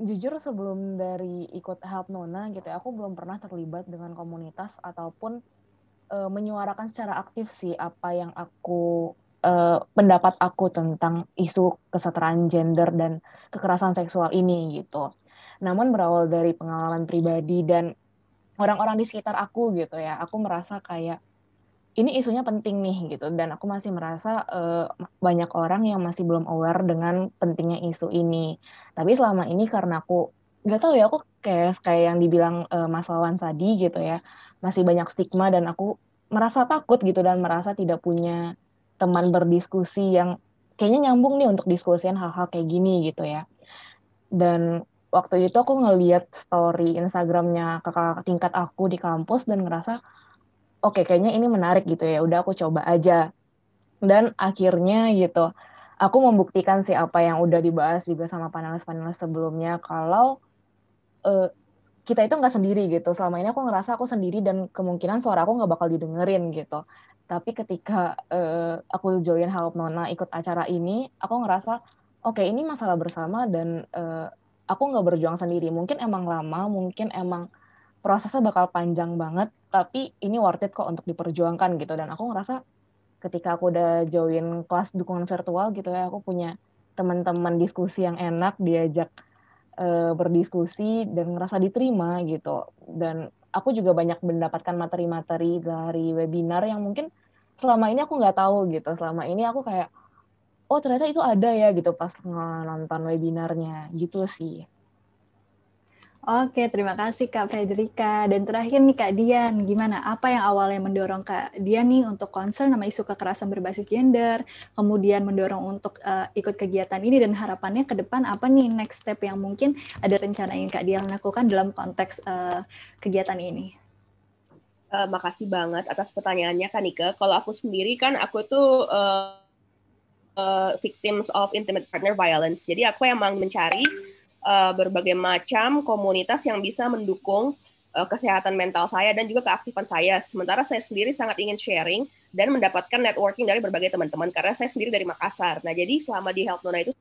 Jujur sebelum dari ikut Help Nona gitu ya, aku belum pernah terlibat dengan komunitas ataupun menyuarakan secara aktif sih apa yang aku, pendapat aku tentang isu kesetaraan gender dan kekerasan seksual ini gitu. Namun berawal dari pengalaman pribadi dan orang-orang di sekitar aku gitu ya, aku merasa kayak ini isunya penting nih gitu, dan aku masih merasa banyak orang yang masih belum aware dengan pentingnya isu ini. Tapi selama ini karena aku nggak tahu ya, aku kayak yang dibilang Mas Wawan tadi gitu ya, masih banyak stigma dan aku merasa takut gitu dan merasa tidak punya teman berdiskusi yang kayaknya nyambung nih untuk diskusiin hal-hal kayak gini gitu ya. Dan waktu itu aku ngeliat story Instagramnya kakak tingkat aku di kampus dan ngerasa oke, kayaknya ini menarik gitu ya, udah aku coba aja. Dan akhirnya gitu aku membuktikan sih apa yang udah dibahas juga sama panelis-panelis sebelumnya, kalau kita itu nggak sendiri gitu. Selama ini aku ngerasa aku sendiri dan kemungkinan suara aku nggak bakal didengerin gitu. Tapi ketika aku join Help Nona, ikut acara ini, aku ngerasa oke, ini masalah bersama dan aku nggak berjuang sendiri. Mungkin emang lama, mungkin emang prosesnya bakal panjang banget, tapi ini worth it kok untuk diperjuangkan gitu. Dan aku ngerasa ketika aku udah join kelas dukungan virtual gitu ya, aku punya teman-teman diskusi yang enak, diajak berdiskusi dan ngerasa diterima gitu. Dan aku juga banyak mendapatkan materi-materi dari webinar yang mungkin selama ini aku nggak tahu gitu. Selama ini aku kayak, oh ternyata itu ada ya gitu pas nonton webinarnya gitu sih. Oke, terima kasih Kak Frederica. Dan terakhir nih Kak Dian, gimana? Apa yang awalnya mendorong Kak Dian nih untuk concern sama isu kekerasan berbasis gender, kemudian mendorong untuk ikut kegiatan ini, dan harapannya ke depan apa nih next step yang mungkin ada rencana yang Kak Dian lakukan dalam konteks kegiatan ini? Makasih banget atas pertanyaannya Kak Nika. Kalau aku sendiri kan aku tuh victims of intimate partner violence. Jadi aku emang mencari berbagai macam komunitas yang bisa mendukung kesehatan mental saya dan juga keaktifan saya. Sementara saya sendiri sangat ingin sharing dan mendapatkan networking dari berbagai teman-teman karena saya sendiri dari Makassar. Nah, jadi selama di Help Nona itu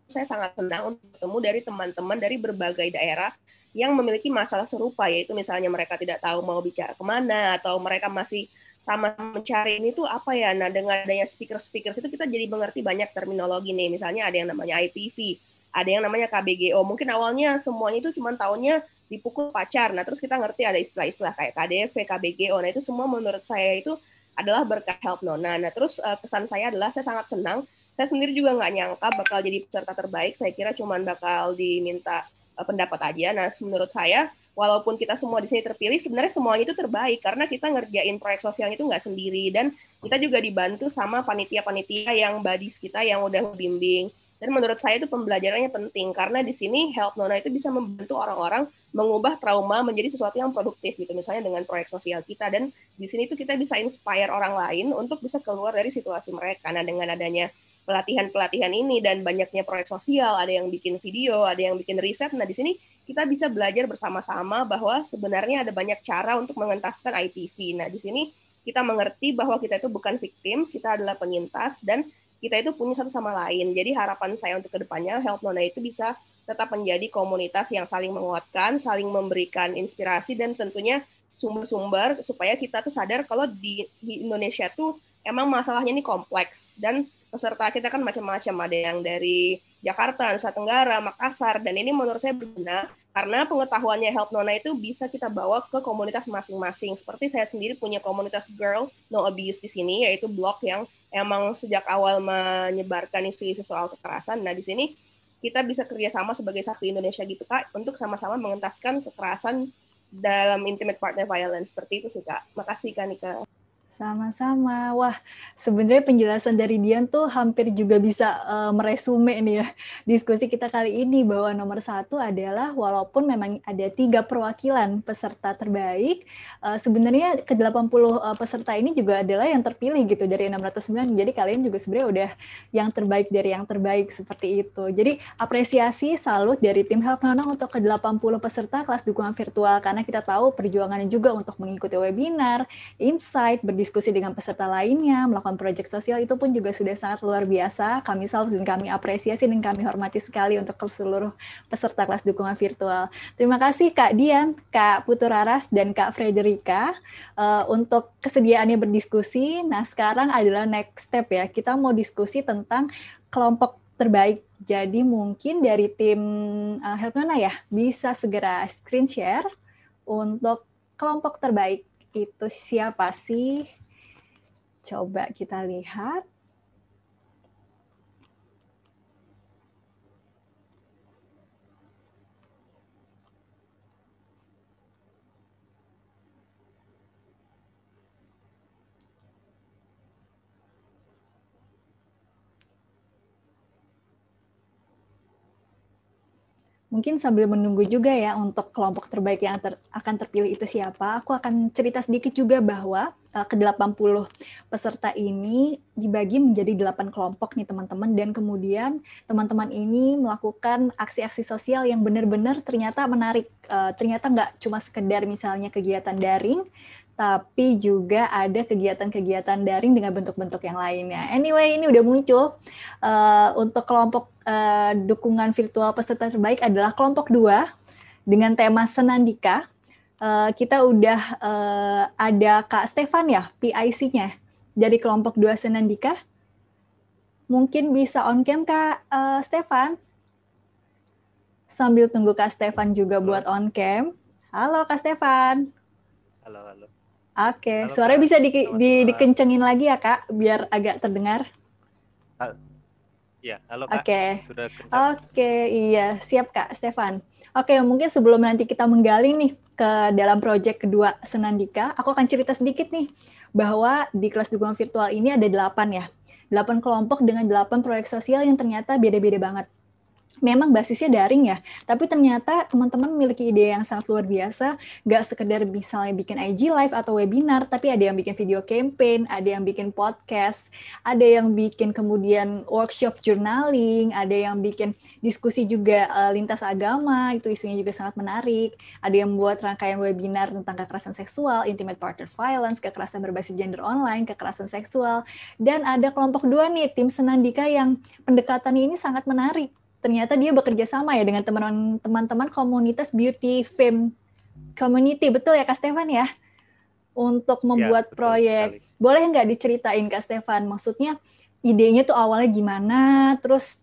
saya sangat senang untuk bertemu dari teman-teman dari berbagai daerah yang memiliki masalah serupa, yaitu misalnya mereka tidak tahu mau bicara kemana, atau mereka masih sama mencari ini tuh apa ya. Nah, dengan adanya speaker-speaker itu kita jadi mengerti banyak terminologi nih. Misalnya ada yang namanya IPV, ada yang namanya KBGO. Mungkin awalnya semuanya itu cuma taunya dipukul pacar. Nah, terus kita ngerti ada istilah-istilah kayak KDV, KBGO. Nah, itu semua menurut saya itu adalah berkat Help Nona. Nah, terus kesan saya adalah saya sangat senang. Saya sendiri juga nggak nyangka bakal jadi peserta terbaik. Saya kira cuma bakal diminta pendapat aja. Nah, menurut saya, walaupun kita semua di sini terpilih, sebenarnya semuanya itu terbaik karena kita ngerjain proyek sosial itu nggak sendiri, dan kita juga dibantu sama panitia-panitia yang buddies kita yang udah membimbing. Dan menurut saya itu pembelajarannya penting karena di sini Help Nona itu bisa membantu orang-orang mengubah trauma menjadi sesuatu yang produktif gitu, misalnya dengan proyek sosial kita. Dan di sini itu kita bisa inspire orang lain untuk bisa keluar dari situasi mereka. Nah, dengan adanya pelatihan-pelatihan ini dan banyaknya proyek sosial, ada yang bikin video, ada yang bikin riset. Nah, di sini kita bisa belajar bersama-sama bahwa sebenarnya ada banyak cara untuk mengentaskan IPV. Nah, di sini kita mengerti bahwa kita itu bukan victims, kita adalah penyintas, dan kita itu punya satu sama lain. Jadi harapan saya untuk kedepannya, Help Nona itu bisa tetap menjadi komunitas yang saling menguatkan, saling memberikan inspirasi, dan tentunya sumber-sumber supaya kita tuh sadar kalau di Indonesia tuh emang masalahnya ini kompleks, dan peserta kita kan macam-macam, ada yang dari Jakarta, Nusa Tenggara, Makassar, dan ini menurut saya berguna karena pengetahuannya Help Nona itu bisa kita bawa ke komunitas masing-masing. Seperti saya sendiri punya komunitas Girl No Abuse di sini, yaitu blog yang emang sejak awal menyebarkan isu-isu soal kekerasan. Nah, di sini kita bisa kerjasama sebagai Sakti Indonesia gitu, Kak, untuk sama-sama mengentaskan kekerasan dalam intimate partner violence. Seperti itu sih, Kak. Makasih, Kak Nika. Sama-sama. Wah, sebenarnya penjelasan dari Dian tuh hampir juga bisa meresume nih ya diskusi kita kali ini, bahwa nomor satu adalah walaupun memang ada 3 perwakilan peserta terbaik, sebenarnya ke 80 peserta ini juga adalah yang terpilih gitu dari 609. Jadi kalian juga sebenarnya udah yang terbaik dari yang terbaik seperti itu. Jadi apresiasi, salut dari tim Help Nona untuk ke 80 peserta kelas dukungan virtual, karena kita tahu perjuangannya juga untuk mengikuti webinar, insight, berdiskusi dengan peserta lainnya, melakukan proyek sosial, itu pun juga sudah sangat luar biasa. Kami salut dan kami apresiasi dan kami hormati sekali untuk seluruh peserta kelas dukungan virtual. Terima kasih Kak Dian, Kak Putu Raras, dan Kak Frederica untuk kesediaannya berdiskusi. Nah, sekarang adalah next step ya. Kita mau diskusi tentang kelompok terbaik. Jadi mungkin dari tim Help Nona ya, bisa segera screen share untuk kelompok terbaik. Itu siapa sih? Coba kita lihat. Mungkin sambil menunggu juga ya untuk kelompok terbaik yang akan terpilih itu siapa, aku akan cerita sedikit juga bahwa ke-80 peserta ini dibagi menjadi 8 kelompok nih teman-teman, dan kemudian teman-teman ini melakukan aksi-aksi sosial yang benar-benar ternyata menarik. Ternyata nggak cuma sekedar misalnya kegiatan daring, tapi juga ada kegiatan-kegiatan daring dengan bentuk-bentuk yang lainnya. Anyway, ini udah muncul untuk kelompok dukungan virtual peserta terbaik adalah kelompok 2 dengan tema Senandika. Kita udah ada Kak Stefan ya, PIC-nya dari kelompok 2 Senandika. Mungkin bisa on cam Kak Stefan. Sambil tunggu Kak Stefan juga buat on cam. Halo Kak Stefan. Halo. Oke, suara bisa dikencengin lagi ya Kak, biar agak terdengar. Ya, halo Kak. Oke. Sudah kencang? Oke, iya. Siap Kak Stefan. Oke, mungkin sebelum nanti kita menggali nih ke dalam proyek kedua Senandika, aku akan cerita sedikit nih bahwa di kelas dukungan virtual ini ada 8 ya. 8 kelompok dengan 8 proyek sosial yang ternyata beda-beda banget. Memang basisnya daring ya, tapi ternyata teman-teman memiliki ide yang sangat luar biasa, nggak sekedar misalnya bikin IG live atau webinar, tapi ada yang bikin video campaign, ada yang bikin podcast, ada yang bikin kemudian workshop journaling, ada yang bikin diskusi juga lintas agama, itu isunya juga sangat menarik, ada yang buat rangkaian webinar tentang kekerasan seksual, intimate partner violence, kekerasan berbasis gender online, kekerasan seksual, dan ada kelompok 2 nih, tim Senandika yang pendekatannya ini sangat menarik. Ternyata dia bekerja sama ya dengan teman-teman komunitas beauty fame community, betul ya Kak Stefan ya? Untuk membuat betul proyek. sekali. Boleh nggak diceritain Kak Stefan? Maksudnya idenya tuh awalnya gimana, terus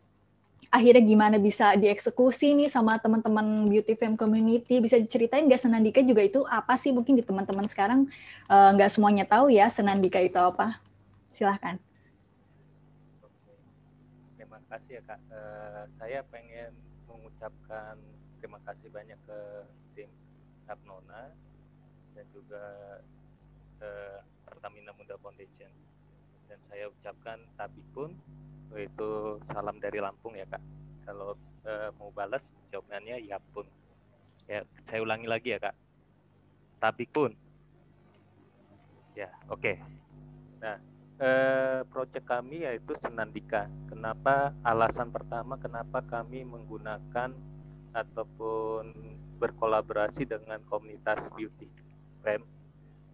akhirnya gimana bisa dieksekusi nih sama teman-teman beauty fame community? Bisa diceritain nggak Senandika juga itu apa sih? Mungkin di teman-teman sekarang nggak semuanya tahu ya Senandika itu apa. Silahkan. Terima kasih ya Kak. Saya pengen mengucapkan terima kasih banyak ke tim Sapnona dan juga Pertamina Muda Foundation. Dan saya ucapkan tabikun, yaitu salam dari Lampung ya Kak. Kalau mau balas jawabannya ya pun. Ya, saya ulangi lagi ya Kak. Tabikun. Ya, oke. Nah, proyek kami yaitu Senandika. Kenapa? Alasan pertama kenapa kami menggunakan ataupun berkolaborasi dengan komunitas beauty fame,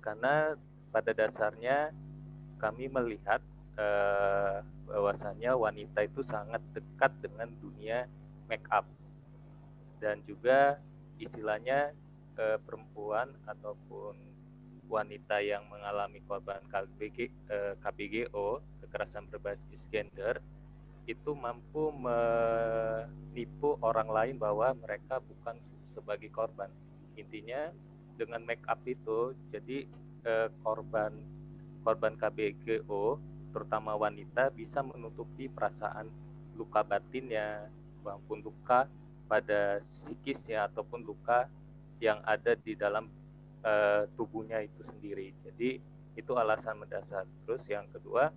karena pada dasarnya kami melihat bahwasannya wanita itu sangat dekat dengan dunia make up dan juga istilahnya perempuan ataupun wanita yang mengalami korban KBGO, kekerasan berbasis gender, itu mampu menipu orang lain bahwa mereka bukan sebagai korban. Intinya dengan make up itu, jadi korban KBGO, terutama wanita, bisa menutupi perasaan luka batinnya, maupun luka pada psikisnya ataupun luka yang ada di dalam tubuhnya itu sendiri. Jadi itu alasan mendasar. Terus yang kedua,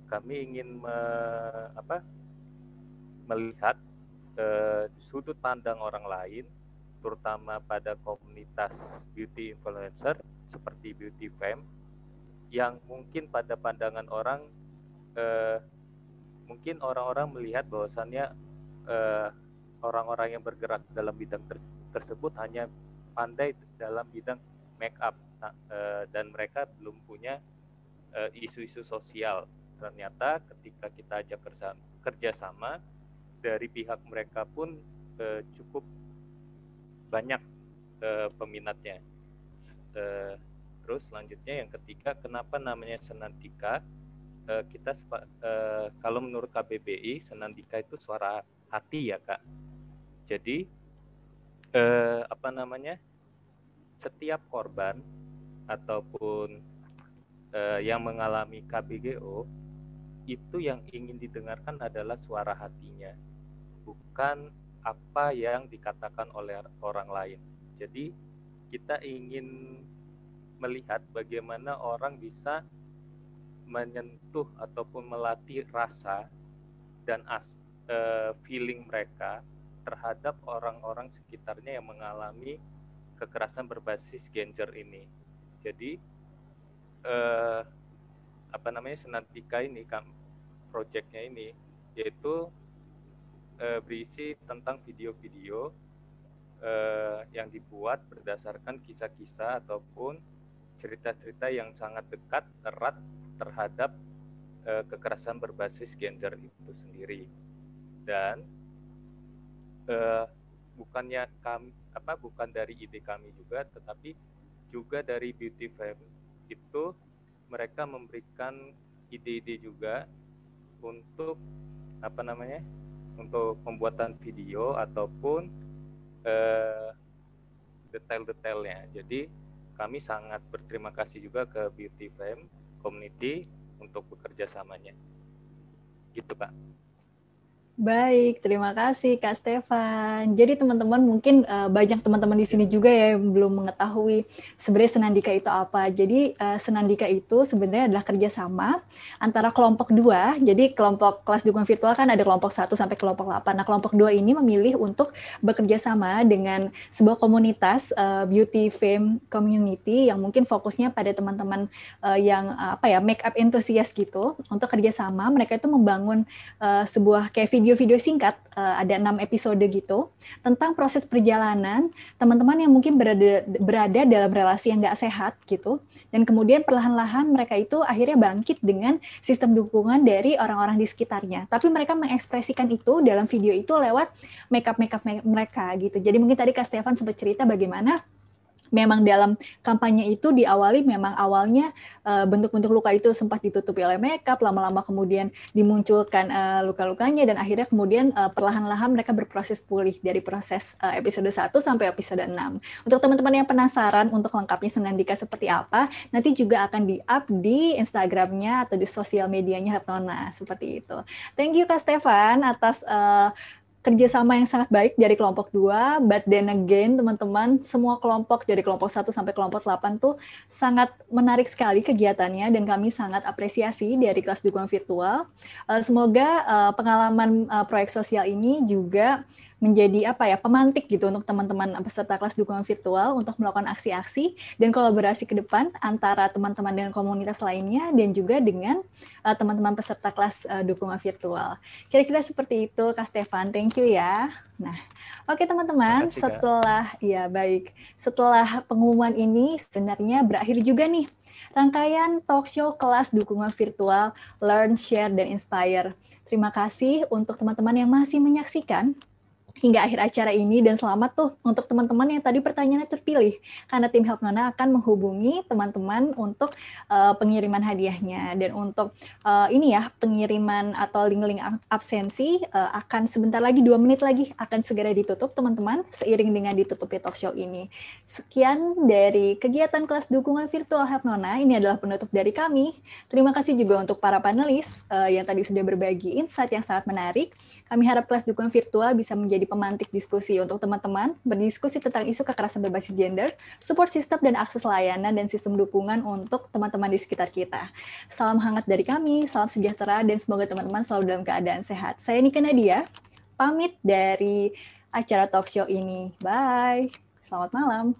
kami ingin melihat sudut pandang orang lain, terutama pada komunitas beauty influencer seperti beauty fame, yang mungkin pada pandangan orang, mungkin orang-orang melihat bahwasannya orang-orang yang bergerak dalam bidang tersebut hanya pandai dalam bidang make up dan mereka belum punya isu-isu sosial. Ternyata ketika kita ajak kerjasama, dari pihak mereka pun cukup banyak peminatnya. Terus selanjutnya yang ketiga, kenapa namanya Senandika? Kita kalau menurut KBBI, Senandika itu suara hati ya Kak. Jadi setiap korban ataupun yang mengalami KBGO itu yang ingin didengarkan adalah suara hatinya, bukan apa yang dikatakan oleh orang lain. Jadi kita ingin melihat bagaimana orang bisa menyentuh ataupun melatih rasa dan feeling mereka terhadap orang-orang sekitarnya yang mengalami kekerasan berbasis gender ini. Jadi Senandika ini, proyeknya ini, yaitu berisi tentang video-video yang dibuat berdasarkan kisah-kisah ataupun cerita-cerita yang sangat dekat, erat terhadap kekerasan berbasis gender itu sendiri. Dan bukan dari ide kami juga, tetapi juga dari beauty fame itu mereka memberikan ide-ide juga untuk untuk pembuatan video ataupun detail-detailnya. Jadi kami sangat berterima kasih juga ke beauty fame community untuk bekerja samanya. Gitu Pak. Baik, terima kasih Kak Stefan. Jadi teman-teman mungkin banyak teman-teman di sini juga ya yang belum mengetahui sebenarnya Senandika itu apa. Jadi Senandika itu sebenarnya adalah kerjasama antara kelompok 2. Jadi kelompok kelas dukungan virtual kan ada kelompok 1 sampai kelompok 8. Nah kelompok 2 ini memilih untuk bekerja sama dengan sebuah komunitas beauty fame community yang mungkin fokusnya pada teman-teman yang make up enthusiast gitu. Untuk kerjasama mereka itu membangun sebuah kayak video-video singkat, ada 6 episode gitu, tentang proses perjalanan teman-teman yang mungkin berada dalam relasi yang nggak sehat gitu, dan kemudian perlahan-lahan mereka itu akhirnya bangkit dengan sistem dukungan dari orang-orang di sekitarnya. Tapi mereka mengekspresikan itu dalam video itu lewat make-up mereka gitu. Jadi mungkin tadi Kak Stefan sempat cerita bagaimana memang dalam kampanye itu diawali memang awalnya bentuk-bentuk luka itu sempat ditutupi oleh makeup, lama-lama kemudian dimunculkan luka-lukanya, dan akhirnya kemudian perlahan-lahan mereka berproses pulih dari proses episode 1 sampai episode 6. Untuk teman-teman yang penasaran untuk lengkapnya Senandika seperti apa, nanti juga akan di-up di Instagramnya atau di sosial medianya Hapnona, seperti itu. Thank you Kak Stefan atas kerjasama yang sangat baik dari kelompok 2, but then again teman-teman, semua kelompok dari kelompok 1 sampai kelompok 8 tuh sangat menarik sekali kegiatannya dan kami sangat apresiasi dari kelas dukungan virtual. Semoga pengalaman proyek sosial ini juga menjadi pemantik gitu untuk teman-teman peserta kelas dukungan virtual untuk melakukan aksi-aksi dan kolaborasi ke depan antara teman-teman dengan komunitas lainnya dan juga dengan teman-teman peserta kelas dukungan virtual. Kira-kira seperti itu Kak Stefan, thank you ya. Nah, oke teman-teman, setelah pengumuman ini sebenarnya berakhir juga nih rangkaian talk show kelas dukungan virtual Learn, Share, dan Inspire. Terima kasih untuk teman-teman yang masih menyaksikan hingga akhir acara ini, dan selamat tuh untuk teman-teman yang tadi pertanyaannya terpilih, karena tim Helpnona akan menghubungi teman-teman untuk pengiriman hadiahnya. Dan untuk pengiriman atau link-link absensi akan sebentar lagi, 2 menit lagi akan segera ditutup teman-teman, seiring dengan ditutupnya talk show ini. Sekian dari kegiatan kelas dukungan virtual Helpnona, ini adalah penutup dari kami. Terima kasih juga untuk para panelis yang tadi sudah berbagi insight yang sangat menarik. Kami harap kelas dukungan virtual bisa menjadi pemantik diskusi untuk teman-teman, berdiskusi tentang isu kekerasan berbasis gender, support sistem dan akses layanan dan sistem dukungan untuk teman-teman di sekitar kita. Salam hangat dari kami, salam sejahtera, dan semoga teman-teman selalu dalam keadaan sehat. Saya Nika Nadia, pamit dari acara talk show ini. Bye, selamat malam.